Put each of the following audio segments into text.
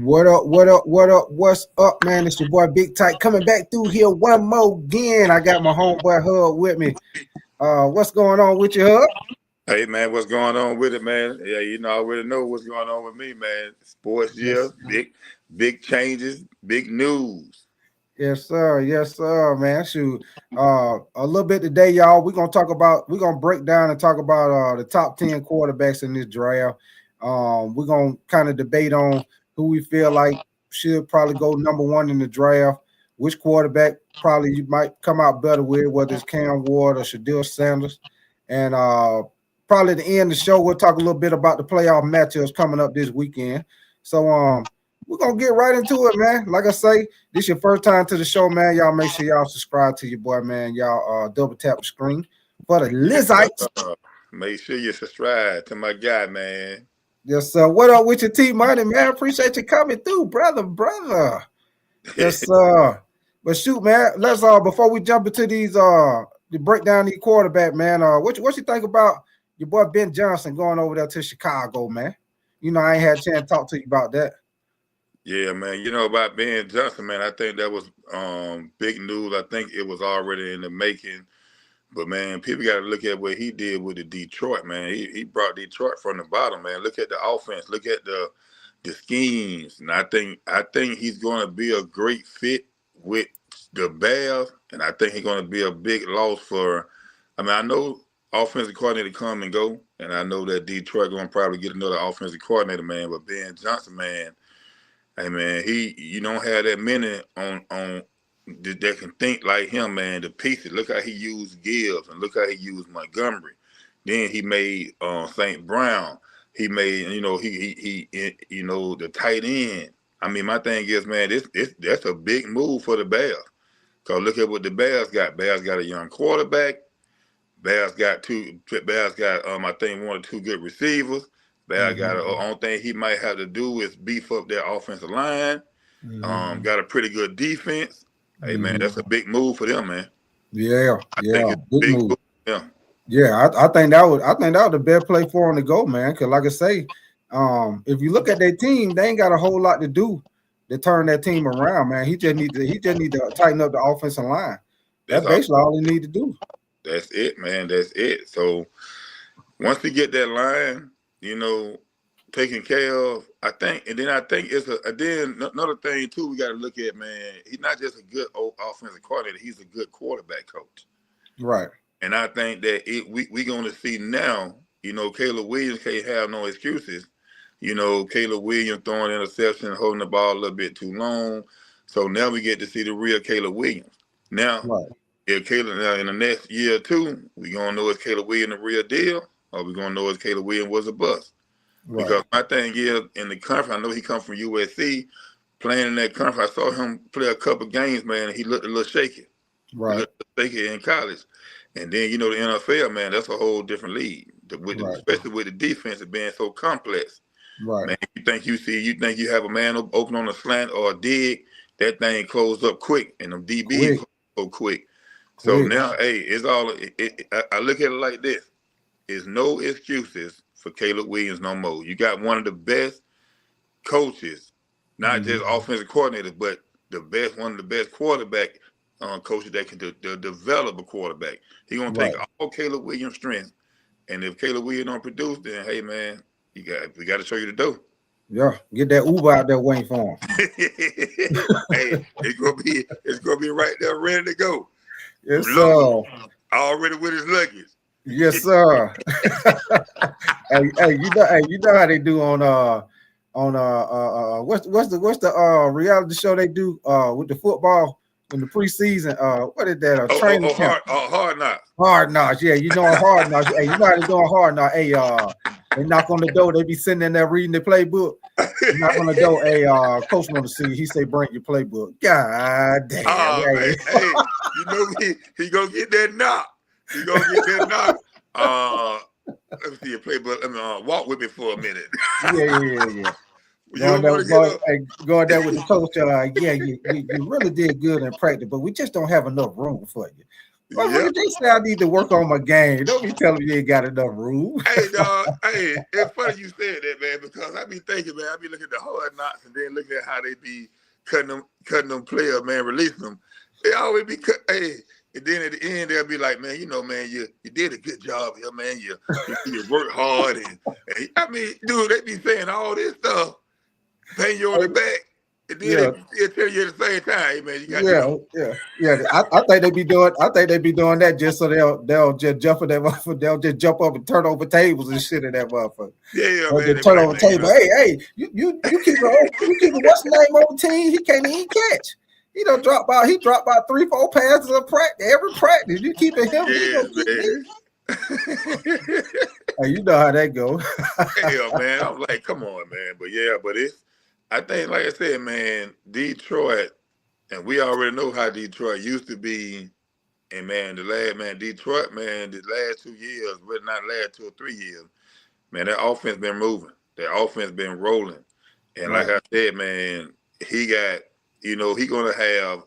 What up? What up? What up? What's up, man? It's your boy Big Tight coming back through here one more again. I got my homeboy Hub with me. What's going on with you, Hub? Hey man, what's going on with it, man? Yeah, I already know what's going on with me, man. Sports year, big changes, big news. Yes, sir. Yes, sir, man. Shoot. A little bit today, y'all. We're gonna break down and talk about the top 10 quarterbacks in this draft. We're gonna kind of debate on who we feel like should probably go number one in the draft, which quarterback probably you might come out better with, whether it's Cam Ward or Shedeur Sanders. And probably at the end of the show, we'll talk a little bit about the playoff matchups coming up this weekend. So we're gonna get right into it, man. Like I say, this your first time to the show, man. Y'all make sure y'all subscribe to your boy, man. Y'all double tap the screen for the Lizites. Make sure you subscribe to my guy, man. Yes, sir. What up with your T-Money, man? Appreciate you coming through, brother. Yes, sir. But shoot, man, let's before we jump into these to break down these quarterback, man. What you think about your boy Ben Johnson going over there to Chicago, man? You know, I ain't had a chance to talk to you about that. Yeah, man. You know about Ben Johnson, man. I think that was big news. I think it was already in the making. But man, people got to look at what he did with the Detroit, man. He brought Detroit from the bottom, man. Look at the offense. Look at the schemes. And I think he's going to be a great fit with the Bears, and I think he's going to be a big loss for. I mean, I know offensive coordinator come and go, and I know that Detroit going to probably get another offensive coordinator, man. But Ben Johnson, man, hey man, you don't have that many on that can think like him, man. The pieces. Look how he used Gibbs, and look how he used Montgomery. Then he made St. Brown. He made he the tight end. I mean, my thing is, man, that's a big move for the Bears. Cause look at what the Bears got. Bears got a young quarterback. Bears got I think one or two good receivers. Bears got only thing he might have to do is beef up their offensive line. Got a pretty good defense. Hey man, that's a big move for them, man. Yeah, big move. Yeah. Yeah, I think that was the best play for him to go, man. Because like I say, if you look at their team, they ain't got a whole lot to do to turn that team around, man. He just need to tighten up the offensive line. That's basically all he need to do. That's it, man. That's it. So once we get that line, taken care of, I think it's then another thing too we got to look at, man. He's not just a good offensive coordinator; he's a good quarterback coach. Right. And I think that we're going to see now, Caleb Williams can't have no excuses. Caleb Williams throwing interception, holding the ball a little bit too long. So now we get to see the real Caleb Williams. Now, if Caleb in the next year or two, we're going to know is Caleb Williams the real deal, or we're going to know is Caleb Williams was a bust. Right. Because my thing is, in the conference, I know he come from USC, playing in that conference. I saw him play a couple games, man, and he looked a little shaky. Right. He looked shaky in college. And then, the NFL, man, that's a whole different league, especially with the defense being so complex. Right. Man, you think you have a man open on a slant or a dig, that thing closed up quick, and them DBs go quick. So now, hey, it's all. I look at it like this: there's no excuses for Caleb Williams no more. You got one of the best coaches, not just offensive coordinators, but one of the best quarterback coaches that can develop a quarterback. He's gonna take all Caleb Williams' strengths, and if Caleb Williams don't produce, then hey man, we got to show you the dough. Yeah, get that Uber out there waiting for him. Hey, it's gonna be right there, ready to go. Yes, sir. Already with his luggage. Yes, sir. hey, you know how they do on what's the reality show they do with the football in the preseason? What is that? Training camp? Hard Knocks. Hard Knocks. Yeah, Hard Knocks. Hey, you know how they doing Hard Knocks? Hey, they knock on the door. They be sitting in there reading the playbook. They knock on the door. Hey, coach want to see. He say, bring your playbook. God damn. Hey, he gonna get that knock. He gonna get that knock. Let me see your playbook. Let me walk with me for a minute. Yeah. Going there with the coach. You really did good in practice, but we just don't have enough room for you. Yep. Motherfucker, just say I need to work on my game. Don't be telling me you ain't got enough room. Hey, dog. Hey, it's funny you said that, man, because I be thinking, man, I be looking at the hard knocks and then looking at how they be cutting them players, man, releasing them. They always be cut. Hey, and then at the end they'll be like, man, man, you did a good job here, man. You work hard and I mean, dude, they be saying all this stuff, paying you on the back, and then Yeah. they still tell you at the same time, hey, man, you got to Yeah, do. yeah. I think they be doing. I think they be doing that just so they'll just jump in that motherfucker. They'll just jump up and turn over tables and shit in that motherfucker. Yeah, Or man. just They be turn like, over man, table. Hey, you keep what's the name on the team? He can't even catch. He don't drop by. He dropped by 3-4 passes a practice every practice. You keeping him? He yeah, gonna keep me. man. Hey, you know how that go. Hell, man. I'm like, come on, man. But yeah, I think, like I said, man, Detroit, and we already know how Detroit used to be. And man, Detroit, man, the last 2 years, but not last 2 or 3 years, man, that offense been moving. That offense been rolling. And like Right. I said, man, he got, he gonna have,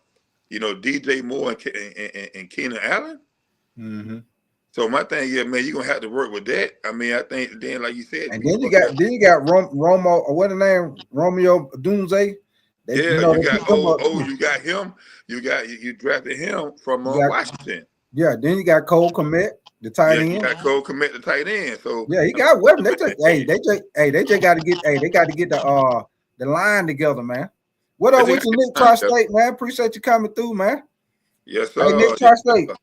DJ Moore and Keenan Allen. Mm-hmm. So my thing is, man, you're gonna have to work with that. I mean, I think then, like you said, And you then you gonna got have, Romo, or what the name? Romeo Doomsday. They yeah, they you got picked him up too. you got him. You drafted him from You got Washington. Yeah, then you got Cole Komet, the tight Yeah, you end. got Cole Komet the tight end. So Yeah, he got weapons. They just got to get the line together, man. What they up just with gotta you, get Nick the line together. Tri-State, man? Appreciate you coming through, man. Yes, Hey, sir. Nick Yes, Tri-State. sir.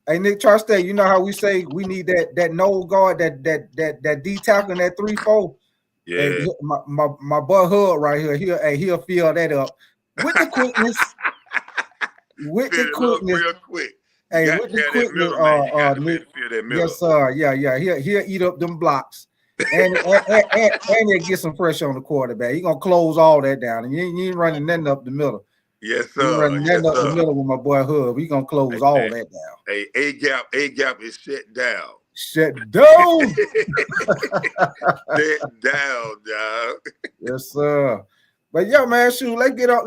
Hey, Nick Tri-State. You know how we say we need that nose guard, that D tackle, and that 3-4. Hey, Yeah. my boy Hud right here. He'll fill that up with the quickness. With Fill the it up quickness. real quick. You Hey, got with to the have that quickness, middle, man. You got to be able Nick. to fill that middle. Yes, sir. Yeah. He'll eat up them blocks, and he'll get some pressure on the quarterback. He gonna close all that down, and you ain't running nothing up the middle. Yes, You ain't sir. running Yes, nothing up the sir. middle with my boy Hub. He gonna Hey, close all man. that down. Hey, A gap is shut down. Shut down. Shut down, dog. Yes, sir. But yeah, man, shoot, let's get up.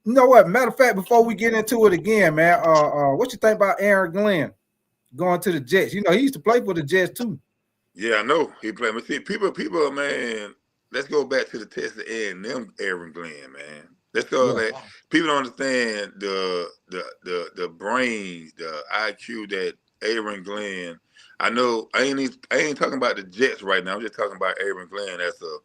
You know what? Matter of fact, before we get into it again, man, what you think about Aaron Glenn going to the Jets? You know, he used to play for the Jets too. Yeah, I know he played. But see, people, man. Let's go back to the Texas A&M Aaron Glenn, man. Let's go. Yeah. Like, people don't understand the brains, the IQ that Aaron Glenn. I know I ain't talking about the Jets right now. I'm just talking about Aaron Glenn as a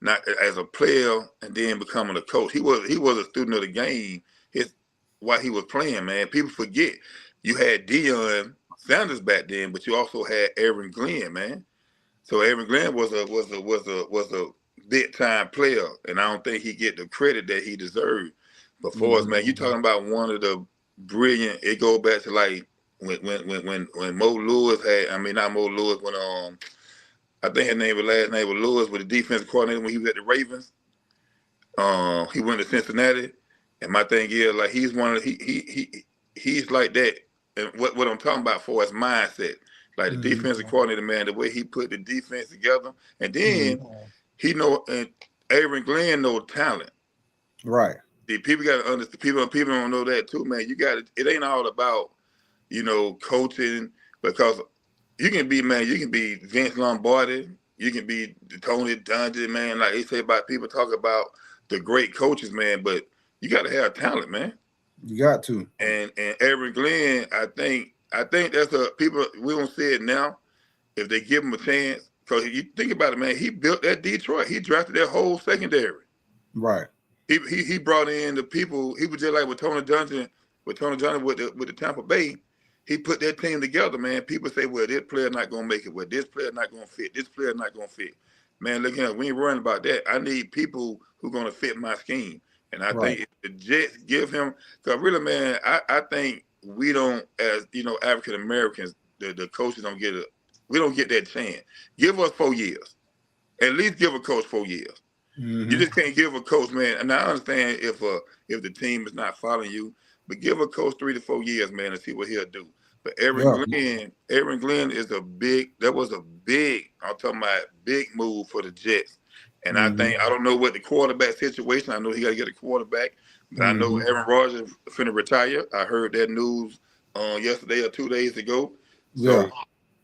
not as a player and then becoming a coach. He was a student of the game. His while he was playing, man. People forget you had Dion Sanders back then, but you also had Aaron Glenn, man. So Aaron Glenn was a big time player, and I don't think he get the credit that he deserved. But for us, Mm-hmm. man, you talking about one of the brilliant. It goes back to like when Mo Lewis had. I mean, not Mo Lewis. When I think his last name was Lewis, with the defensive coordinator when he was at the Ravens. He went to Cincinnati, and my thing is like he's one of he's like that. And what I'm talking about for his mindset, like the Mm-hmm. defensive coordinator, man, the way he put the defense together, and then Mm-hmm. he know and Aaron Glenn know talent. Right. See, people got to understand. People don't know that too, man. You got it ain't all about coaching because you can be Vince Lombardi, you can be Tony Dungy, man. Like they say about people talk about the great coaches, man, but you got to have talent, man. You got to. And Aaron Glenn, I think that's a people we don't see it now if they give him a chance. Because you think about it, man, he built that Detroit. He drafted that whole secondary. Right. He brought in the people. He was just like with Tony Dungy, with the Tampa Bay. He put that team together, man. People say, well, this player not gonna make it. Well, this player not gonna fit. This player not gonna fit. Man, look here, we ain't worrying about that. I need people who gonna fit my scheme. And I Right. think if the Jets give him, because really, man, I think we don't, as African Americans, the coaches we don't get that chance. Give us 4 years. At least give a coach 4 years. You Mm-hmm. just can't give a coach, man. And I understand if the team is not following you, but give a coach 3 to 4 years, man, and see what he'll do. But Yeah. Aaron Glenn is that was a big, I'm talking about big move for the Jets. And I Mm-hmm. think I don't know what the quarterback situation. I know he got to get a quarterback, but I know Mm-hmm. Aaron Rodgers finna retire. I heard that news yesterday or 2 days ago. Yeah. So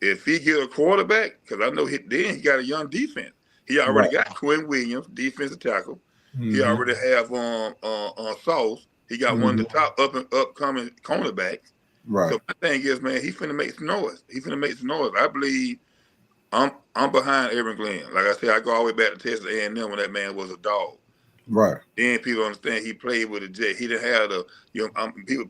if he get a quarterback, because I know then he got a young defense. He already Right. got Quinn Williams, defensive tackle. He Mm-hmm. already have Sauce. He got one of the Mm-hmm. top upcoming cornerbacks. Right. So my thing is, man, he finna make some noise. He finna make some noise. I believe I'm behind Aaron Glenn. Like I said, I go all the way back to Texas A&M when that man was a dog. Right. Then people understand he played with a jet. He didn't have the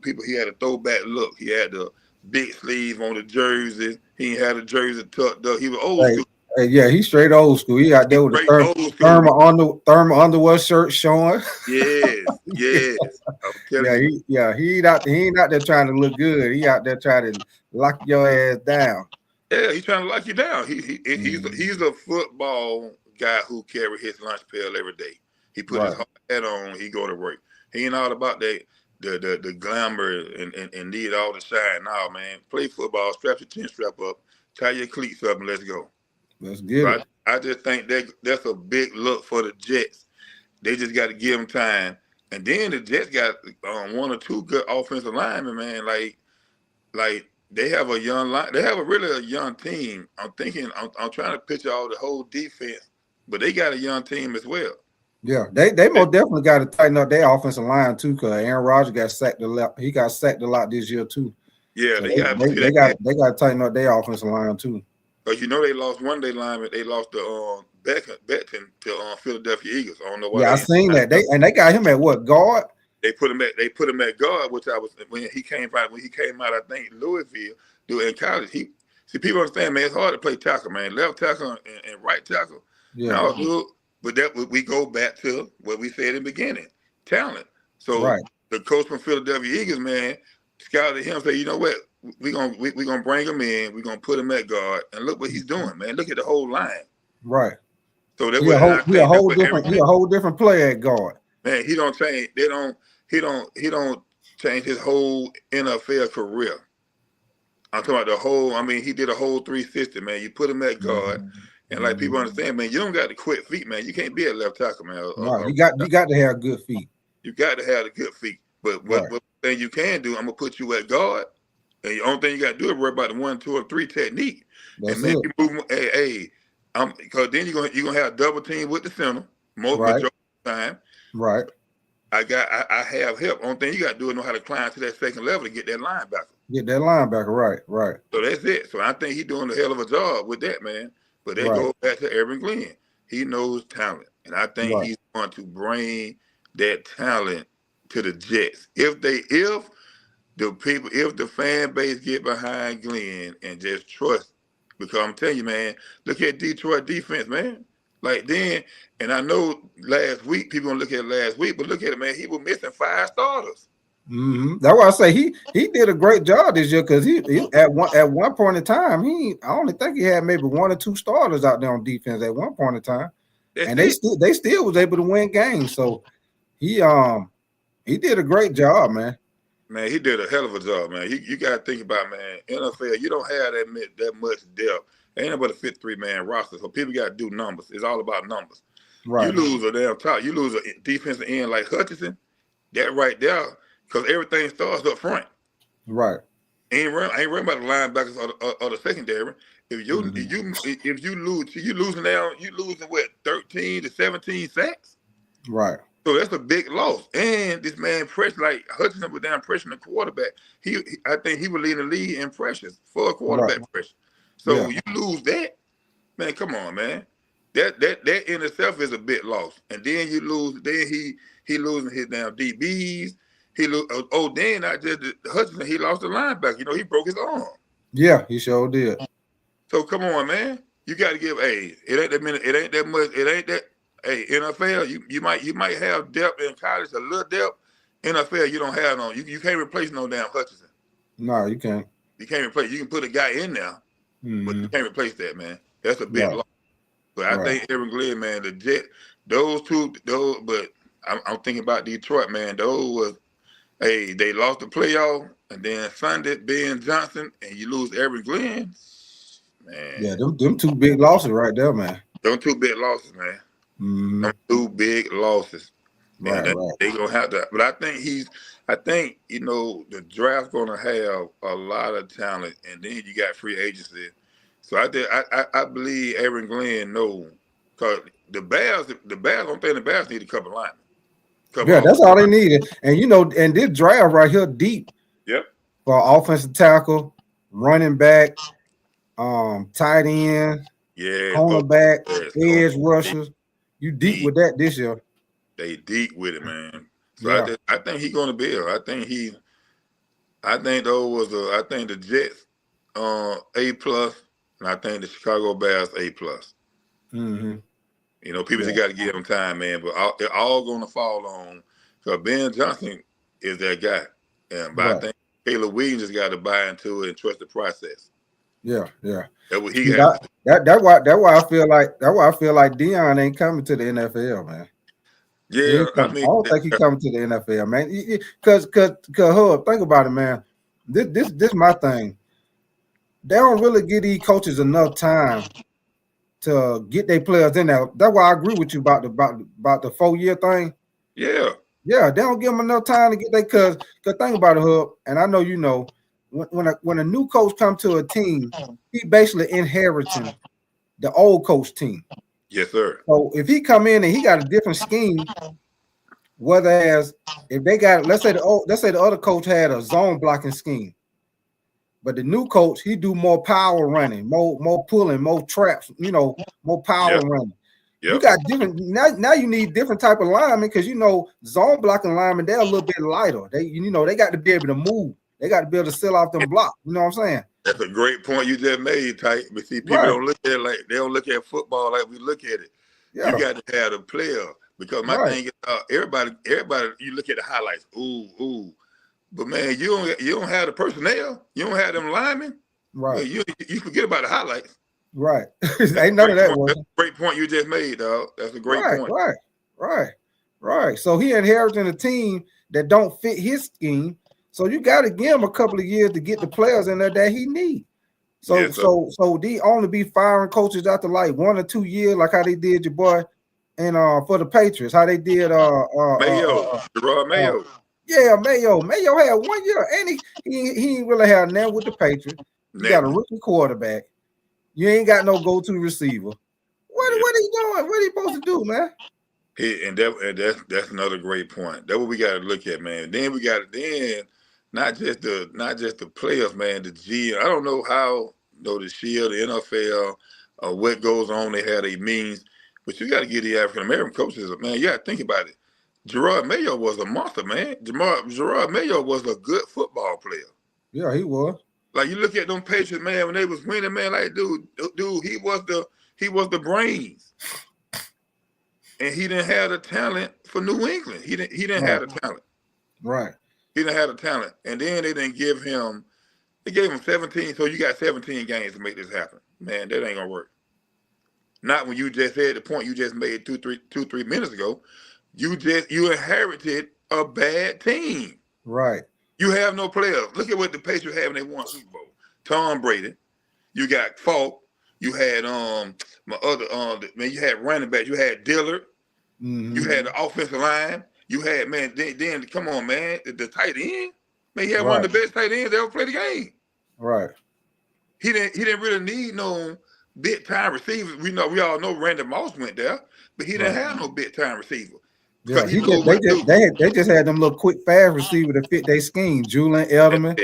people. He had a throwback look. He had the big sleeve on the jersey. He had a jersey tucked up. He was old Hey, school. hey, yeah, he's straight old school. He out there with Straight the old school. thermal underwear shirt showing. Yes, yes. I'm telling you. He ain't out there trying to look good. He out there trying to lock your ass down. Yeah, he's trying to lock you down. Mm-hmm. He's a football guy who carry his lunch pail every day. He put his Right. hard hat on. He go to work. He ain't all about the glamour and need all the shine. Now, man, play football. Strap your chin strap up. Tie your cleats up and let's go. Let's get So it. I just think that's a big look for the Jets. They just got to give them time. And then the Jets got one or two good offensive linemen, man. Like they have a young line. They have a young team. I'm trying to picture all the whole defense, but they got a young team as well. Yeah, they most definitely got to tighten up their offensive line too, because Aaron Rodgers got sacked a lot. He got sacked a lot this year too. Yeah, So they got they got to tighten up their offensive line too. But you know they lost one day lineman. They lost the Becton to Philadelphia Eagles. I don't know why Yeah, I they seen that. They got him at what, guard? They put him at guard, which I was when he came out. I think Louisville, in college. People understand, man. It's hard to play tackle, man. Left tackle and right tackle. Yeah. Now, but we go back to what we said in the beginning, talent. So Right. the coach from Philadelphia Eagles, man, scouted him. Say, you know what? We gonna bring him in. We're gonna put him at guard, and look what he's doing, man. Look at the whole line. Right. So that He a whole different player at guard. Man, he don't change. He don't change his whole NFL career. I'm talking about the whole. I mean, he did a whole 360, man. You put him at guard, and like people understand, man, you don't got the quick feet, man. You can't be a left tackle, man. No, you got to have good feet. You got to have the good feet. But what thing you can do, I'm gonna put you at guard, and the only thing you got to do is worry about the 1, 2, or 3 technique. That's and man, it. you move. Because then you're gonna have double team with the center majority of the time. Right. I have help. Only thing you got to do is know how to climb to that second level to get that linebacker. Get that linebacker, right. So that's it. So I think he's doing a hell of a job with that, man. But they go back to Aaron Glenn. He knows talent. And I think he's going to bring that talent to the Jets. If the fan base get behind Glenn and just trust, because I'm telling you, man, look at Detroit defense, man. Like then, and I know last week, people gonna look at it last week, but look at it, man. He was missing 5 starters. Mm-hmm. That's why I say he did a great job this year, because he at one point in time, I only think he had maybe 1 or 2 starters out there on defense at one point in time. They still was able to win games. So he did a great job, man. Man, he did a hell of a job, man. You got to think about, man, NFL, you don't have that much depth. Ain't nobody fit 3-man roster, so people got to do numbers. It's all about numbers. Right. You lose a damn top. You lose a defensive end like Hutchinson. That right there, because everything starts up front. Right. Ain't worrying about the linebackers or the secondary. If you lose, you losing what, 13 to 17 sacks. Right. So that's a big loss. And this man pressure, like Hutchinson was down pressuring the quarterback. I think he was leading the league in pressures for a quarterback pressure. So you lose that, man. Come on, man. That in itself is a big loss. And then you lose. Then he losing his damn DBs. Then not just Hutchinson. He lost the linebacker. You know, he broke his arm. Yeah, he sure did. So come on, man. You got to give. It ain't that many. It ain't that much. It ain't that. Hey, NFL, you might have depth in college, a little depth. NFL, you don't have no. You can't replace no damn Hutchinson. No, you can't. You can't replace. You can put a guy in there, but you can't replace that, man. That's a big loss. But I think Aaron Glenn, man, the Jet, those. But I'm thinking about Detroit, man. Those was, they lost the playoff, and then Sunday, Ben Johnson, and you lose Aaron Glenn, man. Yeah, them 2 big losses right there, man. Them 2 big losses, man. Them 2 big losses. Right. They gonna have to, but I I think the draft's gonna have a lot of talent, and then you got free agency. So I believe Aaron Glenn knows because the Bears don't think the Bears need a couple linemen, couple Yeah, that's offensive all they linemen. needed. And and this draft right here deep Yep. for offensive tackle, running back, tight end, Yeah. Oh, cornerback, yes. edge They rushers. You deep deep. with that this year. They deep with it, man. So Yeah. I think he's gonna build. I think I think the Jets A plus, and I think the Chicago Bears A plus. Mm-hmm. People just got to give them time, man. But they're all going to fall on because Ben Johnson is that guy, but I Right. think Caleb Williams just got to buy into it and trust the process. Yeah. Yeah. That's what he See, has to do. that's why I feel like Dion ain't coming to the NFL, man. Yeah, I I mean, don't think he's coming to the NFL, man. Because Hub, think about it, man. This my thing. They don't really give these coaches enough time to get their players in there. That's why I agree with you about the 4-year thing. yeah, Yeah, they don't give them enough time to get they because think about it, Hub, and I know you know when a new coach comes to a team, he basically inheriting the old coach team. yes, sir. So if he come in and he got a different scheme, whereas if they got let's say the other coach had a zone blocking scheme, but the new coach he do more power running, more pulling, more traps, more power Yep, running. You yep. got different now you need different type of linemen because zone blocking linemen they're a little bit lighter. They got to be able to move. They got to be able to sell off them blocks. You know what I'm saying? That's a great point you just made, Tyke. But see, people Right. don't look at it like they don't look at football like we look at it. Yeah. You got to have a player because my Right. thing is everybody. You look at the highlights. Ooh. But man, you don't have the personnel. You don't have them linemen. Right. You forget about the highlights. Right. Ain't none of that That's a great point you just made, dog. That's a great point. Right. So he inheriting a team that don't fit his scheme. So you got to give him a couple of years to get the players in there that he needs. So Yes, sir. so they only be firing coaches after like 1 or 2 years, like how they did your boy and for the Patriots, how they did Gerard Mayo. Yeah, Mayo had 1 year, and he ain't really had nothing with the Patriots. You got a rookie quarterback. You ain't got no go-to receiver. What are you doing? What are you supposed to do, man? That's another great point. That's what we got to look at, man. Then we got not just the players, man. The G. I don't know how the Shield, the NFL, what goes on. They have their means, but you got to get the African American coaches, man. You got to think about it. Gerard Mayo was a monster, man. Gerard Mayo was a good football player. Yeah, he was. Like you look at them Patriots, man, when they was winning, man. Like, dude, he was the brains. And he didn't have the talent for New England. He didn't have the talent. Right. He didn't have the talent. And then they didn't give him. They gave him 17. So you got 17 games to make this happen. Man, that ain't gonna work. Not when you just said the point you just made 3 minutes ago. You inherited a bad team. Right. You have no players. Look at what the Patriots have when they won Super Bowl. Tom Brady. You got Falk. You had you had running back. You had Dillard. Mm-hmm. You had the offensive line. You had then come on, man, the tight end. Man, he had one of the best tight ends that ever played the game. Right. He didn't really need no big time receiver. We all know Randy Moss went there, but he didn't have no big time receiver. Yeah, they just had them little quick fast receiver to fit their scheme. Julian Edelman.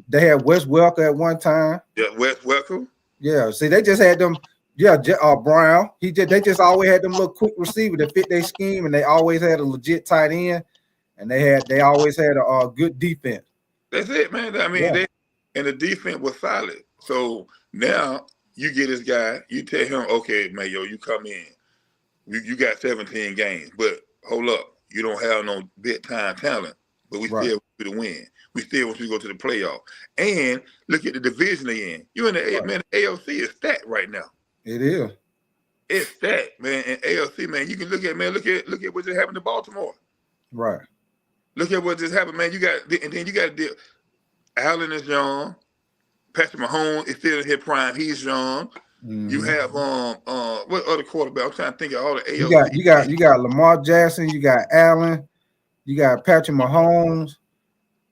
They had Wes Welker at one time. Yeah, Wes Welker. Yeah, see, they just had them. Yeah, Brown. They just always had them little quick receiver to fit their scheme, and they always had a legit tight end, and they always had a good defense. That's it, man. I mean, and the defense was solid. So now you get this guy, you tell him, okay, Mayo, you come in. You got 17 games, but hold up, you don't have no big time talent, but we still want you to win. We still want you to go to the playoff. And look at the division they in. You in the man, the AFC is stacked right now. It is. It's stacked, man. And AFC, man, you can look at what just happened to Baltimore. Right. Look at what just happened, man. You got to deal. Allen is young. Patrick Mahomes is still in his prime. He's young. Mm-hmm. You have what other quarterback? I'm trying to think of all the AFC. You got Lamar Jackson. You got Allen. You got Patrick Mahomes.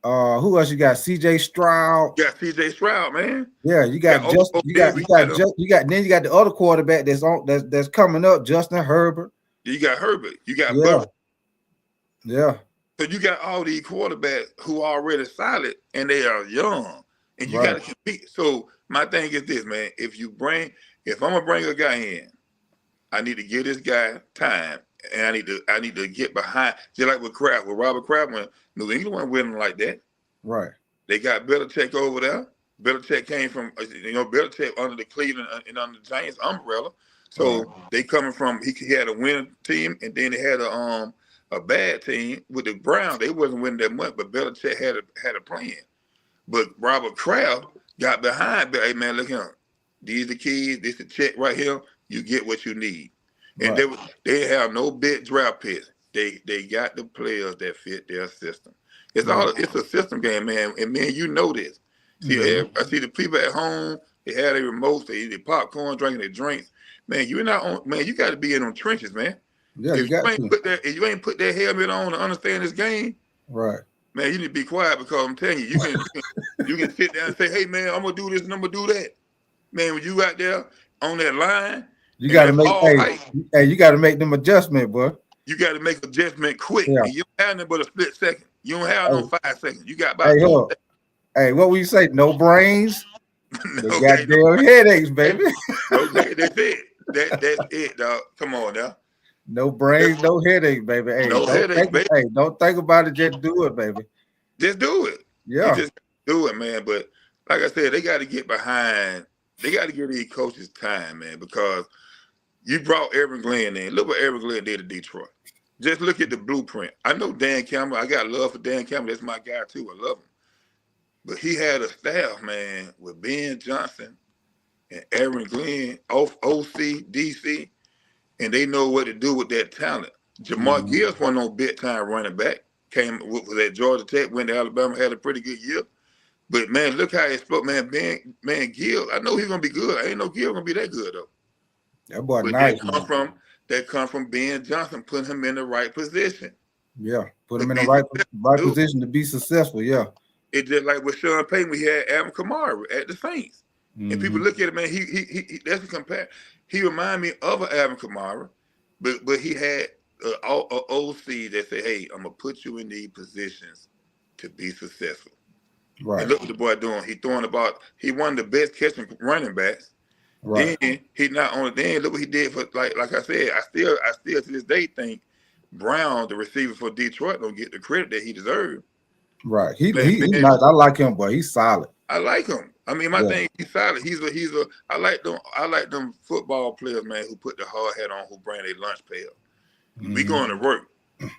Who else you got? CJ Stroud. You got CJ Stroud, man. Yeah, you got just you got then you got the other quarterback that's coming up, Justin Herbert. You got Herbert. You got yeah. Burrow. Yeah. So you got all these quarterbacks who are already solid and they are young. And you got to compete. So my thing is this, man. If I'm gonna bring a guy in, I need to give this guy time, and I need to get behind. Just like with Robert Kraft, when New England wasn't winning like that. Right. They got Belichick over there. Belichick came from Belichick under the Cleveland and under the Giants umbrella. So they coming from he had a winning team, and then they had a bad team with the Browns. They wasn't winning that much, but Belichick had a plan. But Robert Kraft got behind. Hey man, look here. These the keys. This the check right here. You get what you need. And they have no big draft picks. They got the players that fit their system. It's a system game, man. And man, you know this. See, I see the people at home. They have their remotes. They eat their popcorn, drinking their drinks. Man, you're not on. Man, you got to be in them trenches, man. Yeah, if you ain't put that helmet on to understand this game, right? Man, you need to be quiet because I'm telling you, you can sit down and say, "Hey, man, I'm gonna do this and I'm gonna do that." Man, when you out there on that line, you got to make you got to make them adjustment, boy. You got to make adjustment quick. Yeah. And you don't have nothing but a split second. You don't have no 5 seconds. You got about 2 seconds. Hey, what will you say? No brains. No goddamn headaches, baby. Okay, that's it. That's it, dog. Come on now. No brains, no headaches, baby. Hey, don't think about it. Just do it, baby. Just do it. Yeah. You just do it, man. But like I said, they got to get behind. They got to give these coaches time, man, because you brought Aaron Glenn in. Look what Aaron Glenn did to Detroit. Just look at the blueprint. I know Dan Campbell. I got love for Dan Campbell. That's my guy, too. I love him. But he had a staff, man, with Ben Johnson and Aaron Glenn, OC, DC, and they know what to do with that talent. Jamar Gibbs wasn't no big-time running back. Came with at Georgia Tech, went to Alabama, had a pretty good year. But, man, look how he spoke, man. Gibbs, I know he's going to be good. I ain't know Gibbs going to be that good, though. That boy but nice. That come from Ben Johnson, putting him in the right position. Yeah, put him in the right position to be successful, yeah. It's just like with Sean Payton, we had Alvin Kamara at the Saints. And people look at it, man, he that's a compare. He remind me of an Alvin Kamara, but he had an OC that said, hey, I'm going to put you in these positions to be successful. Right. And look what the boy doing. He won the best catching running backs. Right. Then he not only look what he did for like I said, I still to this day think Brown, the receiver for Detroit, don't get the credit that he deserved. Right. He's nice. I like him, boy. He's solid. I like him. I mean, my thing, he's solid. I like them football players, man, who put the hard hat on, who bring their lunch pail. We going to work.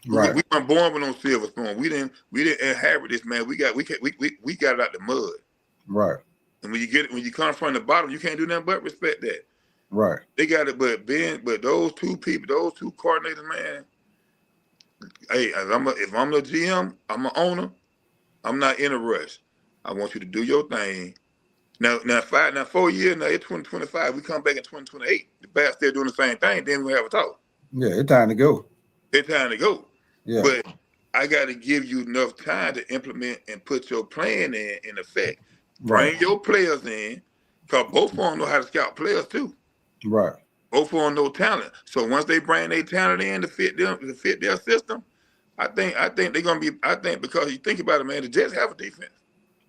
Right. We weren't born with no silver spoon. We didn't inherit this, man. We got it out the mud. Right. And when you come from the bottom, you can't do nothing but respect that. Right. They got it, but those two people, those two coordinators, man. Hey, if I'm the GM, I'm an owner. I'm not in a rush. I want you to do your thing. Now 4 years, now it's 2025. We come back in 2028. The Bats still doing the same thing. Then we have a talk. Yeah, it's time to go. It's time to go. Yeah. But I got to give you enough time to implement and put your plan in effect. Bring your players in, because both of them know how to scout players too. Right. Both of them know talent. So once they bring their talent in to fit their system, I think they're gonna be. I think because you think about it, man, the Jets have a defense.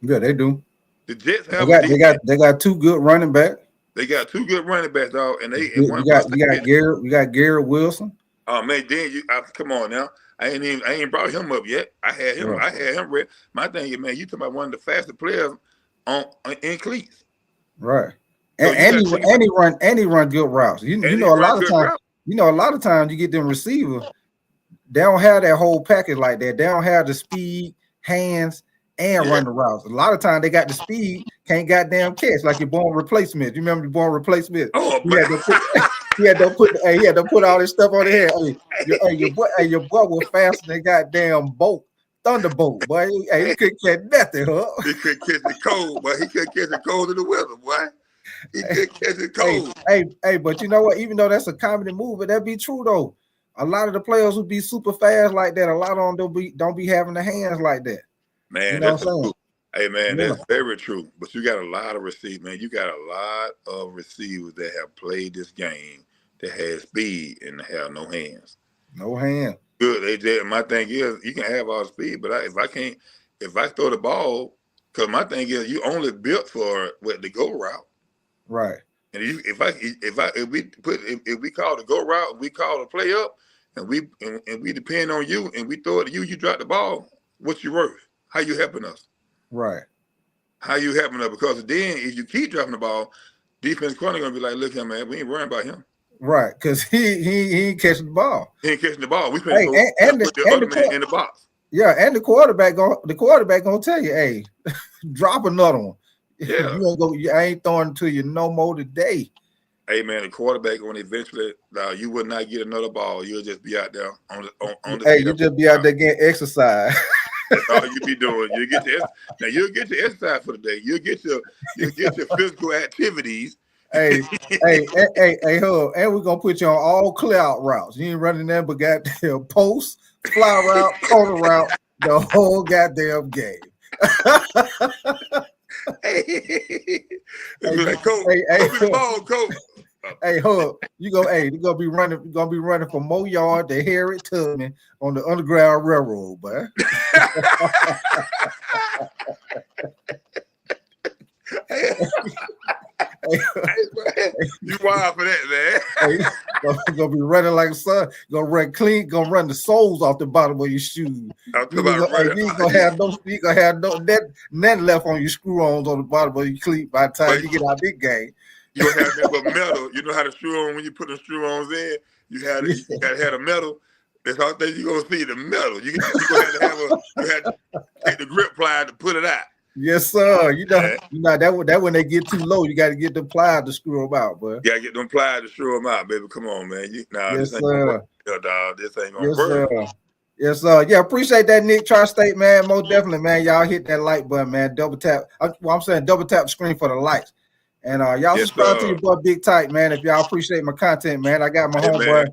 Yeah, they do. The Jets have a defense. They got two good running backs. They got two good running backs, dog, and they. You got Garrett Wilson. Oh man, then come on now. I ain't brought him up yet. I had him. Right. I had him ready. My thing is, man, you talking about one of the fastest players in cleats. Right. So and he run good routes. You know a lot of times you get them receivers, they don't have that whole package like that. They don't have the speed, hands, and run the routes. A lot of times they got the speed, can't goddamn catch, like your born replacement. You remember your born replacement? Oh, he had to put all this stuff on the head. Your boy was faster than goddamn Thunderbolt, boy. He couldn't catch nothing, huh? He couldn't catch the cold, boy. He couldn't catch the cold in the weather, boy. He couldn't catch the cold. Hey, but you know what? Even though that's a comedy move, but that be true though. a lot of the players who be super fast like that, a lot of them don't be having the hands like that. Man, You know that's what I'm saying? true. Hey, man, Yeah. that's very true. But you got a lot of receivers, man. You got a lot of receivers that have played this game that has speed and have no hands. No hand. Good. My thing is, you can have all the speed, but if I throw the ball, because my thing is, you only built for the go route. Right. And if we call the go route, we call the play up, and we depend on you, and we throw it to you, you drop the ball. What's your worth? How you helping us? Right. How you helping us? Because then if you keep dropping the ball, defense corner gonna be like, look here, man, we ain't worrying about him. Right, because he ain't catching the ball. He ain't catching the ball. We Hey, finna put the other man in the box. Yeah, and the quarterback gonna tell you, hey, drop another one. Yeah. I ain't throwing it to you no more today. Hey man, the quarterback gonna eventually you will not get another ball. You'll just be out there on the Hey, field. you just be out there getting exercise. That's all you be doing. You'll get your exercise for the day. You'll get your physical activities. hey, ho, and we're gonna put you on all clear out routes. You ain't running there but goddamn post, fly route, corner route, the whole goddamn game. Coach. Hey, Hub, you gonna be running from Mo Yard to Harriet Tubman on the Underground Railroad, boy. You wild for that, man. Gonna be running like a son. Gonna run clean. Gonna run the soles off the bottom of your shoes. You ain't gonna have nothing left on your screw-ons on the bottom of your cleat by the time you get out this game. You gonna have that metal. You know how to screw on when you put the screw-ons in. You gotta have a metal. That's all thing you gonna see, the metal. You have to take the grip plier to put it out. Yes, sir. You know that when they get too low, you got to get them pliers to screw them out, bro. You gotta get them pliers to screw them out, baby. Come on, man. Yes, this ain't gonna work, dog. This ain't gonna work. Sir. Yes, sir. Yeah, appreciate that, Nick. Tri-State, man. Most definitely, man. Y'all hit that like button, man. Double tap. I'm saying double tap the screen for the likes. And y'all subscribe to your boy Big Tight, man. If y'all appreciate my content, man. I got my homeboy.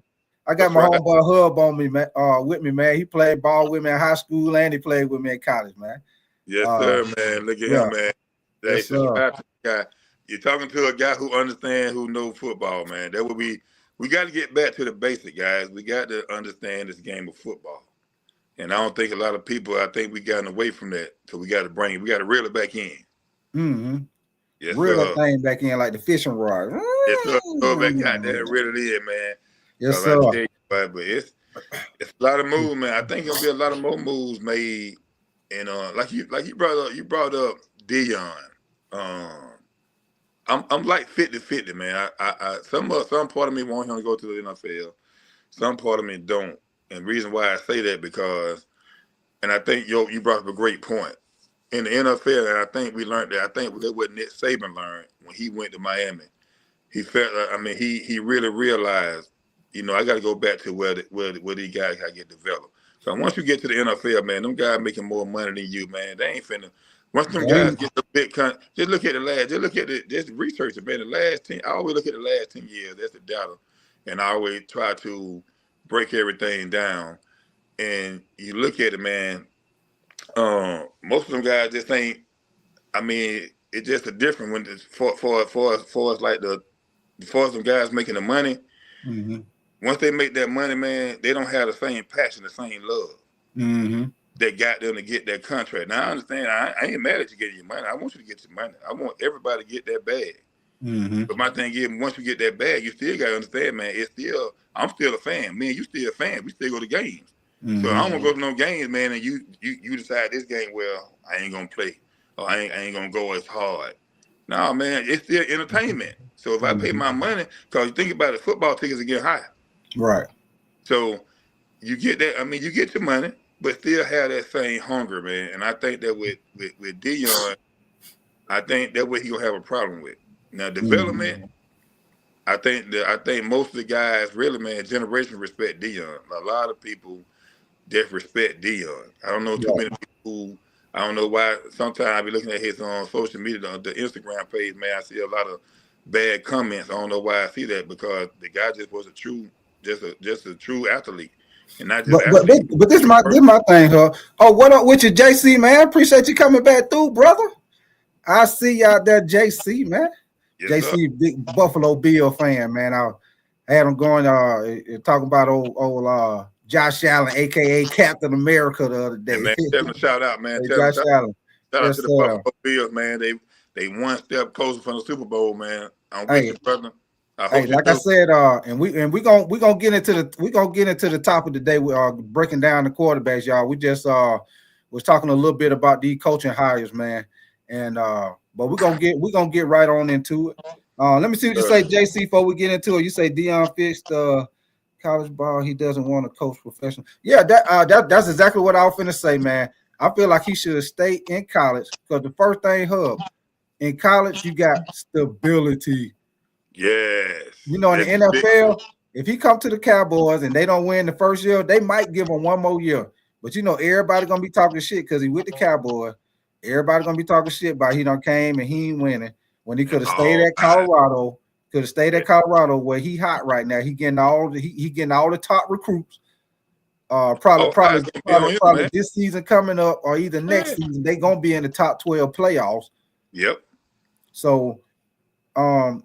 I got my homeboy Hub on me, man. With me, man. He played ball with me in high school and he played with me in college, man. Yes, sir, man. Look at him, man. Yes, sir. You're talking to a guy who understands, who knows football, man. That would be. We got to get back to the basic, guys. We got to understand this game of football, and I don't think a lot of people. I think we gotten away from that, so we got to reel it back in. Mm-hmm. Yes, reel that thing back in like the fishing rod. Yes, sir. Go back out there and reel it in, man. Yes, sir. But it's a lot of moves, man. I think there'll be a lot of more moves made. And like you brought up Dion. I'm like 50-50, man. Some part of me want him to go to the NFL. Some part of me don't. And the reason why I say that because, and I think you brought up a great point. In the NFL, and I think we learned that. I think that's what Nick Saban learned when he went to Miami. He felt, he really realized, I got to go back to where these guys got to get developed. So once you get to the NFL, man, them guys making more money than you, man. They ain't finna. Once them guys get the big just look at just research it, man. I always look at the last 10 years. That's the data. And I always try to break everything down. And you look at it, man, most of them guys just ain't, it's just a different when it's for them guys making the money. Mm-hmm. Once they make that money, man, they don't have the same passion, the same love that got them to get that contract. Now, I understand. I ain't mad at you getting your money. I want you to get your money. I want everybody to get that bag. Mm-hmm. But my thing is, once you get that bag, you still got to understand, man, I'm still a fan. Me and you still a fan. We still go to games. Mm-hmm. So I don't want to go to no games, man, and you decide this game, well, I ain't going to play. Or I ain't going to go as hard. No, man, it's still entertainment. So if I pay my money, because you think about it, football tickets are getting high. Right. So you get that. You get your money, but still have that same hunger, man. And I think that with Dion, I think that's what he gonna have a problem with. Now development, I think most of the guys really, man, generation respect Dion. A lot of people disrespect Dion. I don't know too many people who. I don't know why. Sometimes I be looking at his on social media, the Instagram page, man. I see a lot of bad comments. I don't know why I see that because the guy just was a true just a true athlete, and not just But but athlete. but this is my thing, huh? Oh, what up with you, JC, man? Appreciate you coming back through, brother. I see you out there, JC, man. Yes, sir. JC, big Buffalo Bill fan, man. I had him going talking about old Josh Allen, aka Captain America, the other And day. man, tell them to shout out, man. Hey, Tell them Josh Allen. shout out Yes, to the sir. Buffalo Bills, man. They one step closer from the Super Bowl, man. I'm with Hey, you, brother. I hey, hope you like I do. said, and we gonna get into the top of the day. We are breaking down the quarterbacks, y'all. We just was talking a little bit about these coaching hires, man. And but we're gonna get right on into it. Let me see what you say, JC, before we get into it. You say Dion fixed college ball. He doesn't want to coach professional. Yeah, that's exactly what I was finna say, man. I feel like he should have stayed in college because the first thing, Hub, in college you got stability. Yes. You know, in the NFL, if he come to the Cowboys and they don't win the first year, they might give him one more year. But you know, everybody gonna be talking shit because he with the Cowboys. Everybody gonna be talking shit about he done came and he ain't winning when he could have stayed at Colorado. Could have stayed at Colorado where he hot right now. He getting all the top recruits. Probably this season coming up or either next season they gonna be in the top 12 playoffs. Yep. So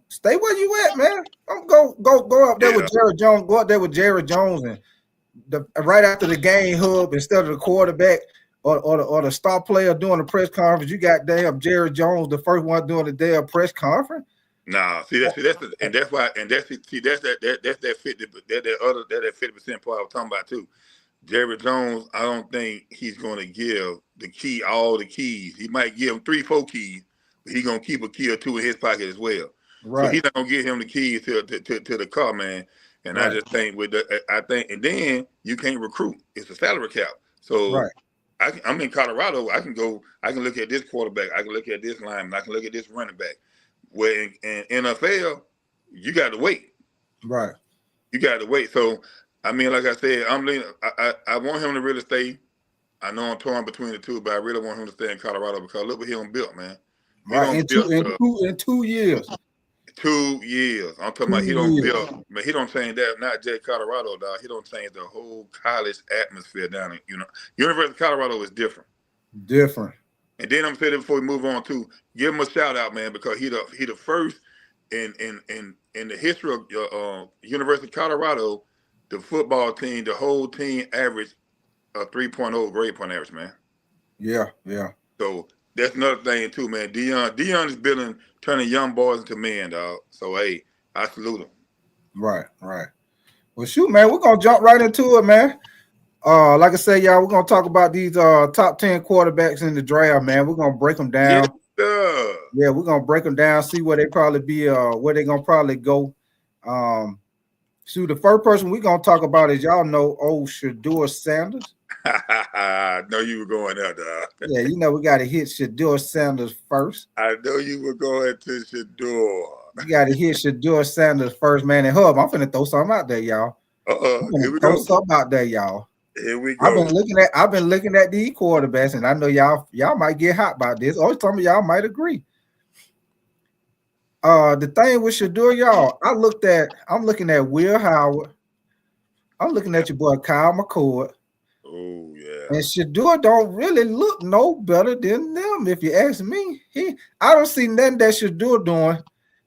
stay where you at, man. Go up there with Jared Jones. Go up there with Jared Jones and right after the game, Hub, instead of the quarterback or the star player doing the press conference, you got damn Jared Jones, the first one doing the damn press conference. Nah, that's that 50% part I was talking about too. Jerry Jones, I don't think he's going to give all the keys. He might give him 3-4 keys, but he's going to keep a key or two in his pocket as well. Right. So he's not going to give him the keys to the car, man. And right. I just think and then you can't recruit. It's a salary cap. So right. I'm in Colorado. I can look at this quarterback. I can look at this lineman. I can look at this running back. Where in NFL, you got to wait. Right. You got to wait. So, I mean, like I said, I want him to really stay. I know I'm torn between the two, but I really want him to stay in Colorado because look what he done built, man. Right. In 2 years. 2 years. I'm talking about he don't build. Man, he don't change that. Not just Colorado, dog. He don't change the whole college atmosphere down in, University of Colorado is different. Different. And then I'm saying before we move on too, give him a shout out, man, because he the first in the history of University of Colorado, the football team, the whole team averaged a 3.0 grade point average, man. Yeah. So that's another thing too, man. Dion is turning young boys into men, dog. So hey, I salute him. Right. Well, shoot, man, we're gonna jump right into it, man. Like I said, y'all, we're gonna talk about these top 10 quarterbacks in the draft, man. We're gonna break them down. Yeah, we're gonna break them down, see where they probably be, where they're gonna probably go. Shoot, the first person we're gonna talk about is y'all know old Shedeur Sanders. I know you were going there, dog. Yeah, we gotta hit Shedeur Sanders first. I know you were going to Shedeur. You gotta hit Shedeur Sanders first, man. And Hub, I'm finna throw something out there, y'all. Here we throw go. something out there, y'all. Here we go. I've been looking at these quarterbacks, and I know y'all might get hot about this, or some of y'all might agree. The thing with Shedeur, y'all, I'm looking at Will Howard. I'm looking at your boy Kyle McCord. Oh yeah. And Shedeur don't really look no better than them, if you ask me. I don't see nothing that Shedeur doing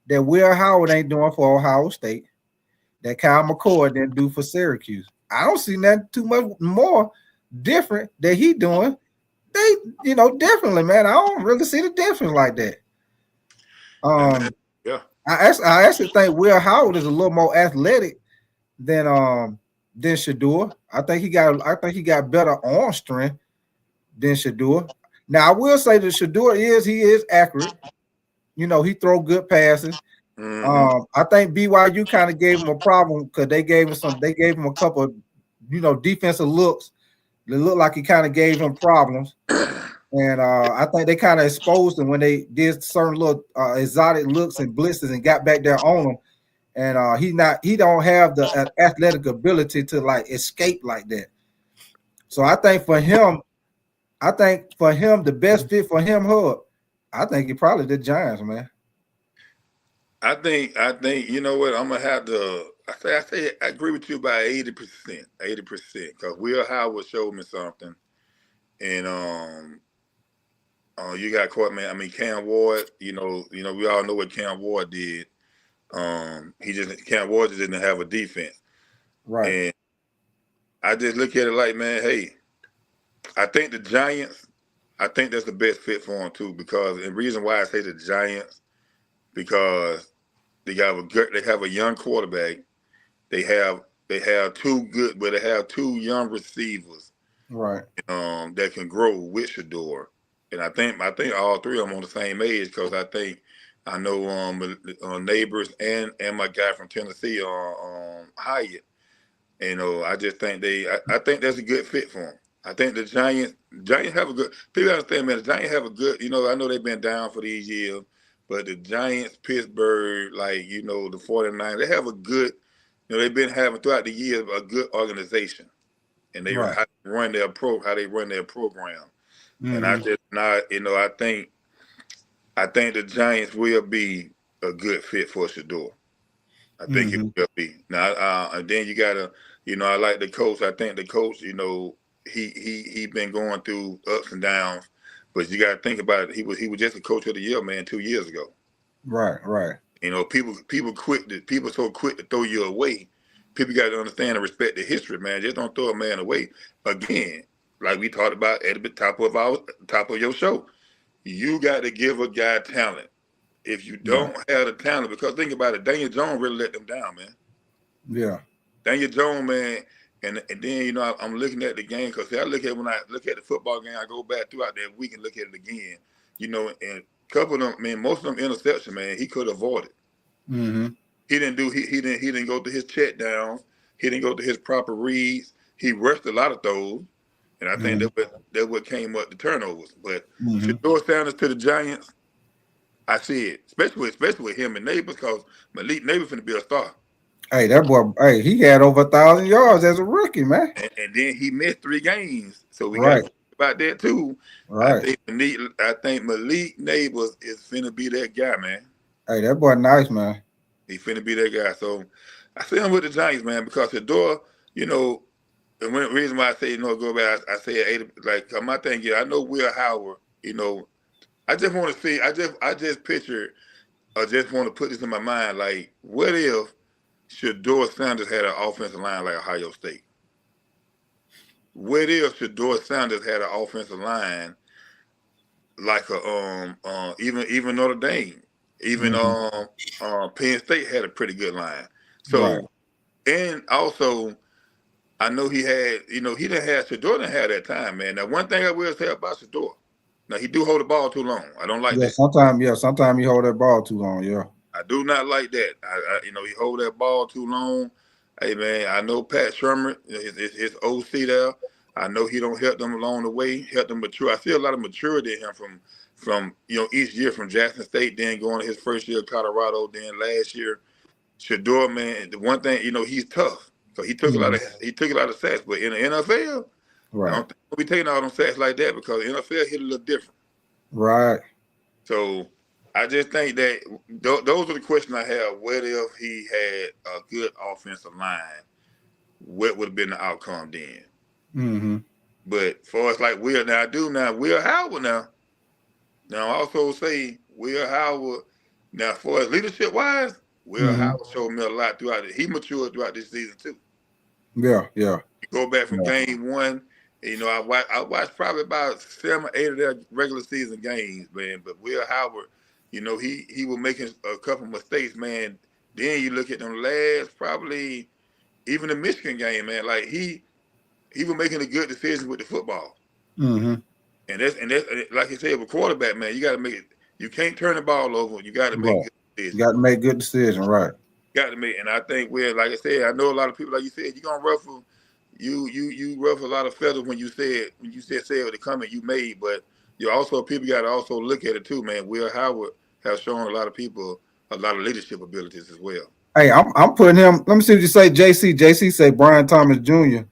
that Will Howard ain't doing for Ohio State, that Kyle McCord didn't do for Syracuse. I don't see nothing too much more different that he doing. They, differently, man. I don't really see the difference like that. Yeah. I actually think Will Howard is a little more athletic than Shedeur. I think he got better arm strength than Shedeur. Now I will say that Shedeur is accurate. He throw good passes. Mm-hmm. I think BYU kind of gave him a problem because they gave him a couple of, defensive looks. It looked like he kind of gave him problems. And I think they kind of exposed him when they did certain little exotic looks and blitzes and got back there on him. And he don't have the athletic ability to like escape like that. So I think for him, the best fit for him, Hub, I think he probably the Giants, man. I think you know what, I'm gonna have to I agree with you about 80%, 80%. Because Will Howard showed me something, and you got caught, man. I mean, Cam Ward. We all know what Cam Ward did. Cam Ward just didn't have a defense, Right. and I just look at it like, man, hey, I think the Giants. I think that's the best fit for him too, because the reason why I say the Giants because they have a young quarterback. They have two good, but they have two young receivers, Right. that can grow with Shedeur. And I think all three of them on the same age because I know neighbors and my guy from Tennessee Hyatt. I just think I think that's a good fit for them. I think the Giants have a good people understand, man. The Giants have a good, I know they've been down for these years, but the Giants, Pittsburgh, the 49ers, they have a good, they've been having throughout the years a good organization, and Right. how they run their program. And I Mm-hmm. just not, I think the Giants will be a good fit for Shedeur. I think it Mm-hmm. will be. Now, and then you gotta, I like the coach. I think the coach, he been going through ups and downs, but you gotta think about it. He was just a coach of the year, man, 2 years ago. Right. Right. People so quick to throw you away. People got to understand and respect the history, man. Just don't throw a man away. Again, like we talked about at the top of your show, you got to give a guy talent. If you Yeah. don't have the talent, because think about it, Daniel Jones really let them down, man. Yeah. Daniel Jones, man, and then I'm looking at the game because when I look at the football game, I go back throughout that week and look at it again, and a couple of them, man, most of them interception, man, he could avoid it. Mm-hmm. He didn't go to his check downs. He didn't go to his proper reads. He rushed a lot of those, and I think Mm-hmm. that what came up the turnovers. But Mm-hmm. Shedeur Sanders to the Giants, I see it, especially with him and Neighbors, because Malik Neighbors finna be a star. Hey, that boy. Hey, he had over 1,000 yards as a rookie, man. And then he missed 3 games, so we got to Right. think about that too. I Right. think Malik Neighbors is finna be that guy, man. Hey, that boy nice, man. He finna be that guy. So I see him with the Giants, man, because Shedeur, you know, and one reason why I say go back, I say 80. Like my thing is, I know Will Howard. I just want to see. I just picture. I just want to put this in my mind. Like, what if Shedeur Sanders had an offensive line like Ohio State? What if Shedeur Sanders had an offensive line like even Notre Dame, even Mm-hmm. Penn State had a pretty good line. Right. So and also I know he didn't have Shedeur didn't have that time, man. Now one thing I will say about Shedeur, now he do hold the ball too long. I don't like Yeah. that. Sometimes you hold that ball too long. Yeah. I do not like that. He hold that ball too long. Hey man, I know Pat Shermer, his OC there. I know he don't help them along the way, help them mature. I see a lot of maturity in him from each year from Jackson State, then going to his first year at Colorado, then last year. Shedeur, man, the one thing, he's tough. So Mm-hmm. he took a lot of sacks. But in the NFL, I Right. don't think we'll be taking all them sacks like that because the NFL hit a little different. Right. So I just think that those are the questions I have. What if he had a good offensive line? What would have been the outcome then? Mm-hmm. But for us like Will Howard now I also say Will Howard now for us leadership wise, Will Mm-hmm. Howard showed me a lot throughout it. He matured throughout this season too. Yeah. Yeah. You go back from Yeah. game one, I watched probably about 7 or 8 of their regular season games, man. But Will Howard, he was making a couple mistakes, man. Then you look at them last probably even the Michigan game, man. Like he was making a good decision with the football. Mm-hmm. And that's like you said, with quarterback, man, you got to make it. You can't turn the ball over. You got to make Right. good You decisions. got to make good decision. Right. Got to make, and I think like I said, I know a lot of people, like you said, you're gonna ruffle, you ruffle a lot of feathers when you said the comment you made, but you also people got to also look at it too, man. Will Howard has shown a lot of people a lot of leadership abilities as well. Hey, I'm putting him. Let me see what you say, JC. JC say Brian Thomas Jr.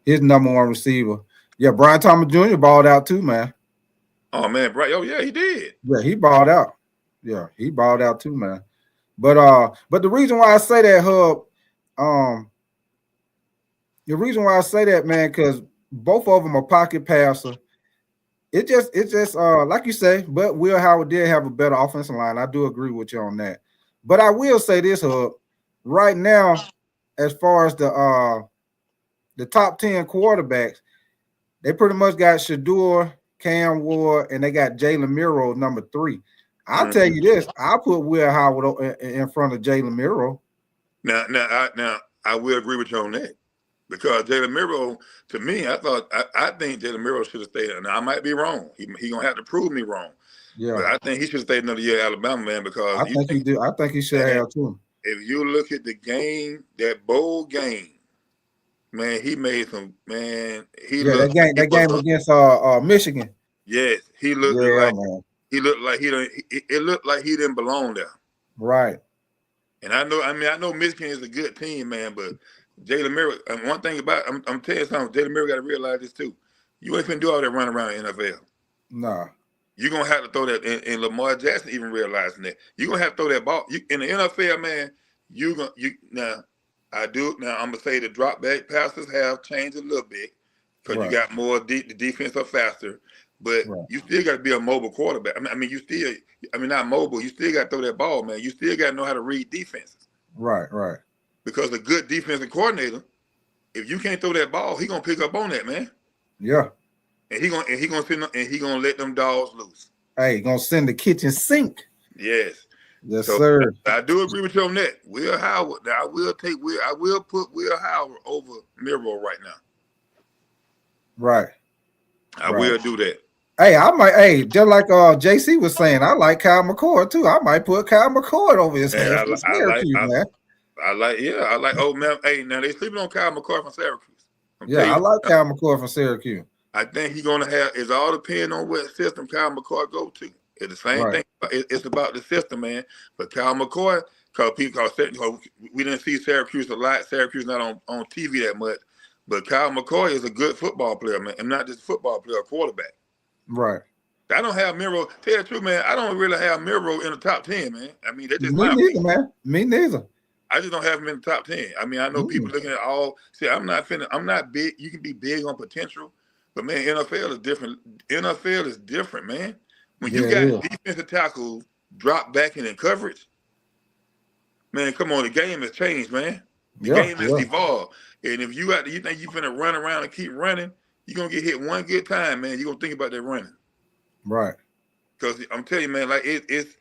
his #1 receiver. Yeah, Brian Thomas Jr. balled out too, man. Oh man, right? Oh yeah, he did. Yeah, he balled out. Yeah, he balled out too, man. But the reason why I say that, Hub, The reason why I say that, man, because both of them are pocket passer. It's just like you say, but Will Howard did have a better offensive line. I do agree with you on that. But I will say this, Hub, right now, as far as the top 10 quarterbacks, they pretty much got Shedeur, Cam Ward, and they got Jalen Miro number 3. I'll tell you this: I put Will Howard in front of Jalen Miro. Now, I will agree with you on that because Jalen Miro, to me, I think Jalen Miro should have stayed. Now I might be wrong. He gonna have to prove me wrong. Yeah, but I think he should have stayed another year at Alabama, man. Because I think he do. I think he should have too. If you look at the game, that bowl game, man, he made some. Man, looked that game against Michigan. Yes, he looked like man. He looked like he don't. It looked like he didn't belong there. Right. And I know Michigan is a good team, man, but Jalen Miro, one thing about I'm telling you something, Jalen Miro got to realize this too. You ain't finna do all that running around in the NFL. Nah. You're gonna have to throw that, and Lamar Jackson even realizing that. You're gonna have to throw that ball. In the NFL, man, I'm gonna say the drop back passes have changed a little bit because you got more the defense are faster. But you still got to be a mobile quarterback. Not mobile. You still got to throw that ball, man. You still got to know how to read defenses. Right. Because a good defensive coordinator, if you can't throw that ball, he gonna pick up on that, man. Yeah. And he gonna let them dogs loose. Hey, gonna send the kitchen sink. Yes. Yes, sir. I do agree with you on that. Will Howard. Now I will put Will Howard over Miro right now. Right. I will do that. Hey, just like JC was saying, I like Kyle McCord too. I might put Kyle McCord over his head. I like old man. Hey, now they sleeping on Kyle McCord from Syracuse. I like Kyle McCord from Syracuse. I think he's gonna have. It's all depending on what system Kyle McCord go to. It's the same thing. It's about the system, man. But Kyle McCord, because we didn't see Syracuse a lot. Syracuse not on TV that much. But Kyle McCoy is a good football player, man, and not just football player, a quarterback. Right. I don't have Miro. Tell you the truth, man, I don't really have Miro in the top 10, man. I mean, that's just me neither, man. Me neither. I just don't have him in the top 10. I mean, I know people looking at all. See, I'm not big. You can be big on potential, but man, NFL is different. NFL is different, man. When you got defensive tackles drop back in coverage, man, come on, the game has changed, man. The game has evolved. And if you think you're finna run around and keep running, you're gonna get hit one good time, man. You're gonna think about that running. Right. Because I'm telling you, man, like it's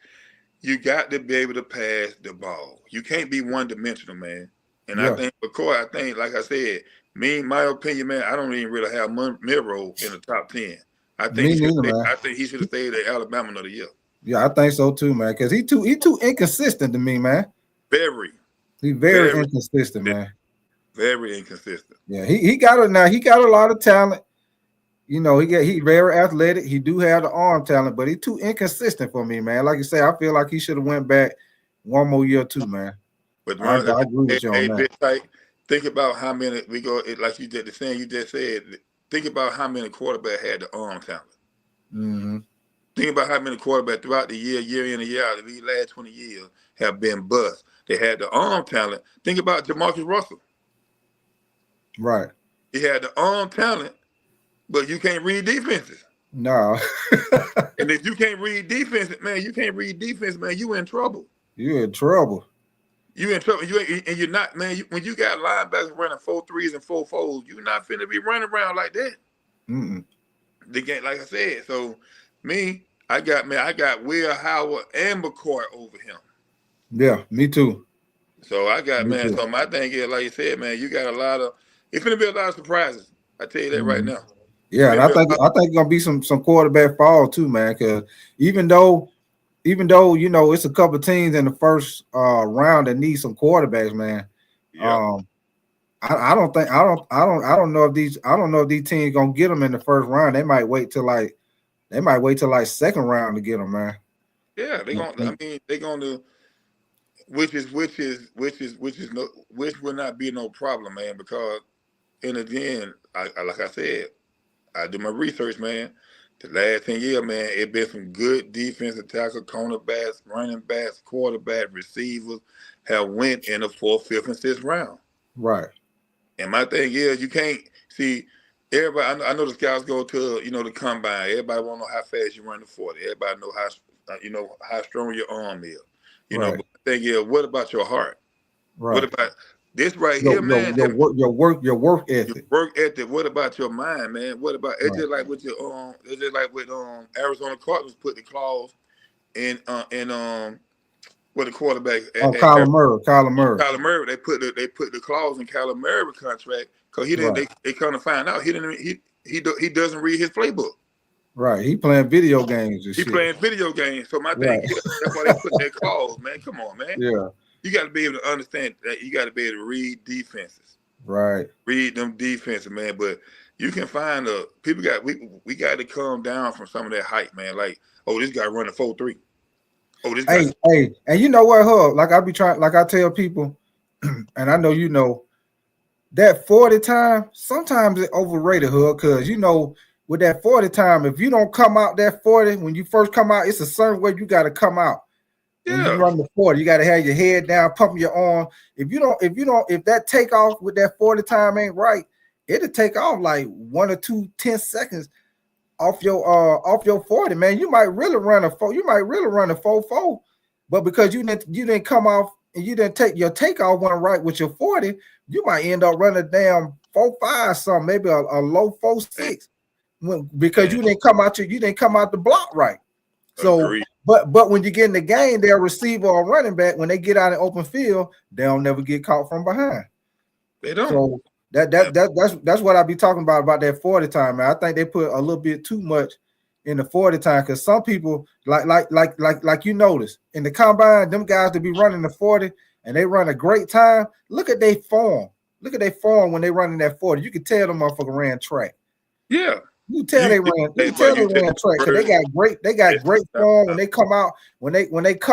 you got to be able to pass the ball. You can't be one-dimensional, man. And I think McCoy, like I said, my opinion, man, I don't even really have Miro in the top 10. I think he should have stayed at Alabama another year. Yeah, I think so too, man. Because he too inconsistent to me, man. He's very inconsistent, man. Very inconsistent. Yeah, he got a lot of talent. You know, he very athletic. He do have the arm talent, but he's too inconsistent for me, man. Like you say, I feel like he should have went back one more year too, man. But I agree with you on that. Think about how many like you did the saying you just said. Think about how many quarterbacks had the arm talent. Mm-hmm. Think about how many quarterbacks throughout the year in and year out, these last 20 years have been bust. They had the arm talent. Think about Jamarcus Russell. Right. He had the arm talent, but you can't read defenses. No. And if you can't read defense, man, you in trouble. You're in trouble. You're not, man. When you got linebackers running 4.3s and 4.4s, you're not finna be running around like that. The game, like I said. So I got Will Howard and McCoy over him. Yeah, me too. So I got too. So my thing is, like you said, man, you got it's gonna be a lot of surprises. I tell you that right now. Yeah, and I think gonna be some quarterback fall too, man. Because even though you know it's a couple of teams in the first round that need some quarterbacks, man. Yeah. I don't know if these teams gonna get them in the first round. They might wait till like second round to get them, man. Yeah, they're gonna. Which will not be no problem, man. Because, and again, like I said, I do my research, man. The last 10 years, man, it been some good defensive tackle, cornerbacks, running backs, quarterback, receivers. have went in the 4th, 5th, and 6th round. Right. And my thing is, you can't see everybody. I know the scouts go to the combine. Everybody want to know how fast you run the 40. Everybody know how strong your arm is. Right. But the thing is, what about your heart? Right. What about this right here, man? Your work ethic. Your work ethic. What about your mind, man? What about it's just like with your it's just like with Arizona Cardinals put the clause in with the quarterback Kyler Murray. Kyler Murray. They put the clause in Kyler Murray contract because he didn't. They kind of find out he didn't. He doesn't read his playbook. Right. He playing video games. He playing video games. So my thing is, that's why they put that clause, man. Come on, man. Yeah. You got to be able to understand that. You got to be able to read defenses. Right. Read them defenses, man. But you can find people we got to come down from some of that hype, man. Like, oh, this guy running 4.3. Oh, this guy. Hey, and you know what, Hub? Like I tell people, and I know that 40 time, sometimes it's overrated, Hub, because with that 40 time, if you don't come out that 40, when you first come out, it's a certain way you got to come out. When you run the 40, you got to have your head down, pumping your arm. If that takeoff with that 40 time ain't right, it'll take off like 1 or 2 10 seconds off your 40, man. You might really run a 4.4, but because you didn't come off and you didn't take your takeoff one right with your 40, you might end up running down 4.5 something, maybe a low 4.6, because you didn't come out the block right. So Agreed. But when you get in the game, their receiver or running back, when they get out in open field, they'll never get caught from behind. They don't. So that's what I be talking about that 40 time, man. I think they put a little bit too much in the 40 time, because some people like you notice in the combine, them guys to be running the 40 and they run a great time. Look at their form. Look at their form when they running that 40. You can tell them motherfucker ran track. Yeah. You tell they ran track because they got great form when they come out, when they take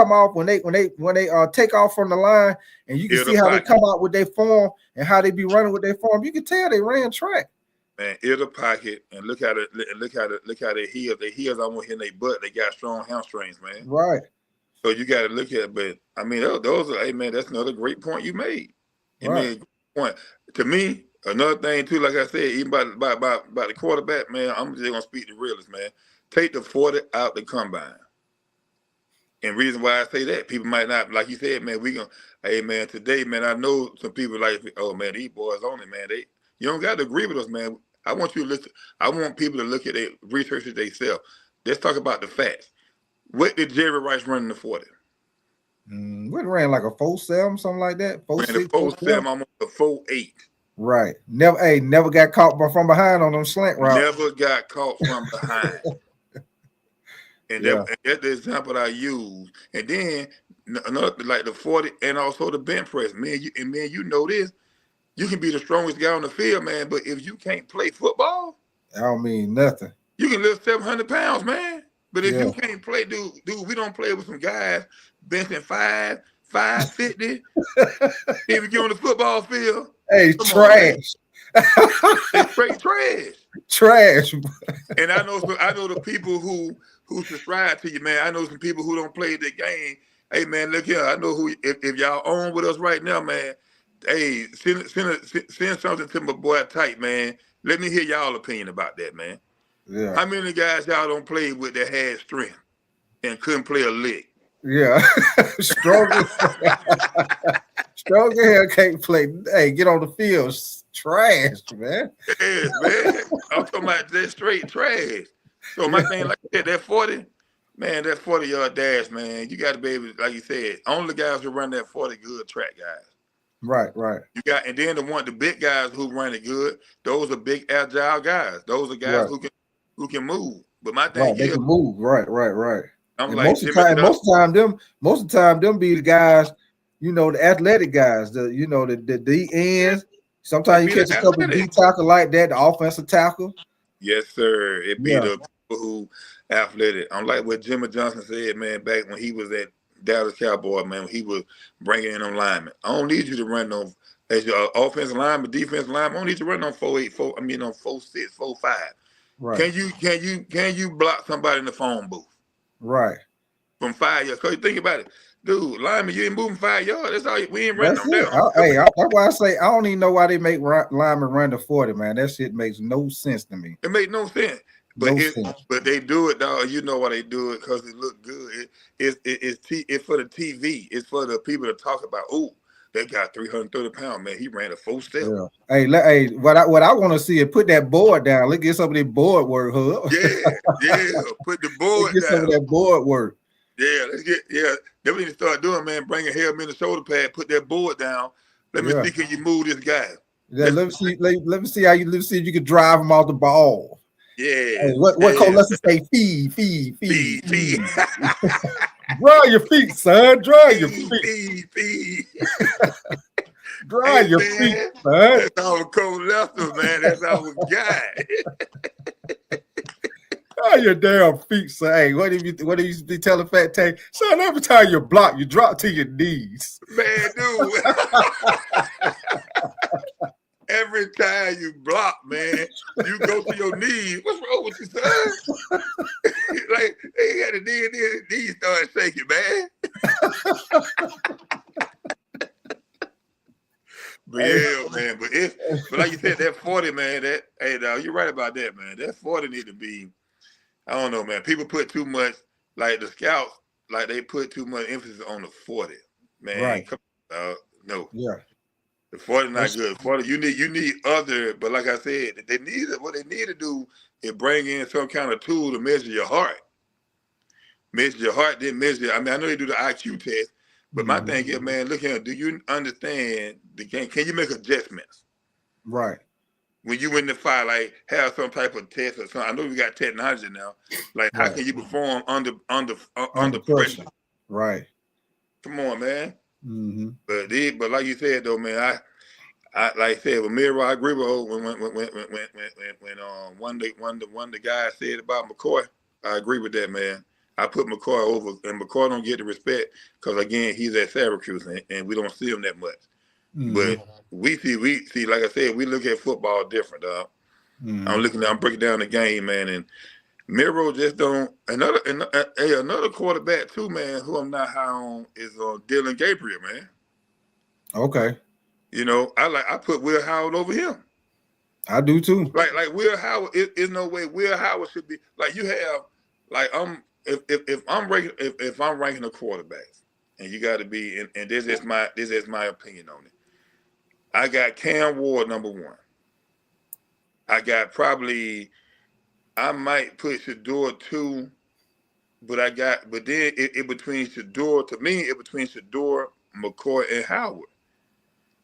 off from the line, and you can see how they come out with their form and how they be running with their form. You can tell they ran track. Man, ear the pocket and look how their heels. Their heels almost hitting their butt. They got strong hamstrings, man. Right. So you got to look at it. But I mean, those are, hey man, that's another great point you made. You made a great point. To me, another thing too, like I said, even about the quarterback, man, I'm just gonna speak the realest, man. Take the 40 out the combine. And reason why I say that, people might not, like you said, man, hey man, today, man, I know some people like, oh man, these boys on it, man. You don't got to agree with us, man. I want you to listen. I want people to look at it, research it themselves. Let's talk about the facts. What did Jerry Rice run in the 40? What ran like a 4.7, something like that? 4.6, 4.7, almost a 4.8. Right. Never got caught from behind on them slant routes. Never got caught from behind. And that's the example I use. And then another, like the 40 and also the bench press. Man, you know this. You can be the strongest guy on the field, man, but if you can't play football, I don't mean nothing. You can lift 700 pounds, man. But if you can't play, dude, we don't play with some guys benching 550. If you get on the football field, hey, trash. It's straight trash. Trash. And I know the people who subscribe to you, man. I know some people who don't play the game. Hey, man, look here. I know who. If y'all on with us right now, man. Hey, send something to my boy Tight, man. Let me hear y'all opinion about that, man. Yeah. How many guys y'all don't play with that had strength and couldn't play a lick? Yeah. Stronger hair can't play. Hey, get on the field. Trash, man. Yes, man. I'm talking about that straight trash. So my thing, like that 40, man, that 40-yard dash, man, you got to be able to, like you said, only guys who run that 40 good track guys. Right. You got, and then the big guys who run it good, those are big agile guys. Those are guys who can move. But my thing they can move. Right. I'm like most of the time them be the guys, the athletic guys, the D ends. Sometimes you catch a couple of D tackle like that, the offensive tackle. Yes, sir. It be the people who athletic. I'm like what Jimmy Johnson said, man, back when he was at Dallas Cowboy, man, when he was bringing in them linemen. I don't need you to run on as your offensive lineman, defensive lineman. I don't need you to run on 4.8, on 4.6, 4.5. Right. Can you block somebody in the phone booth? Right. From 5 years. Because you think about it. dude, lineman, you ain't moving 5 yards. That's all. We ain't running That's them it. down. That's why I say I don't even know why they make linemen run to 40, man. That shit makes no sense to me. It made no sense. No sense. But they do it, dog. You know why they do it? Because it look good. It's for the TV. It's for the people to talk about. Oh, that guy 330 pounds, man. He ran a 4-step. Yeah. Hey, what I want to see is put that board down. Let's get some of that board work, huh? Yeah. Put the board Let's get some of that board work. Yeah, They need to start doing, man. Bring a hair Minnesota pad, put that board down. Let me see, can you move this guy? Yeah, let me see if you can drive him off the ball. Yeah. Hey, what Cole Lester say? Feed. Dry your feet, son. Dry your feet. Feed. Dry your feet, son. That's our Cole Lester, man. That's our guy. Dry your damn feet, son. Hey, what do you be telling Fat Tank? Son, every time you block, you drop to your knees. Man, dude. Every time you block, man, you go to your knees. What's wrong with you, son? Like, they got the knees start shaking, man. But yeah, man. But like you said, that 40, man, you're right about that, man. That 40 need to be, I don't know, man. People put too much, like the scouts, like they put too much emphasis on the 40. Man, right. Come on, no. Yeah. The 40 not good. 40, you need other, but like I said, what they need to do is bring in some kind of tool to measure your heart. Measure your heart, then measure. I mean, I know they do the IQ test, but my thing is, man, look here, do you understand the game? Can you make adjustments? Right. When you in the fight, like have some type of test or something. I know we got technology now. Like, how can you perform under pressure? Right. Come on, man. But like you said though, man, I like I said with Miro, I agree with her when one of the guys said about McCoy. I agree with that, man. I put McCoy over, and McCoy don't get the respect because again he's at Syracuse and we don't see him that much. But we see, like I said, we look at football different, dog. I'm breaking down the game, man, and Miro just don't. Another quarterback too, man, who I'm not high on is Dylan Gabriel, man. Okay. You know, I put Will Howard over him. I do too. Like Will Howard, is no way Will Howard should be like you have. Like if I'm ranking the quarterbacks, and you got to be, and this is my opinion on it. I got Cam Ward number 1. I got I might put Shedeur 2, but then it between Shedeur, to me, it between Shedeur, McCoy, and Howard.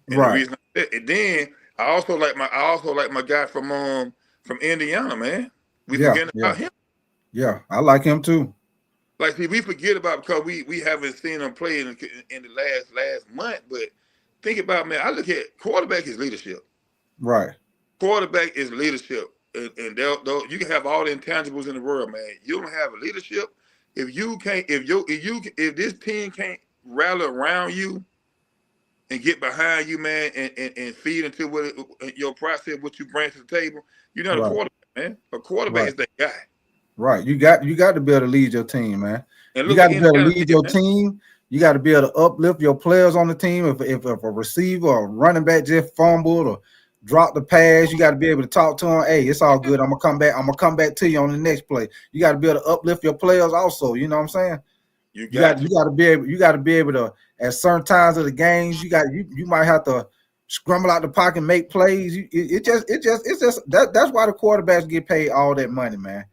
And right. The reason and then I also like my guy from Indiana, man. We forget about him. Yeah, I like him too. Like, see, we forget about because we haven't seen him play in the last month. But think about, man, I look at quarterback is leadership. Right. Quarterback is leadership. And you can have all the intangibles in the world, man. You don't have leadership. If this team can't rally around you and get behind you, man, and feed into your process, what you bring to the table, you're not a quarterback, man. A quarterback is that guy. Right. You got to be able to lead your team, man. You got to be able to lead your team. You got to be able to uplift your players on the team. If a receiver or running back just fumbled or drop the pass, you got to be able to talk to them. Hey, it's all good. I'm gonna come back. I'm gonna come back to you on the next play. You got to be able to uplift your players also. You know what I'm saying? You got to be able to at certain times of the games. You might have to scramble out the pocket and make plays. It's just that's why the quarterbacks get paid all that money, man.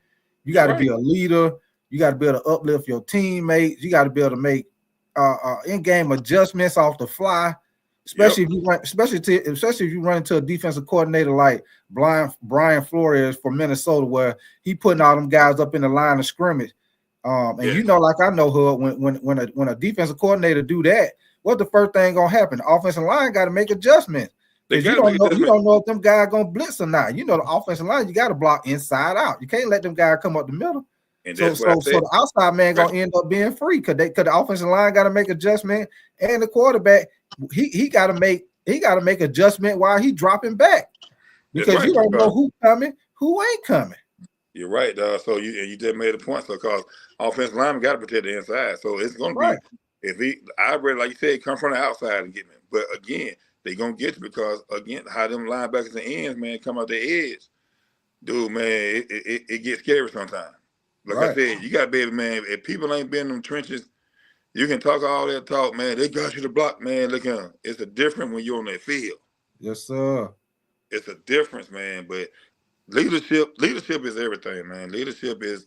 You got to be a leader. You got to be able to uplift your teammates. You got to be able to make in-game adjustments off the fly. Especially if you run into a defensive coordinator like Brian Flores from Minnesota, where he putting all them guys up in the line of scrimmage. You know, like I know her, when a defensive coordinator do that, what's the first thing gonna happen? The offensive line got to make adjustments. Because you don't know if them guys gonna blitz or not. You know, the offensive line, you got to block inside out. You can't let them guys come up the middle. And so the outside man gonna end up being free because the offensive line got to make adjustment, and the quarterback he got to make adjustment while he dropping back because you don't know who coming, who ain't coming. You're right, so you just made a point. So because offensive lineman got to protect the inside, so it's gonna be If I really, like you said, come from the outside and get me. But again, they gonna get you because again, how them linebackers and ends, man, come out their edge, dude, man, it gets scary sometimes. Like I said, you got to be able, man. If people ain't been in them trenches, you can talk all that talk, man. They got you to block, man. Look at them. It's a difference when you're on that field. Yes, sir. It's a difference, man. But leadership is everything, man. Leadership is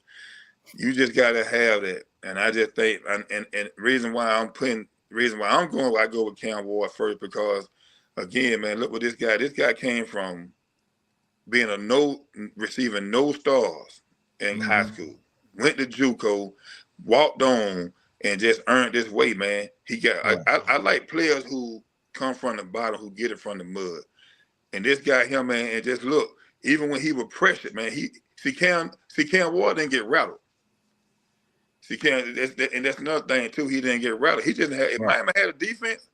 you just gotta have that. And I just think, and reason why I'm going, I go with Cam Ward first because, again, man, look what this guy. This guy came from being receiving no stars in high school, went to JUCO, walked on, and just earned this way, man. He got. I like players who come from the bottom, who get it from the mud. And this guy here, man, and just look, even when he was pressured, man, Cam Ward didn't get rattled. And that's another thing too. He didn't get rattled. He just had. If Miami had a defense,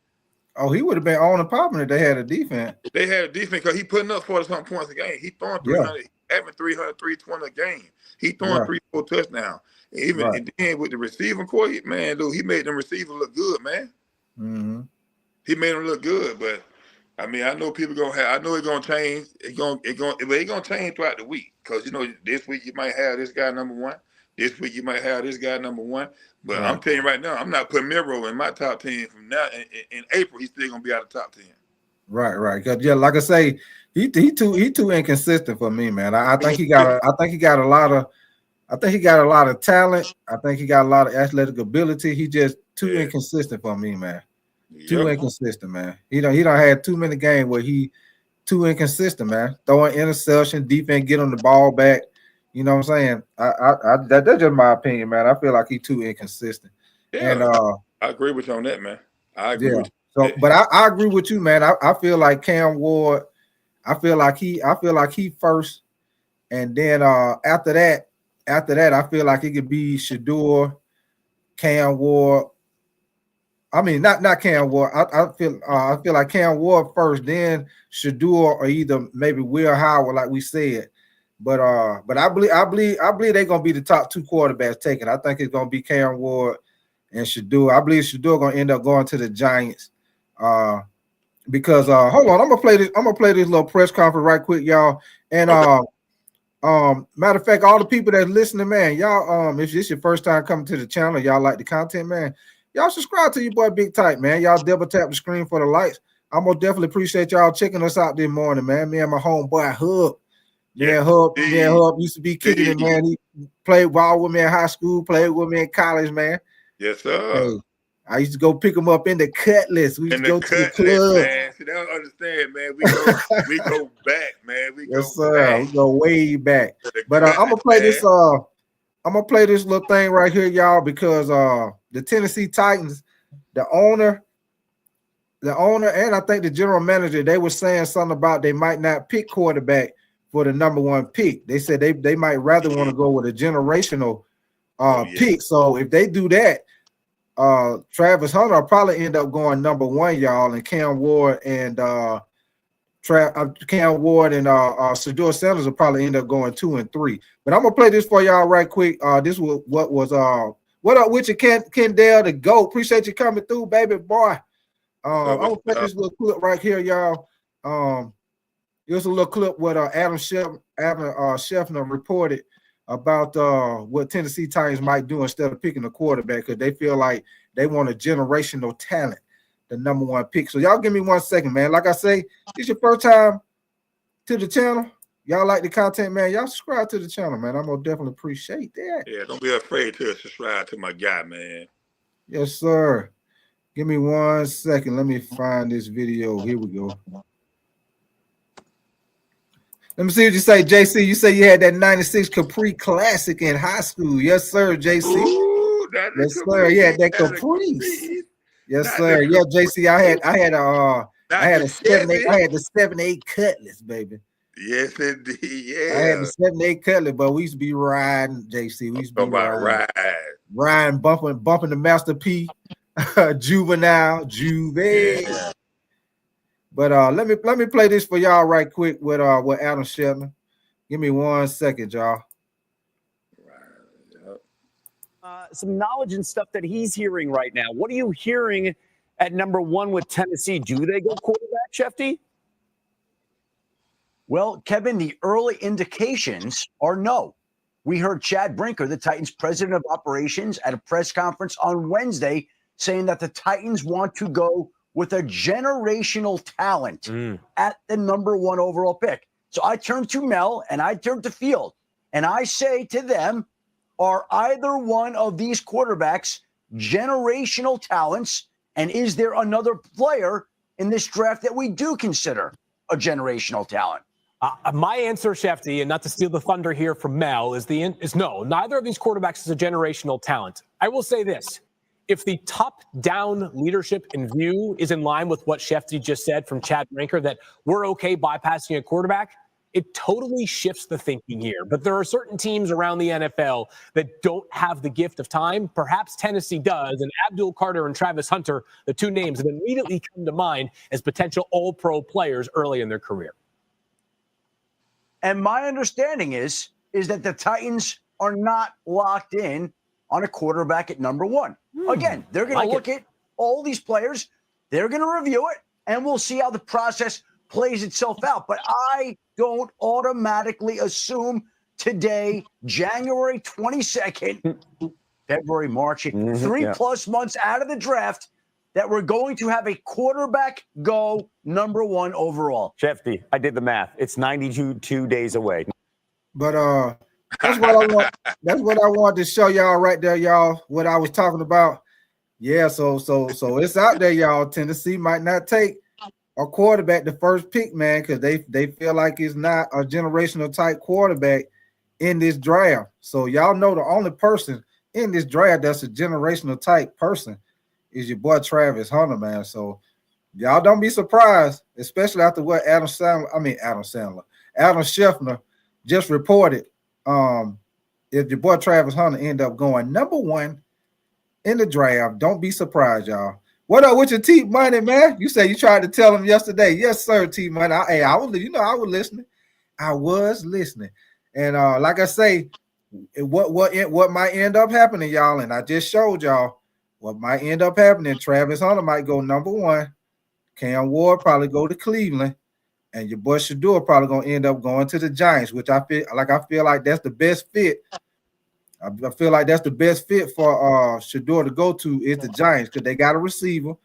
he would have been on and popping if they had a defense. They had a defense because he putting up 40-something points a game. He throwing 300, having 300, 320 a game. He throwing 3-4 touchdowns. And then with the receiving core, man, dude, he made them receivers look good, man. Mm-hmm. He made them look good, but I mean, I know people gonna have. I know it's gonna change. It's gonna change throughout the week because this week you might have this guy number one. This week you might have this guy number one. But I'm telling you right now, I'm not putting Miro in my top 10 from now. In April, he's still gonna be out of the top 10. Right. Cause like I say, he too inconsistent for me, man. I think he got a lot of talent. I think he got a lot of athletic ability. He just too inconsistent for me, man. Too inconsistent, man. He don't had too many games where he too inconsistent, man. Throwing interception, defense get on the ball back. You know what I'm saying? That's just my opinion, man. I feel like he's too inconsistent. Yeah, and I agree with you on that, man. I agree with you. So, but I agree with you, man. I feel like Cam Ward. I feel like he first, and then after that, I feel like it could be Shedeur, Cam Ward. I mean, not Cam Ward. I feel like Cam Ward first, then Shedeur, or either maybe Will Howard, like we said. But I believe they're gonna be the top two quarterbacks taken. I think it's gonna be Cam Ward and Shedeur. I believe Shedeur gonna end up going to the Giants. Because hold on, I'm gonna play this little press conference right quick, y'all. And matter of fact, all the people that listening, man, y'all, if this your first time coming to the channel, y'all like the content, man, y'all subscribe to your boy Big Type, man. Y'all double tap the screen for the lights. I'm gonna definitely appreciate y'all checking us out this morning, man. Me and my homeboy Hub. Hub used to be kicking it, man. He played ball with me in high school, played with me in college, man. Yes, sir. Hey, I used to go pick him up in the Cutlass. We used to go to the club. Man. See, they don't understand, man. We go back, man. We go way back. But I'm gonna play this. I'm gonna play this little thing right here, y'all, because the Tennessee Titans, the owner, and I think the general manager, they were saying something about they might not pick quarterback for the number one pick. They said they might rather want to go with a generational pick. So if they do that, Travis Hunter will probably end up going number one, y'all, and Cam Ward and Shedeur Sanders will probably end up going 2 and 3. But I'm gonna play this for y'all right quick. This was what up with you, Kendall the GOAT. Appreciate you coming through, baby boy. I'm gonna play this little clip right here, y'all. Here's a little clip what Adam Scheffner reported about what Tennessee Titans might do instead of picking a quarterback, because they feel like they want a generational talent, the number one pick. So y'all give me 1 second, man. Like I say, it's your first time to the channel. Y'all like the content, man. Y'all subscribe to the channel, man. I'm gonna definitely appreciate that. Yeah, don't be afraid to subscribe to my guy, man. Yes, sir. Give me 1 second. Let me find this video. Here we go. Let me see what you say, JC. You say you had that 96 Capri Classic in high school. Yes, sir, JC. Ooh, yes, sir. Yeah, that Caprice. Yes, sir. Yeah, JC. I had a 7.8 Cutlass, baby. Yes, indeed. Yeah. I had the 7.8 Cutlass, but we used to be riding, JC. We used to be riding, bumping the Master P, Juvenile, Juve. Yeah. But let me play this for y'all right quick with Adam Scheffner. Give me 1 second, y'all. some knowledge and stuff that he's hearing right now. What are you hearing at number 1 with Tennessee? Do they go quarterback, Shefty? Well, Kevin, the early indications are no. We heard Chad Brinker, the Titans president of operations, at a press conference on Wednesday saying that the Titans want to go with a generational talent at the number 1 overall pick. So I turn to Mel and I turn to Field and I say to them, are either one of these quarterbacks generational talents? And is there another player in this draft that we do consider a generational talent? My answer, Shefty, and not to steal the thunder here from Mel, is no. Neither of these quarterbacks is a generational talent. I will say this. If the top-down leadership and view is in line with what Shefty just said from Chad Brinker, that we're okay bypassing a quarterback, it totally shifts the thinking here. But there are certain teams around the NFL that don't have the gift of time. Perhaps Tennessee does, and Abdul Carter and Travis Hunter, the two names that immediately come to mind as potential all-pro players early in their career. And my understanding is that the Titans are not locked in on a quarterback at number 1. Again, they're going to look at all these players. They're going to review it, and we'll see how the process plays itself out. But I don't automatically assume today, January 22nd, February, March, 3+ months out of the draft, that we're going to have a quarterback go number 1 overall. Shefty, I did the math. It's 92 days away. But that's what I want. That's what I wanted to show y'all right there, y'all. What I was talking about. Yeah, so it's out there, y'all. Tennessee might not take a quarterback the first pick, man, because they feel like it's not a generational type quarterback in this draft. So y'all know the only person in this draft that's a generational type person is your boy Travis Hunter, man. So y'all don't be surprised, especially after what Adam Scheffner just reported. If your boy Travis Hunter end up going number 1 in the draft, don't be surprised, y'all. What up with your T Money, man? You said you tried to tell him yesterday. Yes, sir, T Money. I was listening. I was listening. And like I say, what might end up happening, y'all, and I just showed y'all what might end up happening. Travis Hunter might go number 1. Cam Ward probably go to Cleveland. And your boy Shedeur probably gonna end up going to the Giants, which I feel like that's the best fit. I feel like that's the best fit for Shedeur to go to is the Giants because they got a receiver.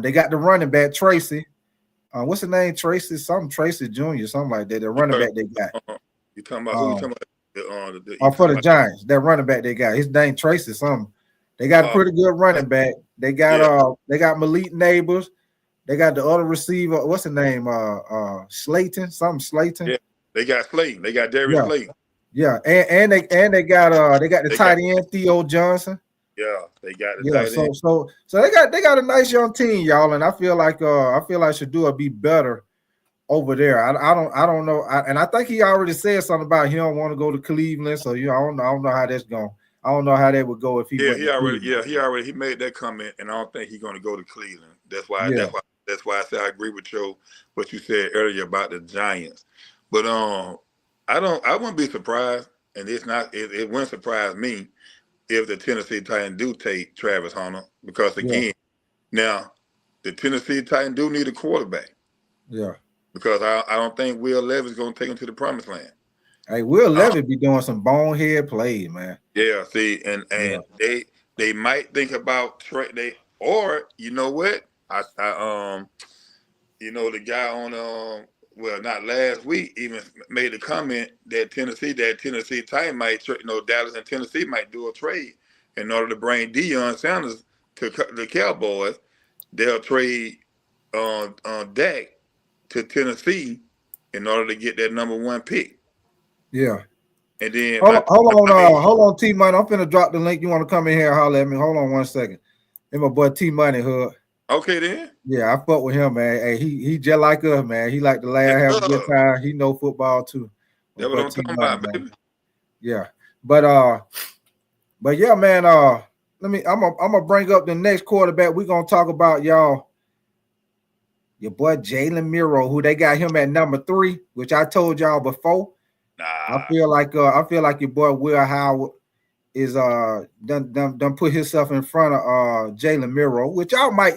They got the running back Tracy. What's the name? Tracy Jr. Something like that. The running back they got. You talking about who? You talking about for the Giants? That running back they got. His name Tracy something. They got a pretty good running back. They got Malik Neighbors. They got the other receiver. What's the name? Slayton. Yeah, they got Slayton. They got Darius Slayton. Yeah, and they got the tight end Theo Johnson. Yeah, they got the tight end. So they got a nice young team, y'all, and I feel like Shedeur be better over there. I don't know, and I think he already said something about he don't want to go to Cleveland. So I don't know how that's going. I don't know how that would go if he. He already made that comment, and I don't think he's going to go to Cleveland. That's why I said I agree with what you said earlier about the Giants. But I wouldn't be surprised, and it wouldn't surprise me if the Tennessee Titans do take Travis Hunter, because again, now the Tennessee Titans do need a quarterback. Yeah. Because I don't think Will Levis is going to take him to the promised land. Hey, Will Levis be doing some bonehead plays, man. Yeah, see, and they might think about trade. Or you know what? The guy on not last week even made a comment that Tennessee Titans might Dallas and Tennessee might do a trade in order to bring Dion Sanders to the Cowboys. They'll trade Dak to Tennessee in order to get that number 1 pick. Yeah. And then hold on, T Money. I'm finna drop the link. You want to come in here and holler at me? Hold on 1 second. And my boy T Money Hood. Okay then. Yeah, I fuck with him, man. Hey, he just like us, man. He like to laugh, have a good time. He know football too. That's what I'm talking about, baby. Yeah, but yeah, man. I'm gonna bring up the next quarterback. We're gonna talk about y'all. Your boy Jalen Miro, who they got him at number 3, which I told y'all before. Nah. I feel like your boy Will Howard is done put himself in front of Jalen Miro, which y'all might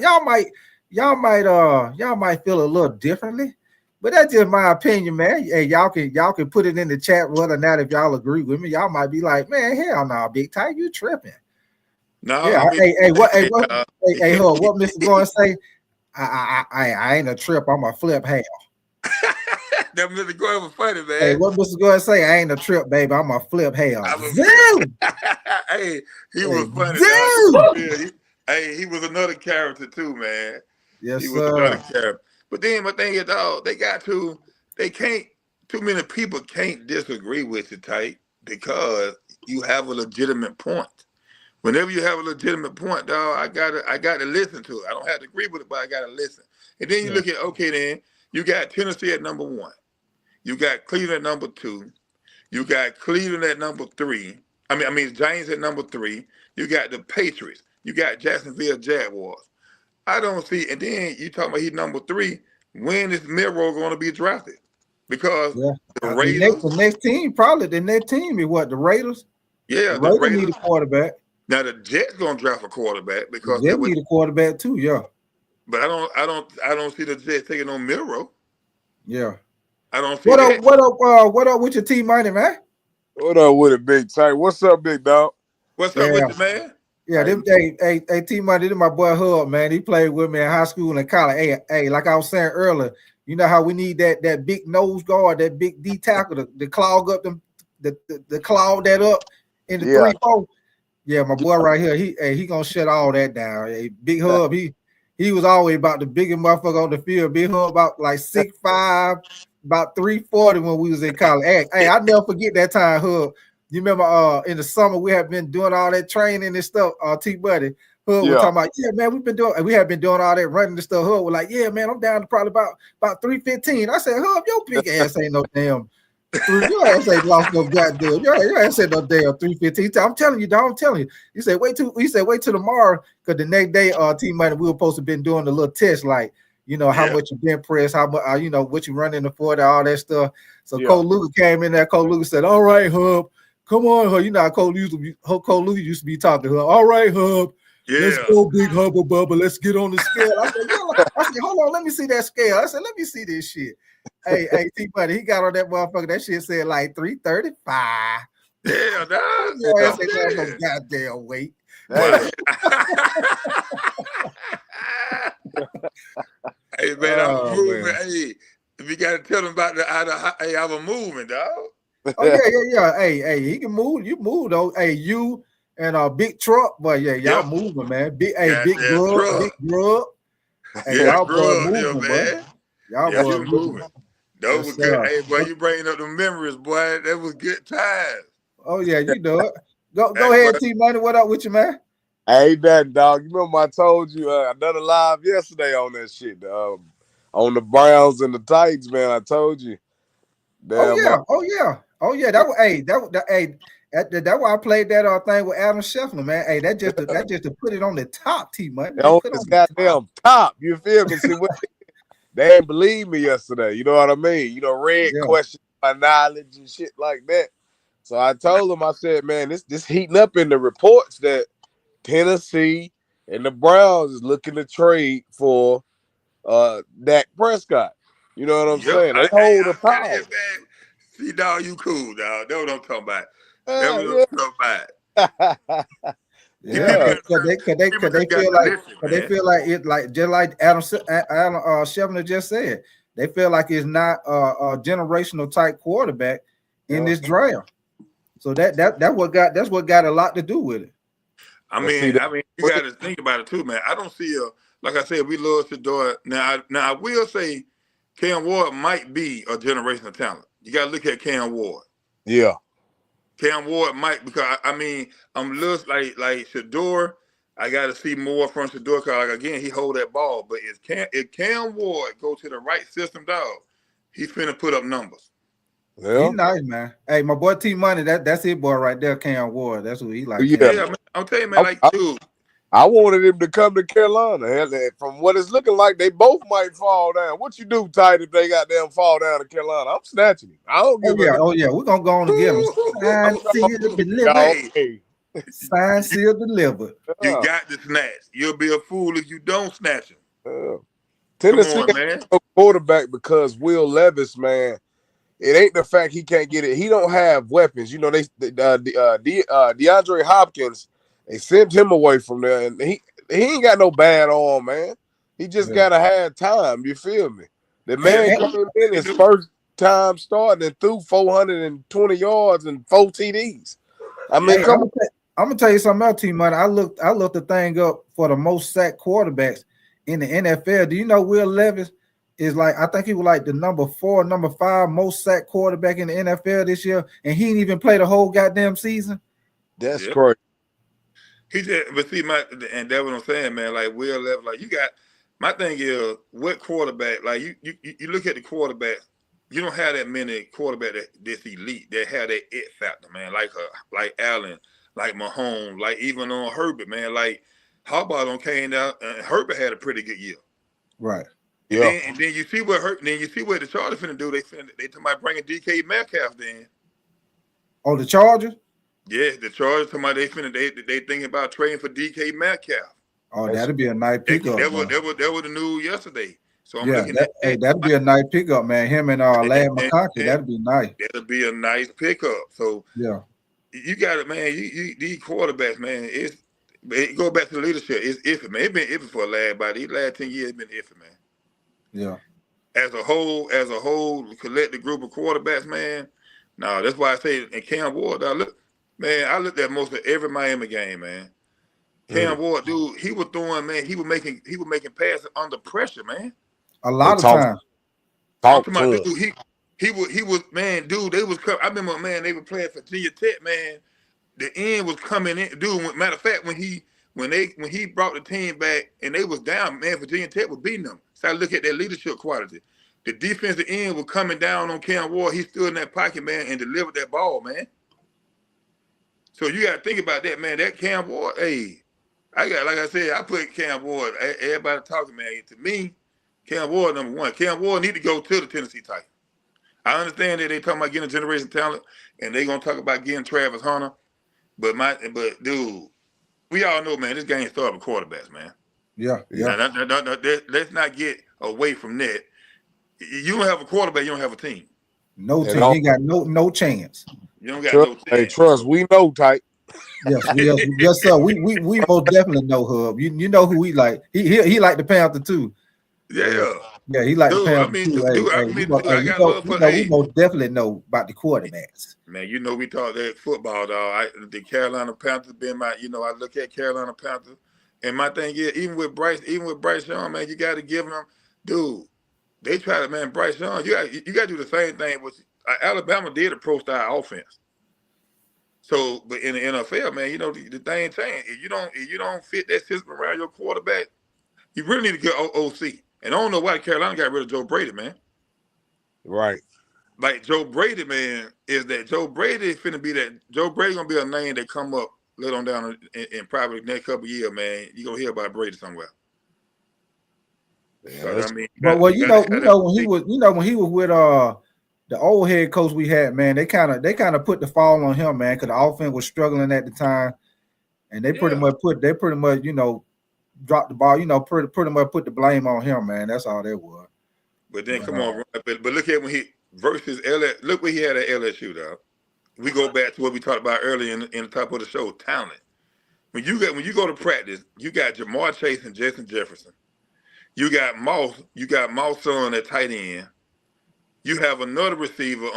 feel a little differently. But that's just my opinion, man. Hey, y'all can put it in the chat whether or not if y'all agree with me. Y'all might be like, man, hell no, Big Ty, you tripping. No, Yeah, I mean, what Mr. Gordon say? I ain't a trip, I'm a flip hell. that Mr. Gordon was funny, man. Hey, what Mr. Gordon say? I ain't a trip, baby, I'm a flip hell. Hey, he was funny, dog. He was another character too, man. Yes, he was sir. another character. But then my thing is, dog, too many people can't disagree with you, Tight, because you have a legitimate point. Whenever you have a legitimate point, dog, I gotta listen to it. I don't have to agree with it, but I gotta listen. And then you look at, okay, then you got Tennessee at number 1. You got Cleveland at number 2. You got Cleveland at number 3. I mean Giants at number 3. You got the Patriots. You got Jacksonville Jaguars. I don't see, and then you talking about he's number 3. When is Miro going to be drafted? Because the Raiders, the next team is what, the Raiders? Yeah, the Raiders need a quarterback. Now the Jets going to draft a quarterback because they need a quarterback too. Yeah, but I don't see the Jets taking on Miro. Yeah, I don't see what that. What up with your team, money, man? What up with it, Big Tight? What's up, big dog? What's up with you, man? Yeah, hey, T Money, this is my boy Hub, man. He played with me in high school and college. Hey, like I was saying earlier, you know how we need that big nose guard, that big D tackle to clog up the clog that up in the 3-4. Yeah, my boy right here, he gonna shut all that down. Hey, Big Hub, he was always about the biggest motherfucker on the field. Big Hub about like 6'5", about 340 when we was in college. Hey, I never forget that time, Hub. You remember in the summer we have been doing all that training and stuff. T Buddy, Hub was talking about, man, we have been doing all that running and stuff. Hub was like, yeah, man, I'm down to probably about 315. I said, Hub, your big ass ain't no damn. Your ass ain't lost no goddamn. Your ass ain't no damn 315. I'm telling you, dog. I'm telling you. He said, wait till tomorrow, because the next day, T Money, we were supposed to been doing a little test, like, you know, how much you bench press, how much, you know, what you run in the 40, all that stuff. So Cole Luger came in there. Cole Luger said, all right, Hub. Come on, Hub. You know how Cole Luger used to be talking to her. All right, Hub. Let's go, big Hubba Bubba. Let's get on the scale. I said, hold on, let me see that scale. I said, let me see this shit. Hey, T Buddy, he got on that motherfucker. That shit said like 335. Yeah, dog. Yeah, that's no goddamn weight. Hey, man, I was moving. Man. Hey, if you got to tell them about I was moving, dog. Oh yeah. Hey, he can move. You move though. Hey, you and big truck, but y'all moving, man. Big grub. Hey, y'all boy moving, man. Y'all boy moving. That was good. Hey, boy, you bringing up the memories, boy. That was good times. Oh yeah, you know it. Go ahead, T Money. What up with you, man? Ain't that, dog. You remember I told you I done a live yesterday on that shit. On the Browns and the Titans, man. I told you. Damn, oh yeah. That was that why I played that thing with Adam Scheffler, man. Hey, that just to put it on the top, T Money. On this goddamn top. You feel me? See what they ain't believe me yesterday. You know what I mean? You know, Red questioned my knowledge and shit like that. So I told him, I said, man, this heating up in the reports that Tennessee and the Browns is looking to trade for Dak Prescott. You know what I'm saying? They hold the power. See, dog, you cool, dog. That's what I'm talking about. That's what I'm talking about. Yeah, because they feel like it, like just like Adam Scheffler just said, they feel like it's not a generational type quarterback in this draft. So that's what got a lot to do with it. I mean, you got to think about it too, man. I don't see like I said, we love Shedeur. Now I will say, Cam Ward might be a generational talent. You got to look at Cam Ward. Yeah. Cam Ward might, because I'm looking like Shedeur. I got to see more from Shedeur, because again, he hold that ball. But if Cam Ward go to the right system, dog, he's finna put up numbers. Yeah. He's nice, man. Hey, my boy T Money, that's his boy right there, Cam Ward. That's who he like. Yeah, man, I'm telling you, man, dude. I wanted him to come to Carolina. Hell, from what it's looking like, they both might fall down. What you do, Tight, if they got them fall down to Carolina? I'm snatching him. I don't give a we're gonna go on and get him. Signed, sealed, delivered. You got to snatch. You'll be a fool if you don't snatch him. Tennessee Come on, man. A quarterback because Will Levis, man. It ain't the fact he can't get it. He don't have weapons. You know, DeAndre Hopkins, they sent him away from there, and he ain't got no bad arm, man. He just gotta have time. You feel me? The man coming in his first time starting and threw 420 yards and 4 TDs. I mean, I'm gonna tell you something else, T-Money. I looked the thing up for the most sacked quarterbacks in the NFL. Do you know Will Levis is like, I think he was like the number 4, number 5 most sacked quarterback in the NFL this year, and he didn't even play the whole goddamn season. That's correct. He said, but see, and that's what I'm saying, man. Like Will Levis, like you got. My thing is, what quarterback? Like you look at the quarterbacks. You don't have that many quarterbacks that's elite that have that it factor, man. Like Allen, like Mahomes, like even on Herbert, man. Like Harbaugh came out, and Herbert had a pretty good year. Right. Yeah. And then you see what the Chargers finna do. They talking about bringing DK Metcalf in. Oh, the Chargers? Yeah, the Chargers talking about they thinking about trading for DK Metcalf. Oh, that'd be a nice pickup. That was the news yesterday. So I'm looking at that. That'd be a nice pickup, man. Him and Lad McConkey, that'd be nice. That'll be a nice pickup. So yeah, you got it, man. You these quarterbacks, man. It go back to the leadership. It's iffy, man. It's been iffy for a lad, but these last 10 years, it's been iffy, man. Yeah. As a whole, collective group of quarterbacks, man. No, that's why I say in Cam Ward, I looked at most of every Miami game, man. Cam Ward, dude, he was throwing, man. He was making passes under pressure, man. A lot of times. Dude, he was, man, dude. They was. I remember, man. They were playing Virginia Tech, man. The end was coming in, dude. Matter of fact, when he brought the team back and they was down, man, Virginia Tech was beating them. So I look at their leadership quality. The defensive end was coming down on Cam Ward. He stood in that pocket, man, and delivered that ball, man. So you got to think about that, man. That Cam Ward, hey, like I said, I put Cam Ward. Everybody talking, man. To me, Cam Ward number 1. Cam Ward need to go to the Tennessee Titans. I understand that they talking about getting a generation talent, and they gonna talk about getting Travis Hunter. But dude, we all know, man, this game started with quarterbacks, man. Yeah. Let's not get away from that. You don't have a quarterback, you don't have a team. No team. You ain't got no chance. You don't got no chance. Hey, trust, we know, Type. Yes, sir. We most definitely know Hub. You know who he like. He like the Panther too. Yeah, he like the Panther too. We most definitely know about the quarterbacks. Man, you know we talk that football, dog. The Carolina Panthers been my, I look at Carolina Panthers, and my thing is, even with Bryce Young, man, you got to give them, dude. They try to, man, Bryce Young. You got to do the same thing. With Alabama did a pro-style offense. So, but in the NFL, man, the thing changed. If you don't fit that system around your quarterback, you really need to get OC. And I don't know why Carolina got rid of Joe Brady, man. Right. Like Joe Brady, man, Joe Brady gonna be a name that come up later on down in probably the next couple of years, man. You gonna hear about Brady somewhere. Yeah, so, I mean, when he was with the old head coach we had, man, they kind of put the fall on him, man, because the offense was struggling at the time, and they pretty much dropped the ball, pretty much put the blame on him, man. That's all that was. But then come on, but look at when he versus LSU. Look what he had at LSU, though. We go back to what we talked about earlier in the top of the show, talent. When you go to practice, you got Jamar Chase and Justin Jefferson. You got Moss son at tight end. You have another receiver.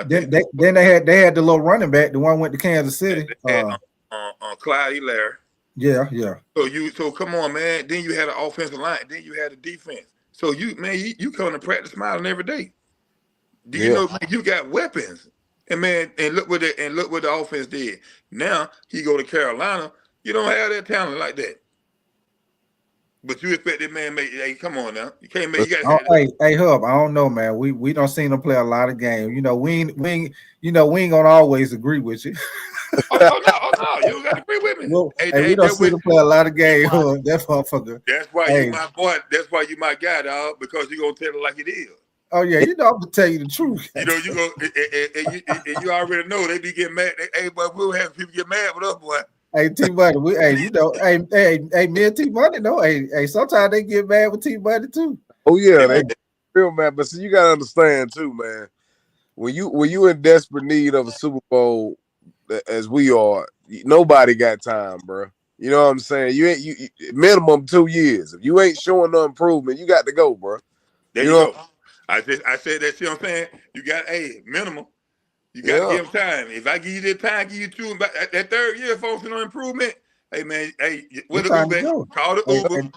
Then they had the little running back, the one went to Kansas City. Clyde Elaire. Yeah. So come on, man. Then you had an offensive line. Then you had a defense. So you come to practice smiling every day. Do you know, man, you got weapons? And man, and look what the offense did. Now he go to Carolina. You don't have that talent like that. But you expect that man hey, come on now. You can't make hey Hub, I don't know, man. We don't see him play a lot of games. We ain't gonna always agree with you. Oh no, you don't gotta agree with me. Well, we don't see him play a lot of games. That motherfucker. That's why you my boy. That's why you my guy, dog, because you're gonna tell it like it is. Oh yeah, you know I'm gonna tell you the truth. You know, you go and you already know they be getting mad. Hey, but we'll have people get mad with us, boy. Hey, T Money, me and T Money, no, hey, sometimes they get mad with T Money too. Oh yeah, they real mad. But see, you gotta understand too, man. When you in desperate need of a Super Bowl, as we are, nobody got time, bro. You know what I'm saying? You minimum 2 years. If you ain't showing no improvement, you got to go, bro. There you go. I said that shit. I'm saying you got minimum. You got to give them time. If I give you this time, give you 2, about that 3rd year, folks, no improvement. Hey man, where the Uber? Call the Uber.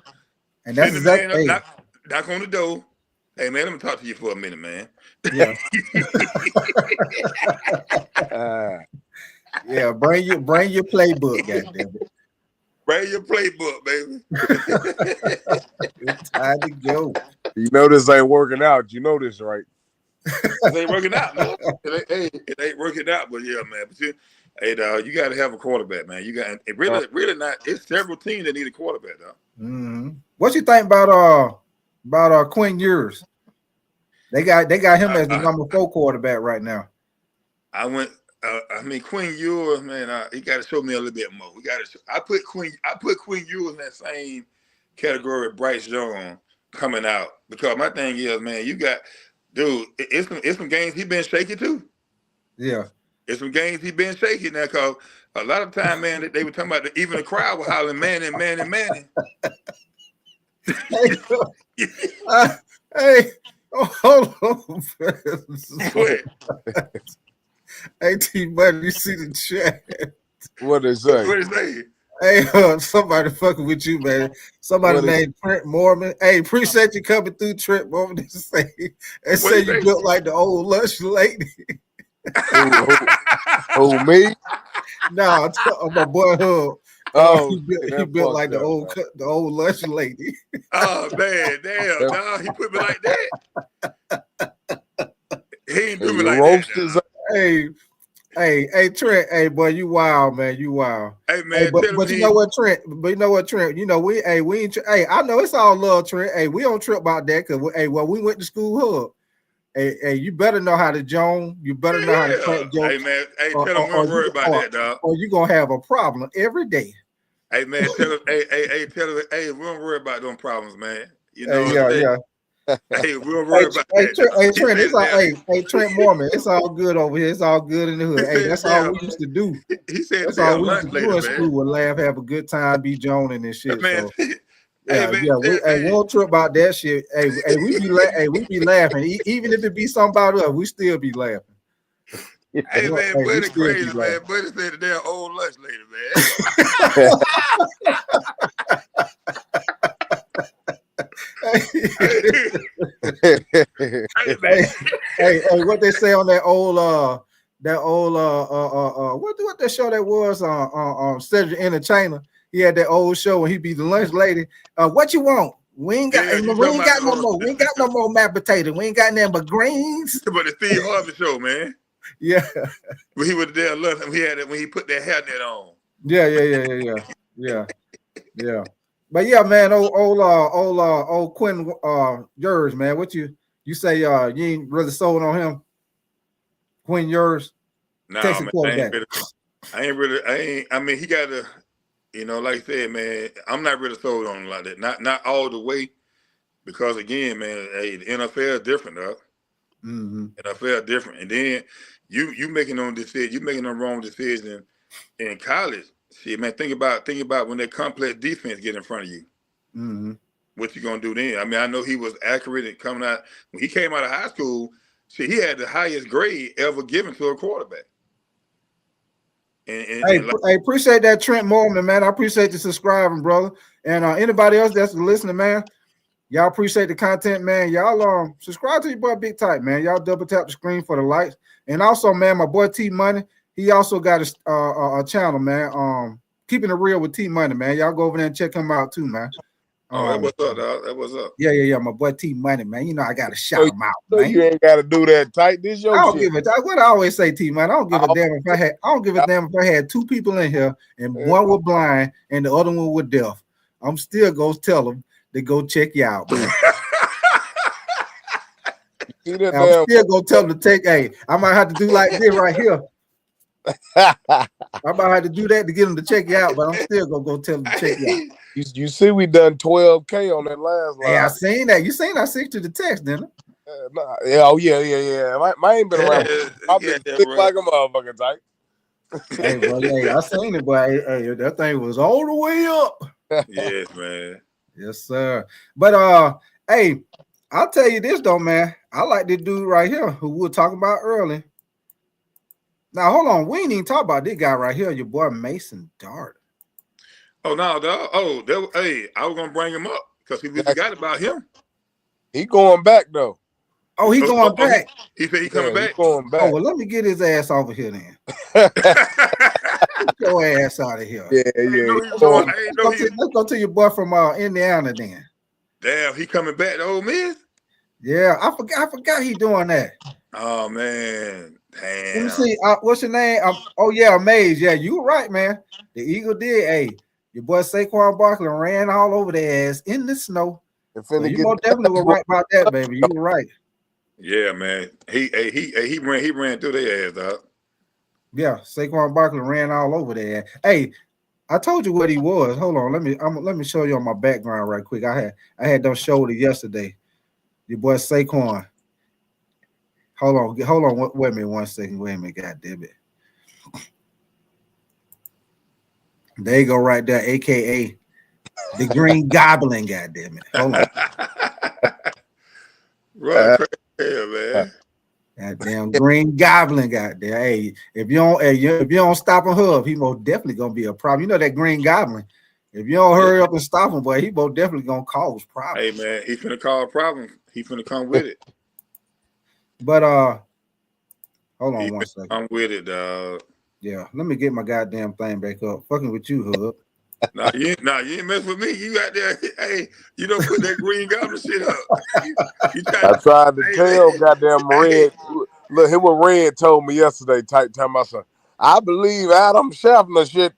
And that's exactly. Knock on the door. Hey man, let me talk to you for a minute, man. Yeah. Yeah, bring your playbook, goddamn it. Bring your playbook, baby. It's time to go. You know this ain't working out. You know this, right? It ain't working out, man. It ain't working out, but yeah, man. But you got to have a quarterback, man. You got it really not. It's several teams that need a quarterback, though. Mm-hmm. What you think about Quinn Ewers? They got him as the number 4 quarterback right now. Quinn Ewers, man, he got to show me a little bit more. I put Quinn Ewers in that same category of Bryce Young coming out, because my thing is, man, you got, dude, it's some games he been shaky too. Yeah. It's some games he been shaky now, because a lot of time, man, they were talking about even the crowd was hollering, Manning. Hey, hold on. Hey, T Money, you see the chat? What they say? What they say? Hey, somebody fucking with you, man. Somebody named Trent Mormon. Hey, appreciate you coming through, Trent Mormon. They say you built like the old lush lady. Who me? No, my boy Hub. He built like the old lush lady. Oh man, damn, no, he put me like that. He ain't do me like that. Hey, Trent. Hey, boy, you wild, man. You wild. Hey, man. But you know what, Trent? We ain't. Hey, I know it's all love, Trent. Hey, we don't trip about that because we went to school Hub. Hey, you better know how to Joan. You better know how to crack jokes. Hey, man. Hey, tell them we don't worry about that, dog. Or you gonna have a problem every day. Hey, man. Tell them. Tell them. Hey, we don't worry about them problems, man. You know. Yeah. Hey, we don't worry about that. Trent, it's all, Trent Mormon, it's all good over here. It's all good in the hood. Hey, that's all we used to do. He said that's all we used to do in school. We'll laugh, have a good time, be joning and shit. Man. So, we won't trip about that shit. Hey, we be laughing. Even if it be something about us, we still be laughing. Hey man, Buddy crazy, man. Buddy said the damn old lunch lady, man. Hey, what they say on that old what that show that was on Cedric Entertainer? He had that old show and he be the lunch lady. What you want? We ain't got no more. We ain't got no more mashed potato. We ain't got nothing but greens. But the Steve Harvey show, man. Yeah. When he was there lunch, he had it when he put that hairnet on. Yeah. But yeah, man, old Quinn Ewers, man. What you say? You ain't really sold on him, Quinn Ewers? No, man, I mean, he got to, like I said, man. I'm not really sold on him like that. Not all the way, because again, man, hey, the NFL is different, though. Mm-hmm. NFL different, and then you making on decision, you making a wrong decision in college. See, man, think about when that complex defense get in front of you. Mm-hmm. What you gonna do then? I mean, I know he was accurate and coming out when he came out of high school. See, he had the highest grade ever given to a quarterback. I appreciate that, Trent Mormon, man. I appreciate you subscribing, brother. And anybody else that's listening, man, y'all appreciate the content, man. Y'all subscribe to your boy Big Type, man. Y'all double tap the screen for the likes. And also, man, my boy T Money, he also got a channel, man. Keeping it real with T Money, man. Y'all go over there and check him out too, man. That what's up, dog. That what's up. Yeah. My boy T Money, man. You know I gotta shout him out, man. You ain't gotta do that tight. This your I don't shit. give a what I always say, T Money. I don't give a damn if I had 2 people in here and one was blind and the other one was deaf. I'm still gonna tell them to go check you out, man. See that I'm still gonna tell him to take. Hey, I might have to do like this right here. I might have to do that to get him to check you out, but I'm still gonna go tell him to check you out. You see, we done 12K on that last line. Hey, I seen that. You seen I sent you the text, didn't I? Nah, yeah, oh yeah. My ain't been around. I've been sick like a motherfucker, type. Hey, bro, hey, I seen it, but hey, that thing was all the way up. Yes, man. Yes, sir. But hey, I'll tell you this though, man. I like this dude right here who we were talking about early. Now, hold on. We ain't even talk about this guy right here, your boy Mason Dart. Oh no, dog. Oh, hey, I was gonna bring him up because we forgot about him. He going back though. Oh, he going back. He said he coming back. He going back. Oh, well, let me get his ass over here then. Get your ass out of here. Let's go to your boy from Indiana then. Damn, he coming back to Ole Miss? Yeah, I forgot he doing that. Oh man. Damn. Let me see. What's your name? Oh yeah, Maze. Yeah, you were right, man. The Eagle did. Hey, your boy Saquon Barkley ran all over their ass in the snow. So you most definitely were right about that, baby. You were right. Yeah, man. He ran through their ass, dog. Yeah, Saquon Barkley ran all over there. Hey, I told you what he was. Hold on, let me show you on my background right quick. I had them showed it yesterday. Your boy Saquon. Hold on. Wait a minute, 1 second. Wait a minute, God damn it. There you go, right there, aka the Green Goblin. God damn it. Hold on. Right, hell, man. Goddamn Green Goblin, goddamn. Hey, if you don't stop him, Hub, he most definitely gonna be a problem. You know that Green Goblin. If you don't hurry up and stop him, boy, he most definitely gonna cause problems. Hey man, he finna cause problems. He finna come with it. But hold on 1 second. I'm with it, dog. Yeah, let me get my goddamn thing back up. Fucking with you, Hub. Nah, you ain't mess with me. You out there, hey, you don't put that Green Goblin shit up. I tried to tell goddamn Red. Look, here what Red told me yesterday. Time I said, I believe Adam Scheffner shit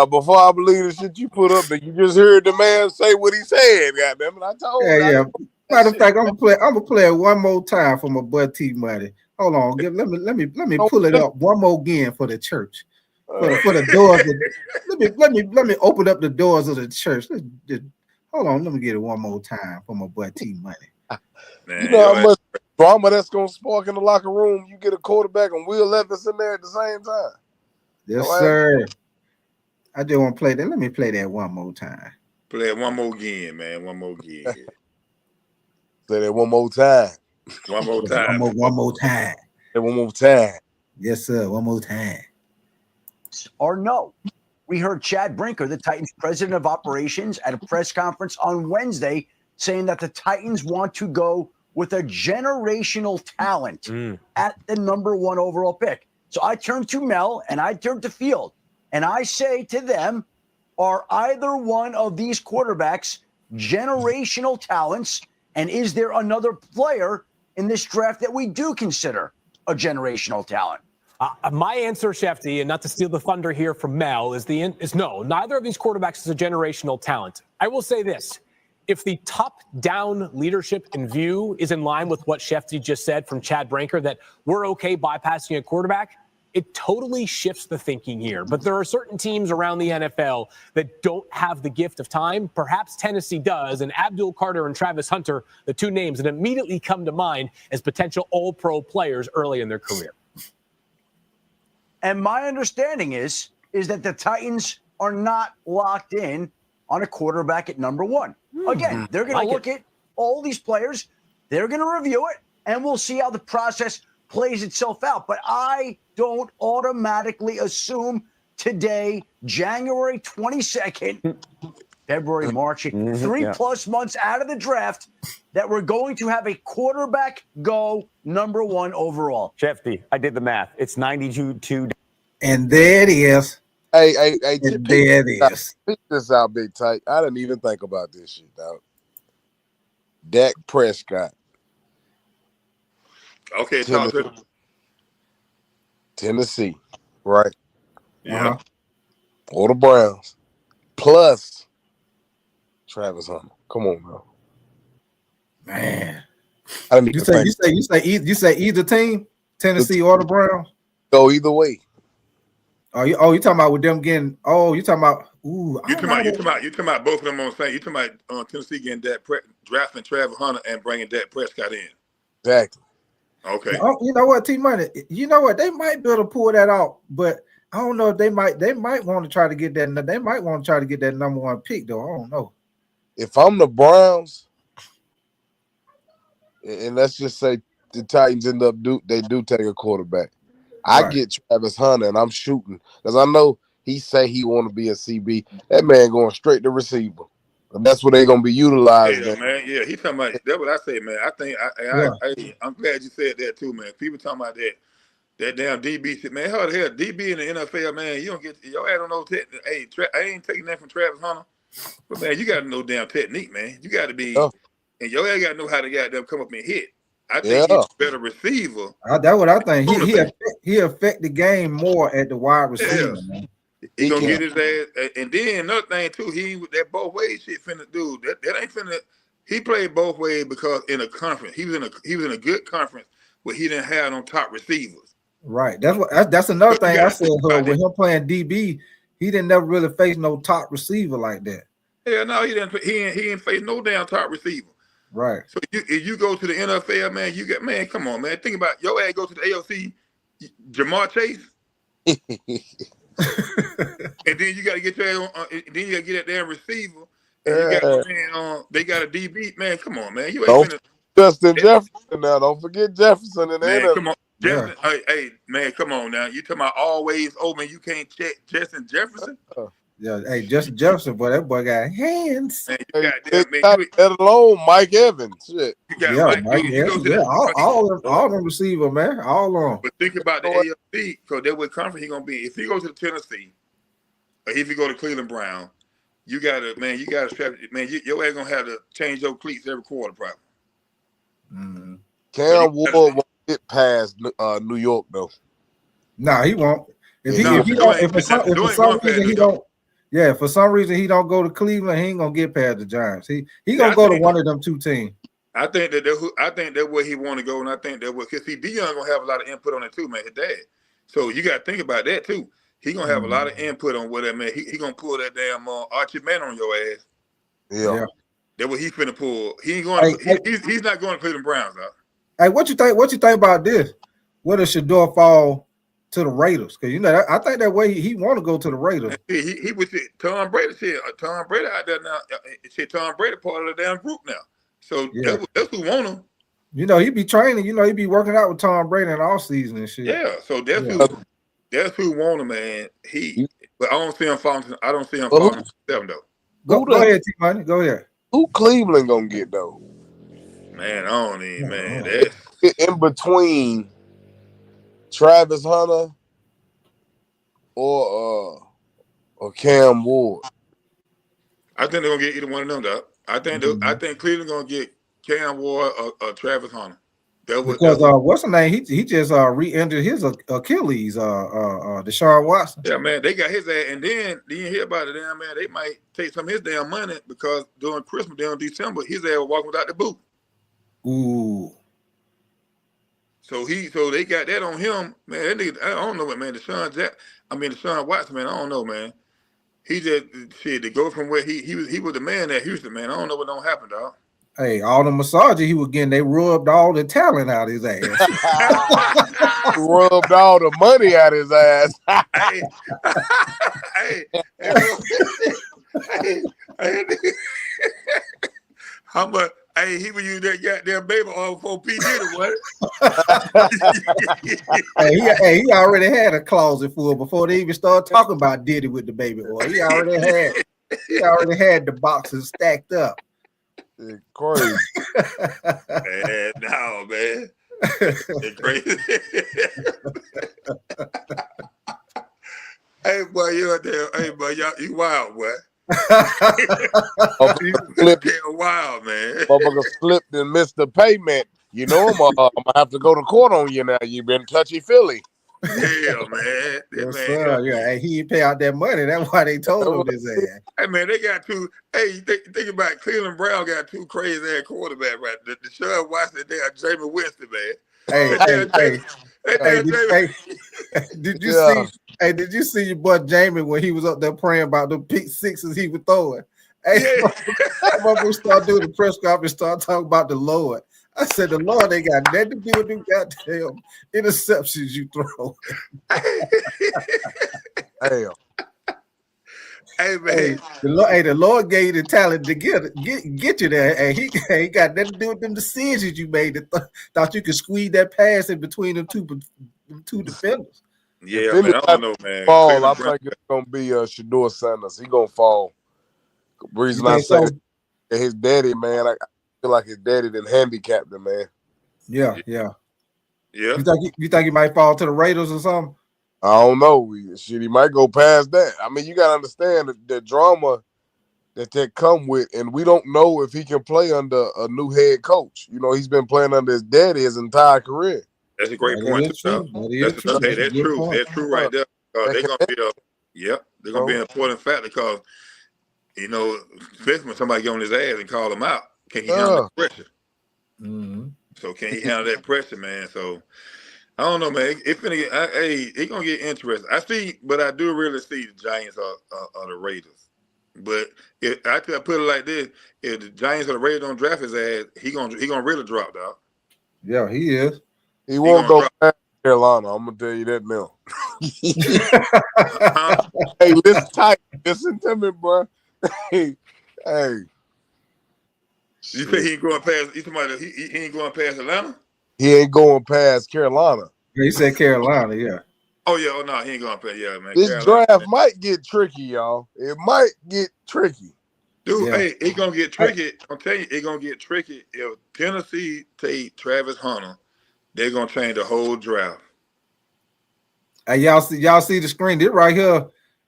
before I believe the shit you put up. That you just heard the man say what he said. Goddamn it, I told you. Yeah. Matter of fact, I'm gonna play it one more time for my boy T Money. Hold on, let me pull it up one more again for the church. For the doors. Let me open up the doors of the church. Hold on, let me get it one more time for my boy T Money. Man, you know how much drama that's gonna spark in the locker room. You get a quarterback and Will Levis in there at the same time. Yes, sir. I just want to play that. Let me play that one more time. Play it one more again, man. One more again. Say that one more time. One more time. One more time. Say one more time. Yes, sir. One more time. Or no. We heard Chad Brinker, the Titans president of operations, at a press conference on Wednesday saying that the Titans want to go with a generational talent at the #1 overall pick. So I turn to Mel and I turn to Field and I say to them, are either one of these quarterbacks generational talents? And is there another player in this draft that we do consider a generational talent? My answer, Shefty, and not to steal the thunder here from Mel, is no. Neither of these quarterbacks is a generational talent. I will say this. If the top-down leadership and view is in line with what Shefty just said from Chad Brinker, that we're okay bypassing a quarterback, it totally shifts the thinking here. But there are certain teams around the NFL that don't have the gift of time. Perhaps Tennessee does, and Abdul Carter and Travis Hunter, the two names that immediately come to mind as potential all-pro players early in their career. And my understanding is that the Titans are not locked in on a quarterback at #1. Again, they're going to look at all these players. They're going to review it, and we'll see how the process plays itself out. But I don't automatically assume today, January 22nd, February, March, 3+ months out of the draft, that we're going to have a quarterback go #1 overall. Shefty, I did the math. It's 92. And there it is. Hey, and there it is. Pick this out, Big Tight. I didn't even think about this shit, dog. Dak Prescott. Okay, talk to him. Tennessee, right? Yeah. Or the Browns. Plus Travis Hunter. Come on, bro. Man. I didn't even think. You say either team, Tennessee or the Browns. Go either way. You talking about with them getting? Oh, you talking about? Ooh, You talking about both of them on the same. You talking about Tennessee getting drafting Travis Hunter and bringing Dak Prescott in. Exactly. Okay. You know what, T Money? You know what? They might be able to pull that off, but I don't know if they might want to try to get that. They might want to try to get that number 1 pick, though. I don't know. If I'm the Browns, and let's just say the Titans do take a quarterback, I get Travis Hunter and I'm shooting because I know he say he want to be a CB. That man going straight to receiver. And that's what they're gonna be utilized. Yeah, man. Yeah, he talking about that's what I say, man. I think I'm glad you said that too, man. People talking about that damn DB shit, man. How the hell DB in the NFL, man? You don't get your ass don't know. Hey, I ain't taking that from Travis Hunter, but man, you got to know damn technique, man. You got to be, and your ass got to know how to goddamn come up and hit. I think he's a better receiver. That's what I think. He affect the game more at the wide receiver. Yeah. He gonna get his ass, and then another thing too. He with that both ways shit finna do. That ain't finna. He played both ways because in a conference, he was in a good conference, but he didn't have no top receivers. Right. That's another thing I said. With him playing DB, he didn't never really face no top receiver like that. Yeah, no, he didn't. He ain't face no damn top receiver. Right. So if you go to the NFL, man, come on, man. Think about your ass go to the AOC, Jamar Chase. And then you got to get your ass on, then you got to get that damn receiver. And you got they got a DB, man. Come on, man. You ain't finna Justin Jefferson now. Don't forget Jefferson and man. Come on, Jefferson. Hey, man, come on now. You talking about always? Oh man, you can't check Justin Jefferson. Yeah, hey, Justin Jefferson, boy, that boy got hands. Man, let alone Mike Evans. Shit. Mike Evans. All them receiver, man. All of them. But think about the AFC, because that what conference he gonna be. If he goes to Tennessee, or if you go to Cleveland Brown, you gotta strap. Man, your ass gonna have to change your cleats every quarter, probably. Mm-hmm. Cam Ward won't get past New York though. Nah, he won't. If for some reason he don't. Yeah, for some reason he don't go to Cleveland, he ain't gonna get past the Giants. He gonna go to one of them two teams. I think that's where he want to go, and I think that because Dion gonna have a lot of input on it too, man. His dad. So you got to think about that too. He gonna have a lot of input on what that man. He gonna pull that damn Archie Man on your ass. Yeah. That's what he finna pull. He ain't going. He's not going to Cleveland Browns, though. Hey, what you think? What you think about this? What does Shedeur fall to the Raiders? Because I think that way he want to go to the Raiders. He was Tom Brady. Tom Brady out there now. Tom Brady part of the damn group now. So that's who want him. He be training. He be working out with Tom Brady in all season and shit. Yeah. So that's who want him, man. But I don't see him falling. I don't see him falling to 7 though. Go ahead, T Money. Go ahead. Who Cleveland gonna get though? Man, I don't even, man. That's in between Travis Hunter or Cam Ward. I think they're gonna get either one of them though. I think Cleveland gonna get Cam Ward or Travis Hunter. Because what's the name? He just re-injured his Achilles. Deshaun Watson. Yeah, man, they got his ass, and then you hear about it, damn man. They might take some of his damn money because during Christmas, during December, his ass was walking without the boot. Ooh. So they got that on him, man. That nigga, I don't know what, man. Deshaun Watson, man. I don't know, man. He just to go from where he was the man at Houston, man. I don't know what don't happen, dog. Hey, all the massages he was getting, they rubbed all the talent out of his ass. Rubbed all the money out of his ass. How much? Hey, he would use that goddamn baby oil for PD or what? He already had a closet full before they even started talking about Diddy with the baby oil. He already had the boxes stacked up. It's crazy. Man, no, man. It's crazy. Hey, boy, you out there. Hey, boy, you wild, boy. Wild, man. Motherfucker slipped and missed the payment. I'm gonna have to go to court on you now. You've been touchy-feely. Yeah, man. Yes, sir. Yeah, hey, he didn't pay out that money. That's why they told him this ass. Hey, man, they got two. Hey, think about it. Cleveland Brown got two crazy ass quarterbacks, right? The Deshaun Watson, they are Jamie Winston, man. Did you see? Hey, did you see your boy Jamie when he was up there praying about the pick sixes he was throwing? Hey, we start doing the press conference, start talking about the Lord. I said, the Lord ain't got nothing to do with them goddamn interceptions you throw. Damn. Hey, man. The Lord gave you the talent to get you there. And he ain't got nothing to do with them decisions you made. Thought you could squeeze that pass in between them two defenders. Yeah, man. I don't know, man. Fall, I think it's going to be Shedeur Sanders. He going to fall. The reason I say his daddy, man, I feel like his daddy done handicapped him, man. Yeah. You think he might fall to the Raiders or something? I don't know. Shit, he might go past that. I mean, you got to understand the drama that come with, and we don't know if he can play under a new head coach. You know, he's been playing under his daddy his entire career. That's a great point. That's true. That's true right there. They're gonna be they're gonna be an important factor because especially when somebody get on his ass and call him out, can he handle the pressure? Mm-hmm. So can he handle that pressure, man? So I don't know, man. It's gonna get interesting. But I do really see the Giants are the Raiders. But I put it like this: if the Giants or the Raiders don't draft his ass, he gonna really drop, dog. Yeah, he is. He won't go past Carolina. I'm gonna tell you that now. Hey, listen to me, bro. Hey. You say he ain't going past? He ain't going past Atlanta? He ain't going past Carolina. Yeah, he said Carolina, yeah. Oh yeah, no, he ain't going past. Yeah, man. This Carolina, draft might get tricky, y'all. It might get tricky. Dude, hey, it's gonna get tricky. I'm telling you, it's gonna get tricky if Tennessee take Travis Hunter. They're gonna change the whole draft. Hey, y'all see the screen? This right here,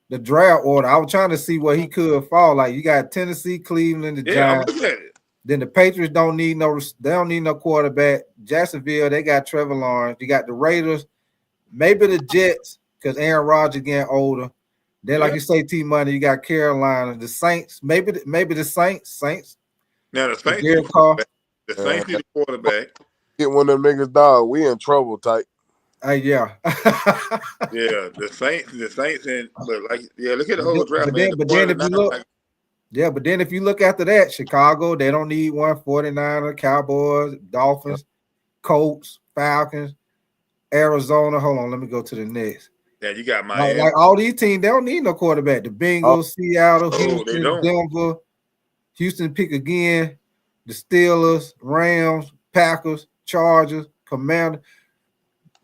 the draft order. I was trying to see where he could fall. Like you got Tennessee, Cleveland, the Giants. I'm looking at it. Then the Patriots don't need no quarterback. Jacksonville, they got Trevor Lawrence. You got the Raiders, maybe the Jets, because Aaron Rodgers getting older. Then, like you say, T-Money, you got Carolina, the Saints, maybe the Saints. Now the Saints need the Saints need a quarterback. Get one of them niggas, dog. We in trouble, type. Yeah, the Saints, look at the whole draft, man. But then if you look after that, Chicago, they don't need one. 49ers, Cowboys, Dolphins, Colts, Falcons, Arizona. Hold on, let me go to the next. Yeah, you got Miami. Like all these teams, they don't need no quarterback. The Bengals, Seattle, Houston, Denver, Houston pick again, the Steelers, Rams, Packers, Chargers, Commanders,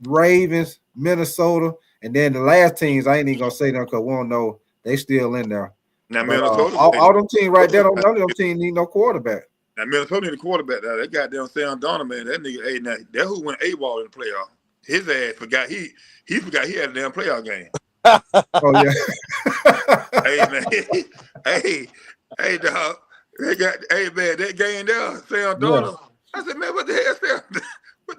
Ravens, Minnesota, and then the last teams, I ain't even gonna say them because we don't know they still in there. Now Minnesota, all them teams right there, none of them teams need no quarterback. Now Minnesota need a quarterback. Now that goddamn Sam Darnold, man, that nigga, hey, now that who went AWOL in the playoff. His ass forgot he forgot he had a damn playoff game. Oh yeah. Hey man, hey dog, man, that game there, Sam Darnold. I said, man, what the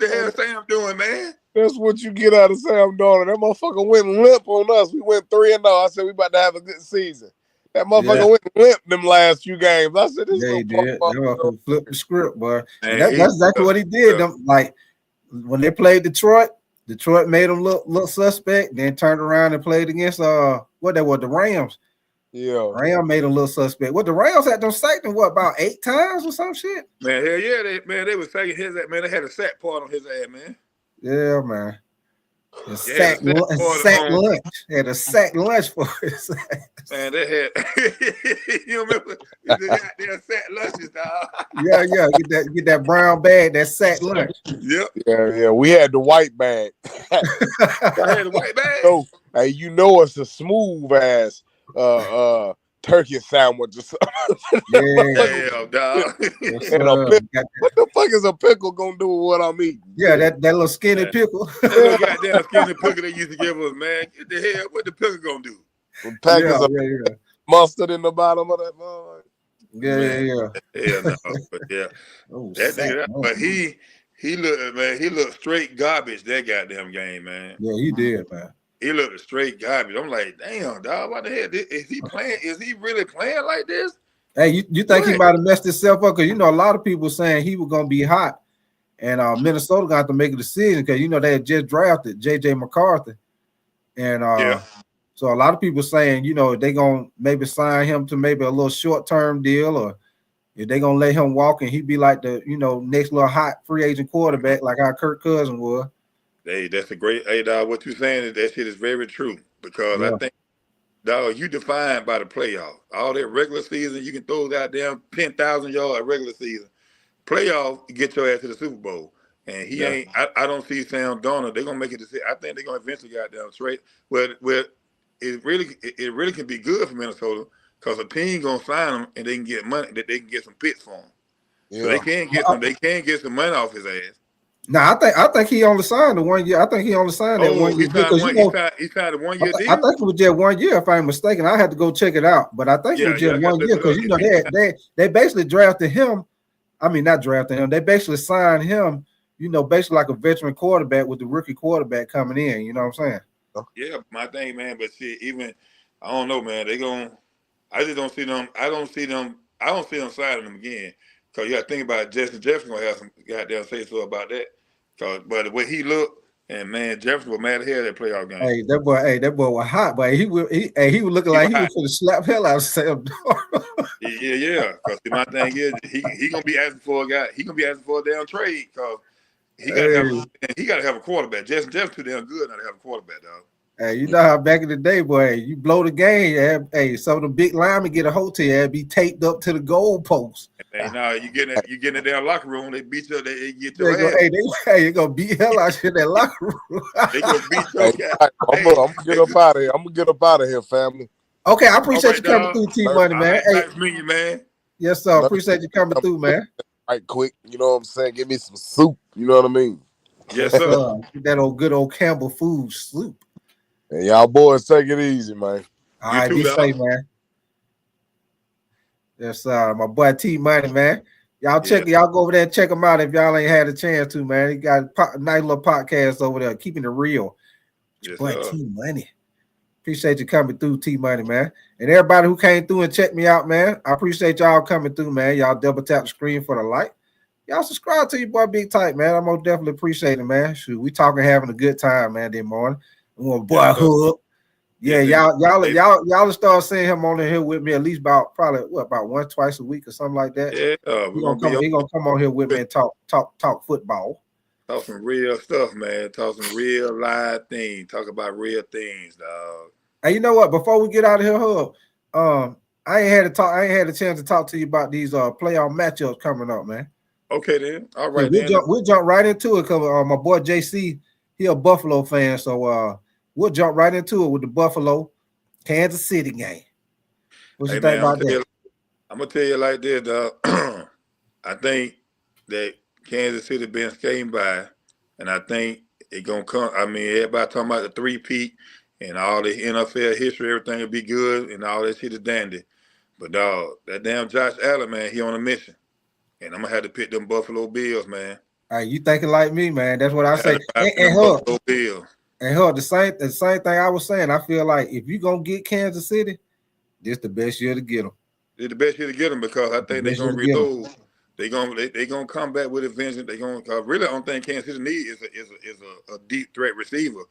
hell Sam doing, man? That's what you get out of Sam Darnold. That motherfucker went limp on us. We went 3-0. I said we about to have a good season. That motherfucker went limp them last few games. I said, this he did. That flip the script, boy. That's exactly what he did. Like when they played Detroit made them look suspect. Then turned around and played against the Rams. Yeah, Rams made them look suspect. What the Rams had them sacked him about 8 times or some shit? Man, hell yeah, they was sacking his ass. Man, they had a sack part on his ass, man. Yeah, man. Sack lunch. Had a sack lunch for his ass. Man, they had you remember the sack lunches, dog. Yeah. Get that brown bag, that sack lunch. Yep. Yeah. We had the white bag. I had the white bag. So, hey, it's a smooth ass turkey sandwich or something. Yeah, dog. What the fuck is a pickle gonna do with what I'm eating? Yeah, that little skinny pickle. That little goddamn skinny pickle they used to give us, man. Get the hell, what the pickle gonna do? Packets of mustard in the bottom of that. Yeah. Yeah, no, but yeah. But he He looked straight garbage that goddamn game, man. Yeah, he did, man. He looked straight garbage. I'm like, damn, dog, what the hell? Is he playing? Is he really playing like this? Hey, you think he might have messed himself up? Because, you know, a lot of people saying he was going to be hot. And Minnesota got to make a decision because, you know, they had just drafted J.J. McCarthy. And so a lot of people saying, you know, they going to maybe sign him to maybe a little short-term deal, or if they going to let him walk and he be like the, you know, next little hot free agent quarterback like how Kirk Cousins was. Hey, that's a great, hey, dog, what you're saying is that shit is very true, because I think, dog, you defined by the playoffs. All that regular season, you can throw that damn 10,000 yard regular season. Playoff, you get your ass to the Super Bowl. And he ain't, I don't see Sam Darnold. They're going to make a decision. I think they're going to eventually get down straight. Well, it really can be good for Minnesota, because a team going to sign him and they can get money, that they can get some picks for him. Yeah. So they can get some money off his ass. No, I think he only signed the 1 year. I think he only signed that 1 year. He signed a 1 year deal. I think it was just 1 year, if I'm mistaken. I had to go check it out, but I think it was just 1 year, because, you know, they basically drafted him. I mean, not drafted him. They basically signed him, you know, basically like a veteran quarterback with the rookie quarterback coming in. You know what I'm saying? Yeah, my thing, man. But shit, even I don't know, man. I just don't see them. I don't see them signing them again. Because you got to think about it, Justin Jefferson gonna have some goddamn say so about that. But the way he looked, and man, Jefferson was mad as hell that playoff game. Hey, that boy was hot, but he was looking like he was going to slap hell out of Sam Darnold. Yeah. Because my thing is, he gonna be asking for a guy. He gonna be asking for a damn trade, because he gotta have a quarterback. Justin Jefferson too damn good not to have a quarterback, dog. Hey, you know how back in the day, boy, you blow the game. Hey, some of the big linemen get a hotel, be taped up to the goal post. Hey, now you get in their locker room, they beat you, they get your ass. They gonna beat hell out in that locker room. They gonna beat your guy. I'm gonna get up out of here. I'm gonna get up out of here, family. Okay, I appreciate you coming through, T-Money, man. Hey, nice meeting you, man. Yes, sir. Appreciate you coming through, man. Right, quick. You know what I'm saying? Give me some soup. You know what I mean? Yes, sir. That good old Campbell food soup. And y'all boys take it easy, man. All right, be safe, man. Yes, sir. My boy T-Money, man. Y'all go over there and check him out if y'all ain't had a chance to, man. He got a nice little podcast over there, keeping it real. Yes, boy T-Money. Appreciate you coming through, T-Money, man. And everybody who came through and checked me out, man. I appreciate y'all coming through, man. Y'all double tap the screen for the like. Y'all subscribe to your boy Big Tight, man. I most definitely appreciate it, man. Shoot, we talking having a good time, man, this morning. Boy, Hook. Yeah, y'all start seeing him on here with me at least about once, twice a week or something like that. Yeah, he gonna come on here with me and talk football. Talk some real stuff, man. Talk some real live things. Talk about real things, dog. And you know what? Before we get out of here, Hub, I ain't had a chance to talk to you about these playoff matchups coming up, man. Okay, then. All right, we'll jump right into it, because my boy JC, he a Buffalo fan, so we'll jump right into it with the Buffalo Kansas City game. What you think about that? I'm gonna tell you like this, dog. I think that Kansas City been skating by, and I think it gonna come. I mean, everybody talking about the three-peat and all the NFL history, everything will be good, and all that shit is dandy. But dog, that damn Josh Allen, man, he on a mission, and I'm gonna have to pick them Buffalo Bills, man. All right, you thinking like me, man? That's what I say. Buffalo Bills. And the same thing I was saying. I feel like if you gonna get Kansas City, this the best year to get them. It's the best year to get them, because I think they're gonna reload. They gonna come back with a vengeance. They gonna really the only thing Kansas City need is a deep threat receiver,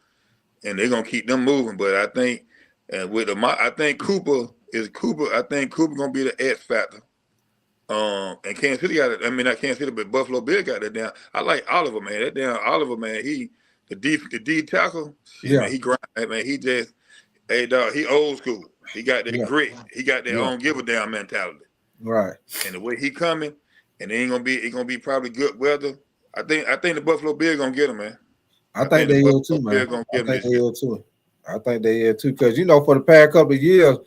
and they're gonna keep them moving. But I think I think Cooper. I think Cooper gonna be the X factor. And Kansas City got it. I mean, not Kansas City, but Buffalo Bill got that down. I like Oliver, man. That damn Oliver, man. The D tackle, man, he grind, man. He just, hey dog, he old school. He got that grit. He got that don't give a damn mentality. Right. And the way he coming, and it gonna be probably good weather. I think the Buffalo Bills gonna get him, man. I think they will too, man. I think they will too. Because for the past couple of years,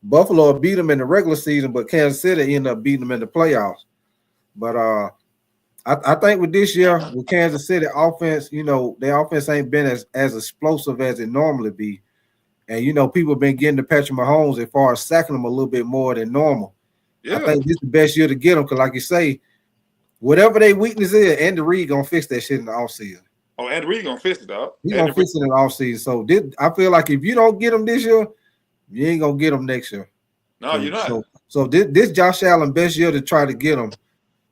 Buffalo beat them in the regular season, but Kansas City ended up beating them in the playoffs. But I think with this year, with Kansas City offense, their offense ain't been as explosive as it normally be. And, people have been getting to Patrick Mahomes as far as sacking them a little bit more than normal. Yeah. I think this is the best year to get them, because like you say, whatever their weakness is, Andy Reid gonna fix that shit in the offseason. Oh, Andy Reid gonna fix it, dog. He gonna fix it in the offseason. So I feel like if you don't get him this year, you ain't gonna get him next year. No, you're not. So this Josh Allen best year to try to get him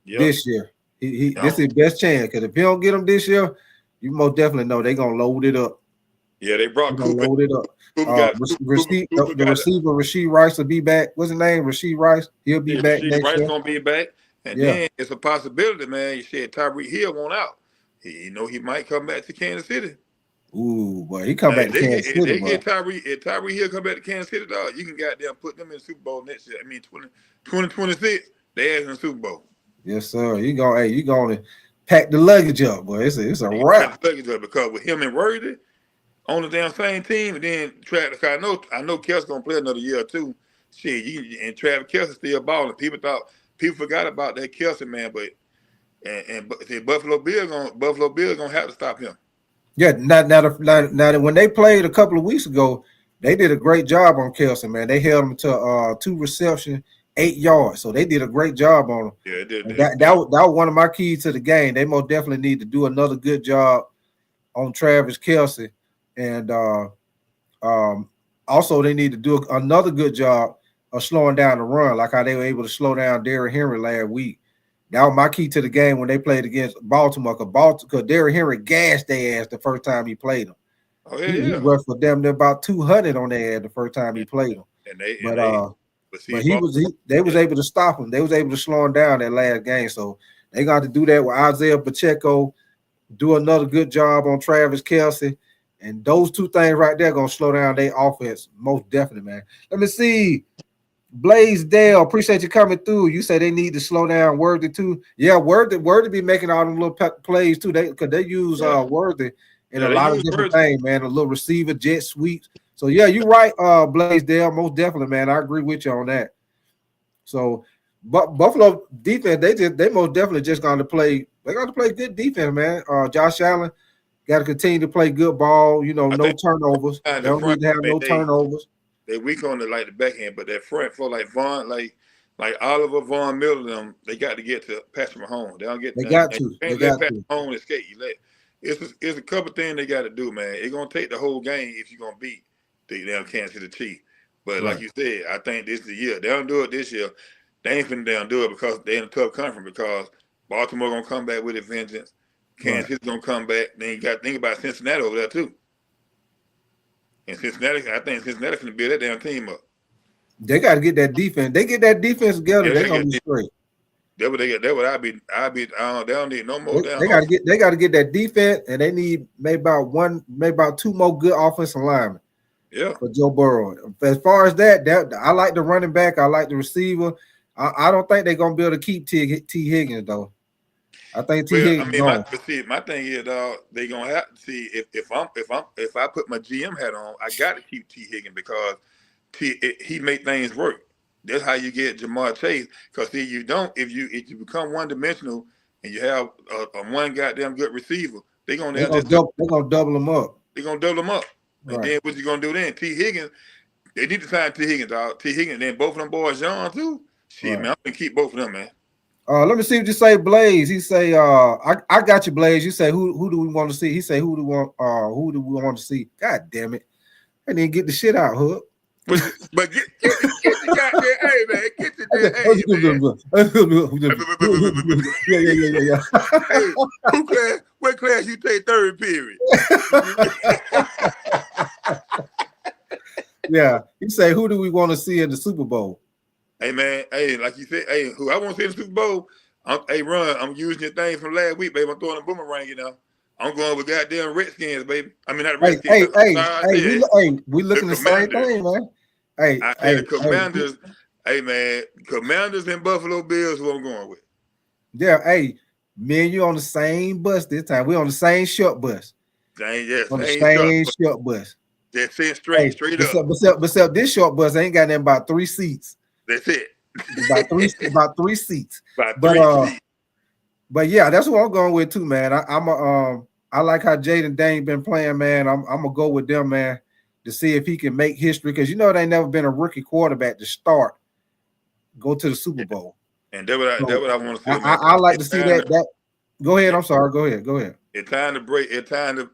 this year. This is his best chance, because if you don't get him this year, you most definitely know they're gonna load it up. Yeah, they brought Cooper. Load it up. The receiver Rasheed Rice will be back. What's his name? Rasheed Rice. He'll be back next year. Rice gonna be back, and then it's a possibility, man. You said Tyreek Hill won't out. He might come back to Kansas City. Ooh, boy, he come back to Kansas City. If Tyreek Hill come back to Kansas City, dog, you can goddamn put them in the Super Bowl next year. I mean, 2026, they ass in the Super Bowl. Yes, sir. You gonna pack the luggage up, boy. It's a wrap. Pack the luggage up, because with him and Worthy on the damn same team, and then Travis, I know Kelsey's gonna play another year or two. Shit, and Travis Kelsey still balling. People forgot about that Kelsey, man, but Buffalo Bills gonna have to stop him. Yeah, now when they played a couple of weeks ago, they did a great job on Kelsey, man. They held him to 2 receptions, 8 yards. So they did a great job on him. Yeah, they did. That was one of my keys to the game. They most definitely need to do another good job on Travis Kelsey. And also they need to do another good job of slowing down the run, like how they were able to slow down Derrick Henry last week. That was my key to the game when they played against Baltimore, because Derrick Henry gassed their ass the first time he played them. Oh, yeah, he rushed for them about 200 on their ass the first time he played them. They was able to stop him. They was able to slow him down that last game. So they got to do that with Isaiah Pacheco, do another good job on Travis Kelsey. And those 2 things right there going to slow down their offense, most definitely, man. Let me see. Blaisdell, appreciate you coming through. You say they need to slow down Worthy too. Yeah, Worthy be making all them little plays too. Because they use Worthy in a lot of different things, man. A little receiver, jet sweeps. So yeah, you're right, Blaisdell. Most definitely, man. I agree with you on that. So, but Buffalo defense, they most definitely just going to play. They're going to play good defense, man. Josh Allen got to continue to play good ball. No turnovers. They don't need to have no turnovers. They weak on the back end, but that front for like Vaughn, like Oliver Vaughn Miller, them, they got to get to Patrick Mahomes. They don't get. They got to. They let Patrick Mahomes escape. It's a couple things they got to do, man. It's gonna take the whole game if you're gonna beat the damn Kansas City Chiefs. But like you said, I think this is the year. They don't do it this year. They ain't finna do it because they're in a tough conference. Because Baltimore gonna come back with a vengeance. Kansas City's gonna come back. Then you got to think about Cincinnati over there too. And Cincinnati, I think Cincinnati can build that damn team up. They got to get that defense. They get that defense together. They're gonna be straight. That's what they get. That's what I be. They don't need no more. They got to get that defense, and they need maybe about 2 more good offensive linemen. Yeah. For Joe Burrow. As far as that I like the running back. I like the receiver. I don't think they're gonna be able to keep T. Higgins though. I think T. Higgins. My thing is, they gonna have to see if I put my GM hat on, I got to keep T. Higgins because he make things work. That's how you get Jamar Chase. Because see, you don't if you become one dimensional and you have a one goddamn good receiver, they're gonna double him up. They're gonna double him up. Right. And then what you gonna do then? T. Higgins, they need to sign T. Higgins, dog. T. Higgins, and then both of them boys young too. Shit, man, I'm gonna keep both of them, man. Let me see what you say, Blaze. He say, I got you, Blaze. You say who do we want to see? He say who do we want to see? God damn it. I didn't get the shit out, Hook. But get the goddamn, hey man, get the damn, hey. Hey, what class you take third period? Yeah, he say who do we want to see in the Super Bowl? Hey man, hey, like you said, hey, who I want to see in the Super Bowl? Ron, I'm using your thing from last week, baby. I'm throwing a boomerang, I'm going with goddamn Redskins, baby. I mean, not Redskins. We looking the same thing, man. The Commanders. Hey, man, Commanders and Buffalo Bills, who I'm going with. Yeah, hey, me and you on the same bus this time. We on the same short bus. Same short bus. That's it, straight up. Except this short bus ain't got nothing about 3 seats. That's it. about three seats. But yeah, that's what I'm going with too, man. I like how Jaden Dane been playing, man. I'm gonna go with them, man, to see if he can make history because they ain't never been a rookie quarterback to go to the Super Bowl. And that's what I want to see, man. I like to see that. Go ahead. I'm sorry. Go ahead. It's time to break. It's time to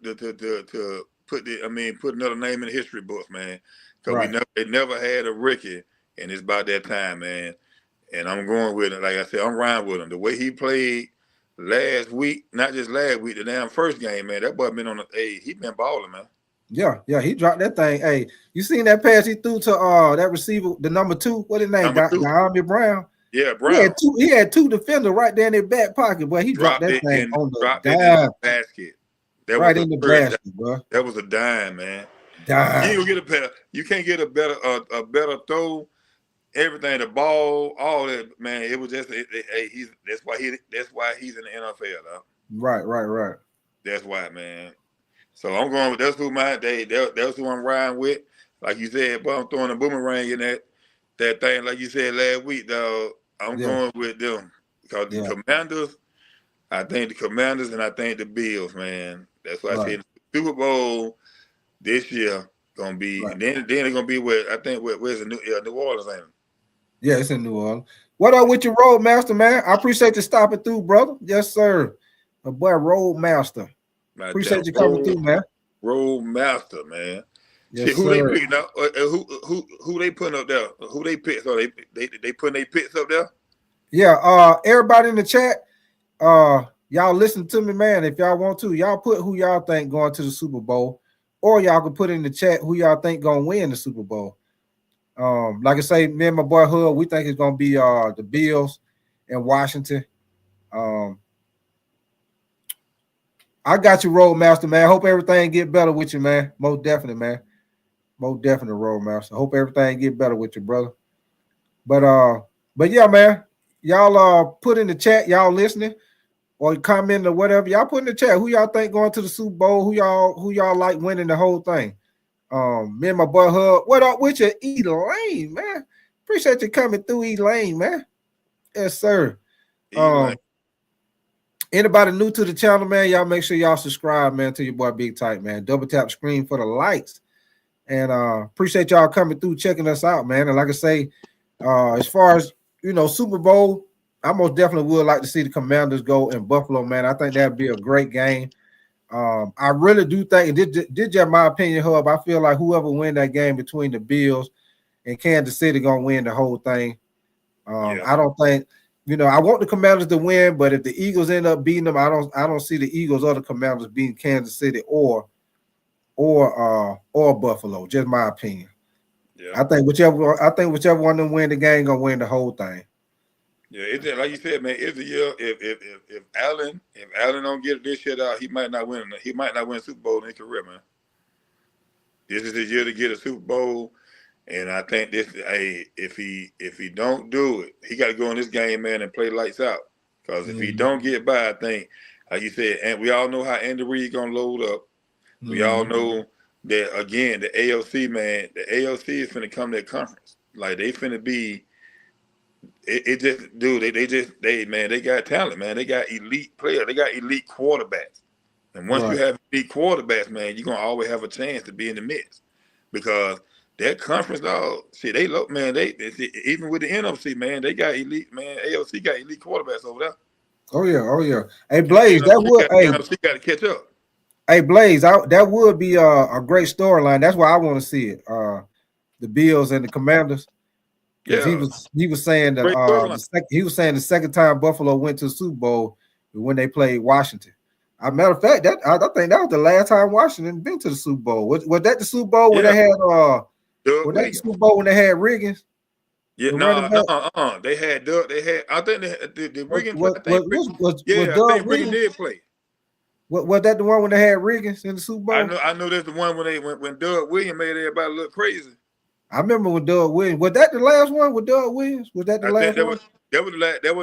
put another name in the history books, man. Because they never had a rookie, and it's about that time, man. And I'm going with it. Like I said, I'm riding with him. The way he played last week, not just last week, the damn first game, man. That boy been on he been balling, man. Yeah, he dropped that thing. Hey, you seen that pass he threw to that receiver, the number 2? What his name? Dion Brown. Yeah, Brown. He had two defenders right there in their back pocket, but he dropped that thing on the dime basket. That right in the basket, bro. That was a dime, man. Dime. You get a better. You can't get a better throw. Everything, the ball, all that, man. It was just that's why he's in the NFL, though. Right. That's why, man. So I'm going with that's who I'm riding with. Like you said, but I'm throwing a boomerang in that thing, like you said last week, dog. I'm going with them because the Commanders. I think the Commanders and I think the Bills, man. That's why I said the Super Bowl this year gonna be, and then they're gonna be where's the New Orleans, ain't it? Yeah, it's in New Orleans. What up with your Roadmaster, man? I appreciate you stopping through, brother. Yes, sir. My boy Roadmaster. Appreciate you coming through, man. Roadmaster, man. Yes, who sir. they picking up? Who they putting up there? Who they pick? So they putting their picks up there? Yeah. Everybody in the chat, y'all listen to me, man. If y'all want to, y'all put who y'all think going to the Super Bowl, or y'all can put in the chat who y'all think gonna win the Super Bowl. Like I say, me and my boy Hood, we think it's gonna be the Bills and Washington. I got you, Roadmaster, man. Hope everything get better with you, man. Most definitely, man. Most definitely, Roadmaster. Hope everything get better with you, brother. But yeah, man. Y'all put in the chat, y'all listening, or comment or whatever. Y'all put in the chat who y'all think going to the Super Bowl, who y'all like winning the whole thing. Me and my boy Hub. What up with you, Elaine, man? Appreciate you coming through, Elaine, man. Yes, sir. Anybody new to the channel, man, y'all make sure y'all subscribe, man, to your boy Big Tight, man. Double tap screen for the lights. And appreciate y'all coming through, checking us out, man. And like I say, as far as Super Bowl, I most definitely would like to see the Commanders go in Buffalo, man. I think that'd be a great game. I really do think, and this just my opinion, Hub. I feel like whoever win that game between the Bills and Kansas City gonna win the whole thing. I don't think, I want the Commanders to win, but if the Eagles end up beating them, I don't see the Eagles or the Commanders beating Kansas City or Buffalo. Just my opinion. Yeah. I think whichever one of them win the game gonna win the whole thing. Yeah, it's like you said, man. It's a year. If Allen don't get this shit out, he might not win. He might not win a Super Bowl in his career, man. This is his year to get a Super Bowl, and I think if he don't do it, he got to go in this game, man, and play lights out. Because if he don't get by, I think, like you said, and we all know how Andy Reid gonna load up. We all know that again. The AFC, man. The AFC is finna come to that conference. Like they finna be. They got talent, man. They got elite players. They got elite quarterbacks. And once you have elite quarterbacks, man, you're gonna always have a chance to be in the mix. Because that conference, dog, they look, man, they even with the NFC, man, they got elite, man. AFC got elite quarterbacks over there. Oh yeah. Hey Blaze, NFC got to catch up. Hey Blaze, that would be a great storyline. That's why I want to see it. The Bills and the Commanders. Yeah, he was saying that the second time Buffalo went to the Super Bowl when they played Washington. As a matter of fact, I think that was the last time Washington been to the Super Bowl. Was that the Super Bowl when they had the Super Bowl when they had Riggins? Yeah, they had Doug. They had. I think the Riggins. I think Riggins did play. Was that the one when they had Riggins in the Super Bowl? I know that's the one when Doug Williams made everybody look crazy. I remember when Doug Williams. Was that the last one with Doug Williams? Was that the last one? That was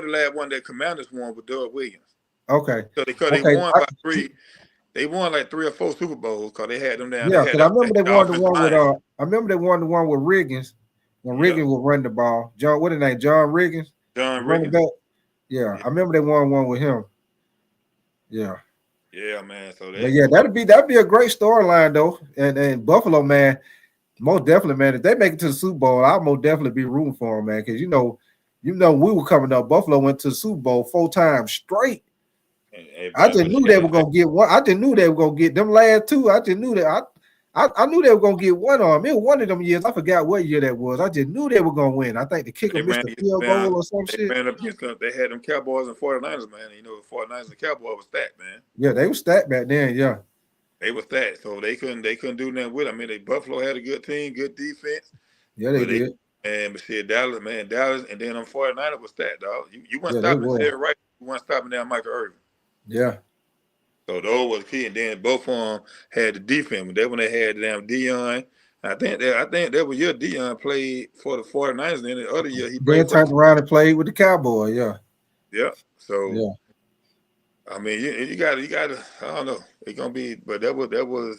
the last one that Commanders won with Doug Williams. Okay. So they won by 3. They won like 3 or 4 Super Bowls because they had them down. Yeah, because I remember they won the one with I remember they won the one with Riggins when Riggins would run the ball. John, what his name? John Riggins. John Riggins. Yeah, I remember they won one with him. Yeah. Yeah, man. So that'd be a great storyline though. And Buffalo, man, most definitely, man. If they make it to the Super Bowl, I'll most definitely be rooting for them, man. Because You know, we were coming up. Buffalo went to the Super Bowl 4 times straight. I just knew they were gonna get one. I just knew they were gonna get them last 2. I just knew that. I knew they were gonna get one on them. It was one of them years. I forgot what year that was. I just knew they were gonna win. I think the kicker missed a field goal or some shit. Man, they had them Cowboys and 49ers, man. You know, the 49ers and Cowboys was stacked, man. Yeah, they were stacked back then. Yeah, they were stacked, so they couldn't do nothing with it. I mean, Buffalo had a good team, good defense. Yeah, they did. But shit, Dallas, and then them 49ers was stacked, dog. You weren't stopping Terry Wright. You weren't stopping down Michael Irvin. Yeah. So those was key, and then both of them had the defense. But when they had damn Dion, I think that was your Dion played for the 49ers, and then the other year he played. Turned around and played with the Cowboys. Yeah. Yeah. So yeah. I mean, you got to. I don't know. It's gonna be, but that was.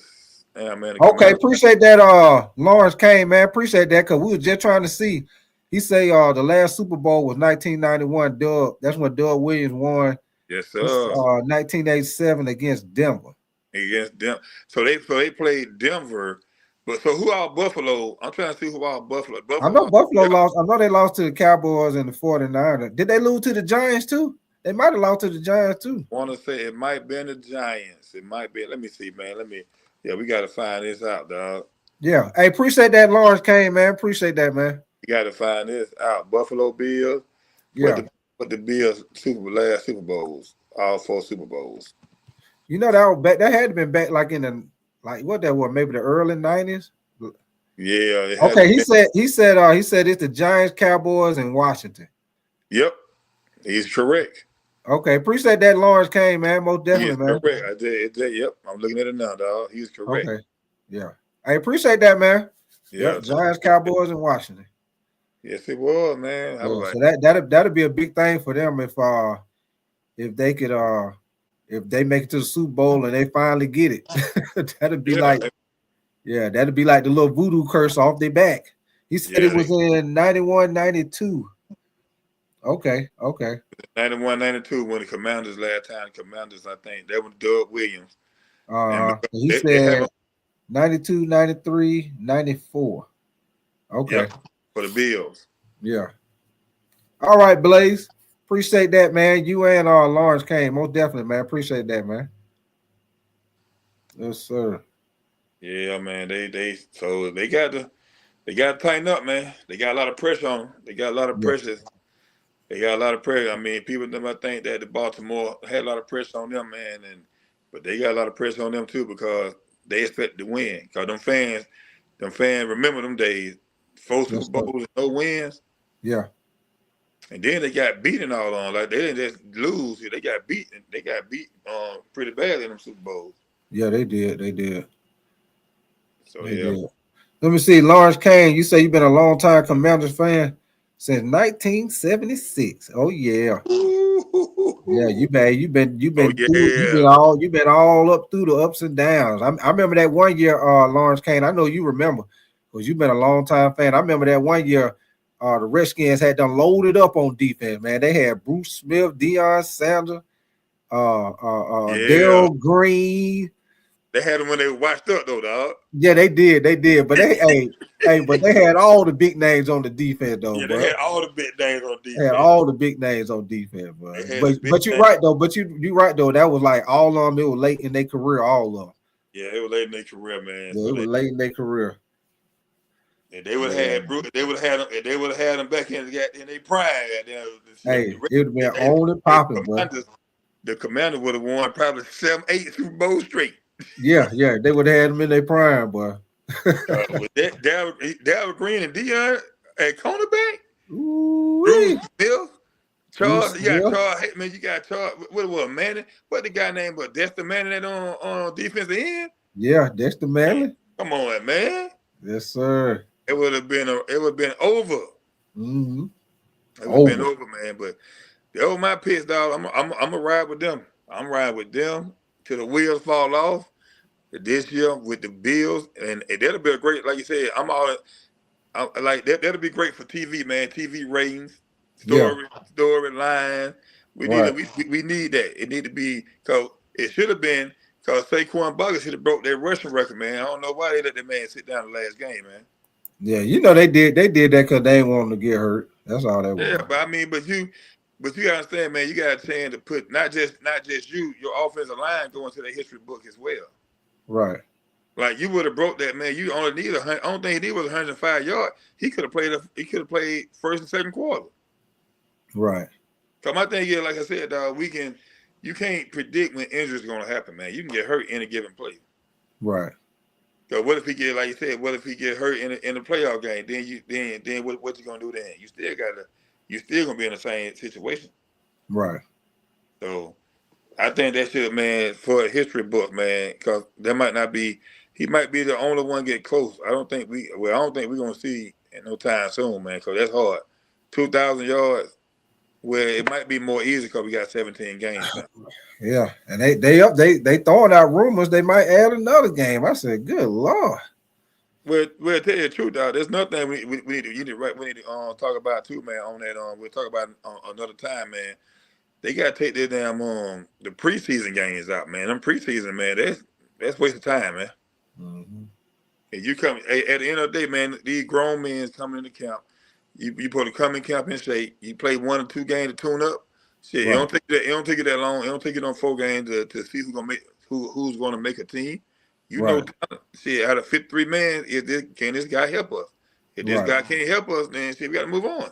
Yeah, man. Okay, appreciate that. Lawrence Kane, man, appreciate that because we were just trying to see. He say the last Super Bowl was 1991. Doug, that's when Doug Williams won. Yes, sir. 1987 against Denver. So they played Denver, but so who all Buffalo? I'm trying to see who all Buffalo. I know Buffalo lost. I know they lost to the Cowboys and the 49ers. Did they lose to the Giants too? They might have lost to the Giants too. I want to say it might have been the Giants. It might be. Let me see, man. Yeah, we got to find this out, dog. Yeah. Hey, appreciate that, Lawrence Kane, man. Appreciate that, man. We got to find this out. Buffalo Bills. Yeah. But the Bills last Super Bowls, all 4 Super Bowls. You know that was back. That had to been back like in the what that was, maybe the early 90s. Yeah. Okay. He said it's the Giants, Cowboys, and Washington. Yep. He's correct. Okay, appreciate that, Lawrence Kane, man. Most definitely, man. Correct. I did. Yep, I'm looking at it now, dog. He's correct. Okay. Yeah, I appreciate that, man. Yeah, yep. Giants, Cowboys, and Washington. Yes, it was, man. Yeah, so that'd be a big thing for them if they could if they make it to the Super Bowl and they finally get it. that'd be that'd be like the little voodoo curse off their back. He said it was in 91, 92. Okay. 91, 92 when the Commanders last time. Commanders, I think that was Doug Williams. He said 92, 93, 94. Okay. Yep, for the Bills. Yeah. All right, Blaze. Appreciate that, man. You and Lawrence Kane, most definitely, man. Appreciate that, man. Yes, sir. Yeah, man. They got to tighten up, man. They got a lot of pressure on them. They got a lot of pressure. They got a lot of pressure. I mean, people might think that the Baltimore had a lot of pressure on them, man, but they got a lot of pressure on them too because they expect to win. Because them fans remember them days, 4 Super Bowls and no wins. Yeah. And then they got beaten all on. Like they didn't just lose. They got beaten. They got beat pretty badly in them Super Bowls. Yeah, they did. So they did. Let me see, Lawrence Kane. You say you've been a long time Commanders fan. Since 1976. Oh yeah. Yeah, you've been all up through the ups and downs. I remember that one year, Lawrence Kane. I know you remember because you've been a long time fan. I remember that one year, the Redskins had done loaded up on defense, man. They had Bruce Smith, Dion Sanders, Daryl Green. They had them when they were washed up, though, dog. Yeah, they did. But but they had all the big names on the defense, though. Yeah, they had all the big names on defense. They had all the big names on defense, bro. But you're right, though. But you're right, though. That was like all of them. It was late in their career, all of them. Yeah, it was late in their career, man. Yeah, it was late in their career. And they would have had Bruce. They would have had them back in their prime. Hey, it would have been on and popping, bro. The Commander would have won probably 7, 8 Super Bowls straight. Yeah, they would have had them in their prime, boy. With that Daryl Green and Dion at cornerback, Bruce Smith, Charles, Charles, man, you got Charles. What was Manning? What the guy named? But Dexter Manning that on defensive end. Yeah, Dexter Manning. Come on, man. Yes, sir. It would have been over. Mm-hmm. It would have been over, man. But they were my picks, dog. I'm gonna ride with them. I'm riding with them till the wheels fall off. This year with the Bills, and that'll be a great, like you said. I'm like that'll be great for TV, man. TV ratings, storyline. We need that. It need to be because it should have been because Saquon Barkley should have broke their rushing record, man. I don't know why they let that man sit down the last game, man. Yeah, you know they did that because they didn't want him to get hurt. That's all that was. Yeah, but I mean, but you gotta understand, man. You got a chance to put not just you, your offensive line going to the history book as well. Right. Like you would have broke that, man. You only need only thing he did was 105 yards. He could have played first and second quarter. Right. So my thing is, like I said, dog, you can't predict when injuries are gonna happen, man. You can get hurt in a given play. Right. So what if he get, like you said, what if he get hurt in a playoff game? Then what you gonna do then? You still gonna be in the same situation. Right. So I think that should, man, for a history book, man, because there might not be. He might be the only one get close. I don't think we're gonna see in no time soon, man, because that's hard. 2,000 yards, where it might be more easy because we got 17 games now. Yeah, and they throwing out rumors they might add another game. I said, good Lord. Well, tell you the truth, dog. There's nothing we need to talk about too, man. On that, we'll talk about another time, man. They gotta take their damn the preseason games out, man. Them preseason, man, that's waste of time, man. Mm-hmm. And you come at the end of the day, man. These grown men coming into camp. You supposed to come in camp in shape. You play 1 or 2 games to tune up. Shit, Right. It don't take it that long. It don't take it on 4 games to see who's gonna make a team. You know, shit, out of 53 men, can this guy help us? If this guy can't help us, then shit, we gotta move on.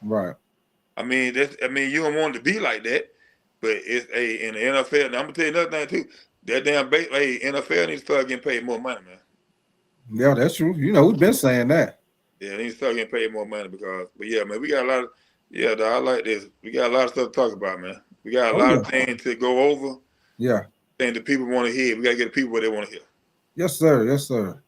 Right. I mean, you don't want it to be like that, but it's in the NFL. And I'm gonna tell you another thing too. That damn NFL needs to start getting paid more money, man. Yeah, that's true. You know, we've been saying that. Yeah, they need to start getting paid more money but yeah, man, we got a lot of, I like this. We got a lot of stuff to talk about, man. We got a lot of things to go over. Yeah. Things that people want to hear. We got to get the people what they want to hear. Yes, sir. Yes, sir.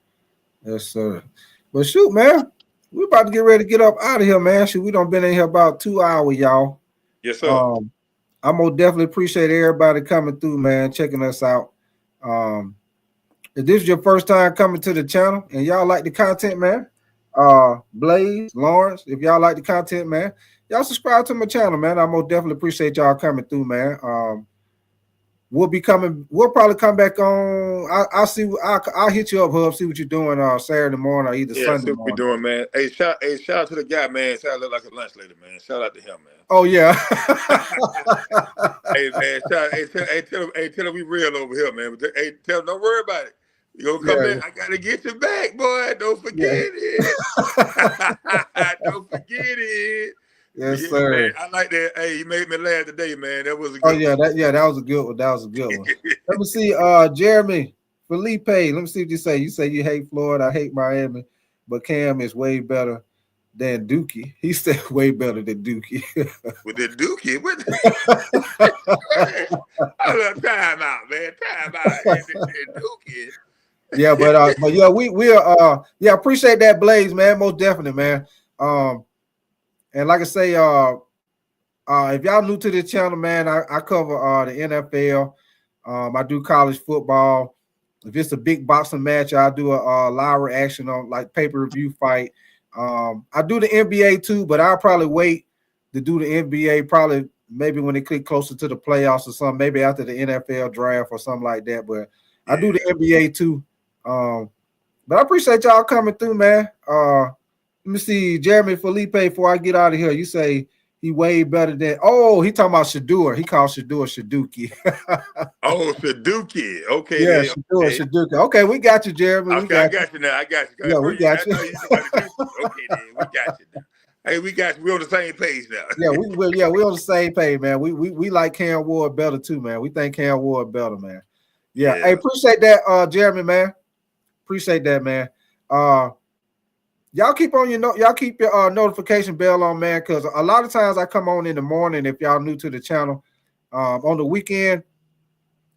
Yes, sir. But shoot, man, we're about to get ready to get up out of here, man. Shoot, we done been in here about 2 hours, y'all. Yes, sir. I most definitely appreciate everybody coming through, man, checking us out. If this is your first time coming to the channel and y'all like the content, man, Blaze, Lawrence, if y'all like the content, man, y'all subscribe to my channel, man. I most definitely appreciate y'all coming through, man. We'll probably come back on. I'll hit you up, Hub, see what you're doing Saturday morning or either Sunday morning. What we doing, man. Hey, shout out to the guy, man. Shout out, look like a lunch lady, man. Shout out to him, man. Oh yeah. Hey man, tell him we real over here, man. Hey, tell him don't worry about it. You gonna come in? I gotta get you back, boy. Don't forget it. Don't forget it. Yes, sir. Man, I like that. Hey, you made me laugh today, man. That was a good one. That was a good one. That was a good one. Let me see, Jeremy Felipe. Let me see what you say. You say you hate Florida, I hate Miami, but Cam is way better than Dookie. He said way better than Dookie. With the Dookie? What? I love time out, man. Time out. Dookie. Yeah, but yeah, we appreciate that, Blaze, man. Most definitely, man. And like I say, if y'all new to this channel, man, I cover the NFL. I do college football. If it's a big boxing match, I do a live reaction on like pay-per-view fight. I do the NBA too, but I'll probably wait to do the NBA probably maybe when they click closer to the playoffs or something, maybe after the NFL draft or something like that. But I do the NBA too. But I appreciate y'all coming through, man. Let me see, Jeremy Felipe, before I get out of here, you say he way better than, he talking about Shedeur. He called Shedeur Shaduki. Oh, Shaduki. Okay. Yeah, Shedeur Shaduki. Okay, we got you, Jeremy. Okay, I got you now. I got you. Yeah, we got you. Okay, then. We got you now. Hey, we got you. We're on the same page now. we're on the same page, man. We like Cam Ward better too, man. We think Cam Ward better, man. Yeah. Hey, appreciate that, Jeremy, man. Appreciate that, man. Y'all keep your notification bell on, man, because a lot of times I come on in the morning if y'all new to the channel. On the weekend,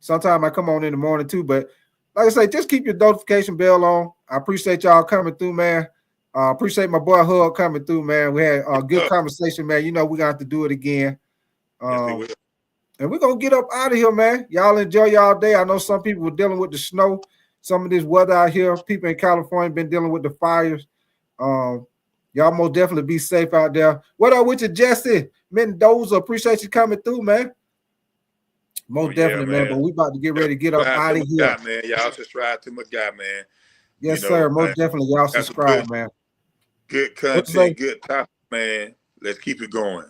sometimes I come on in the morning too. But like I say, just keep your notification bell on. I appreciate y'all coming through, man. Appreciate my boy Hug coming through, man. We had a good conversation, man. You know we're gonna have to do it again. And we're gonna get up out of here, man. Y'all enjoy y'all day. I know some people were dealing with the snow, some of this weather out here. People in California been dealing with the fires. Y'all most definitely be safe out there. What up with you, Jesse Mendoza? Appreciate you coming through, man. Most definitely, man. But we about to get ready to get up out of here. Man, y'all subscribe to my guy, man. Yes, sir. Most definitely, y'all subscribe, man. Good content, good topic, man. Let's keep it going.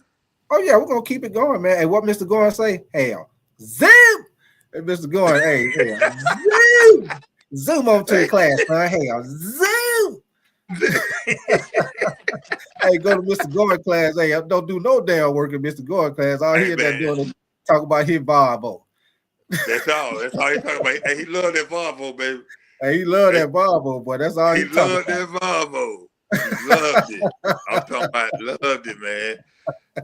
Oh yeah, we're gonna keep it going, man. And what Mr. Goin say? Hell, zoom. And Mr. Goin, hey, zoom. Zoom on to the class, man. Hell, zoom. Hey, go to Mr. Goin class. Hey, don't do no damn work in Mr. Goin class. All he that doing is talk about his Volvo. That's all. That's all he talking about. Hey, he loved that Volvo, baby. Hey, he loved that Volvo, boy. That's all he talking about. He loved that Volvo. He loved it. I'm talking about loved it, man.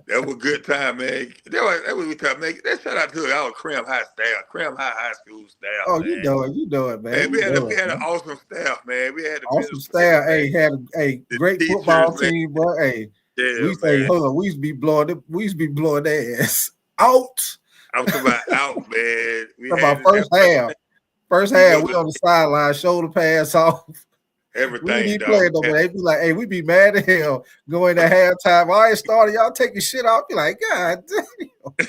That was a good time, man. That was a good time, man. That shout out to our Cram High staff, Cram High School staff. Oh, man. you know it, man. Man, we had an awesome staff, man. We had awesome staff. Hey, had a great teachers, football team, bro. Hey, yeah, we say, hold on, we used to be blowing their ass out. I'm talking about out, man. We had first half. First half, we on the sideline, shoulder pass off. Everything. We be playing though, but they be like, hey, we be mad at hell going to halftime. All right, started, y'all taking shit off. Be like, God damn.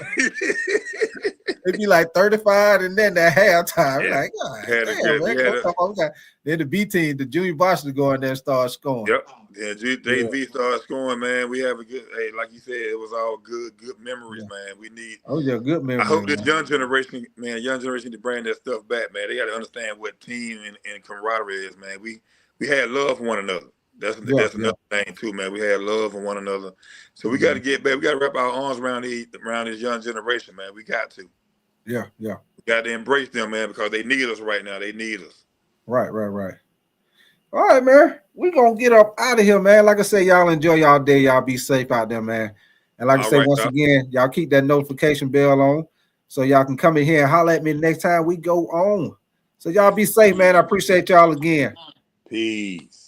It'd be like 35 and then at halftime. Yeah. Like, God damn, man. Then the B team, the junior varsity go in there and start scoring. Yep. Yeah, JV started scoring, man. We have a good, hey, like you said, it was all good memories, man. We need. Oh yeah, good memories. I hope this young generation to bring that stuff back, man. They got to understand what team and camaraderie is, man. We had love for one another. That's another thing too, man. We had love for one another. So we got to get back. We got to wrap our arms around this young generation, man. We got to. Yeah. We got to embrace them, man, because they need us right now. They need us. Right. All right, man. We're going to get up out of here, man. Like I said, y'all enjoy y'all day. Y'all be safe out there, man. And like I say, once again, y'all keep that notification bell on so y'all can come in here and holler at me the next time we go on. So y'all be safe, man. I appreciate y'all again. Peace.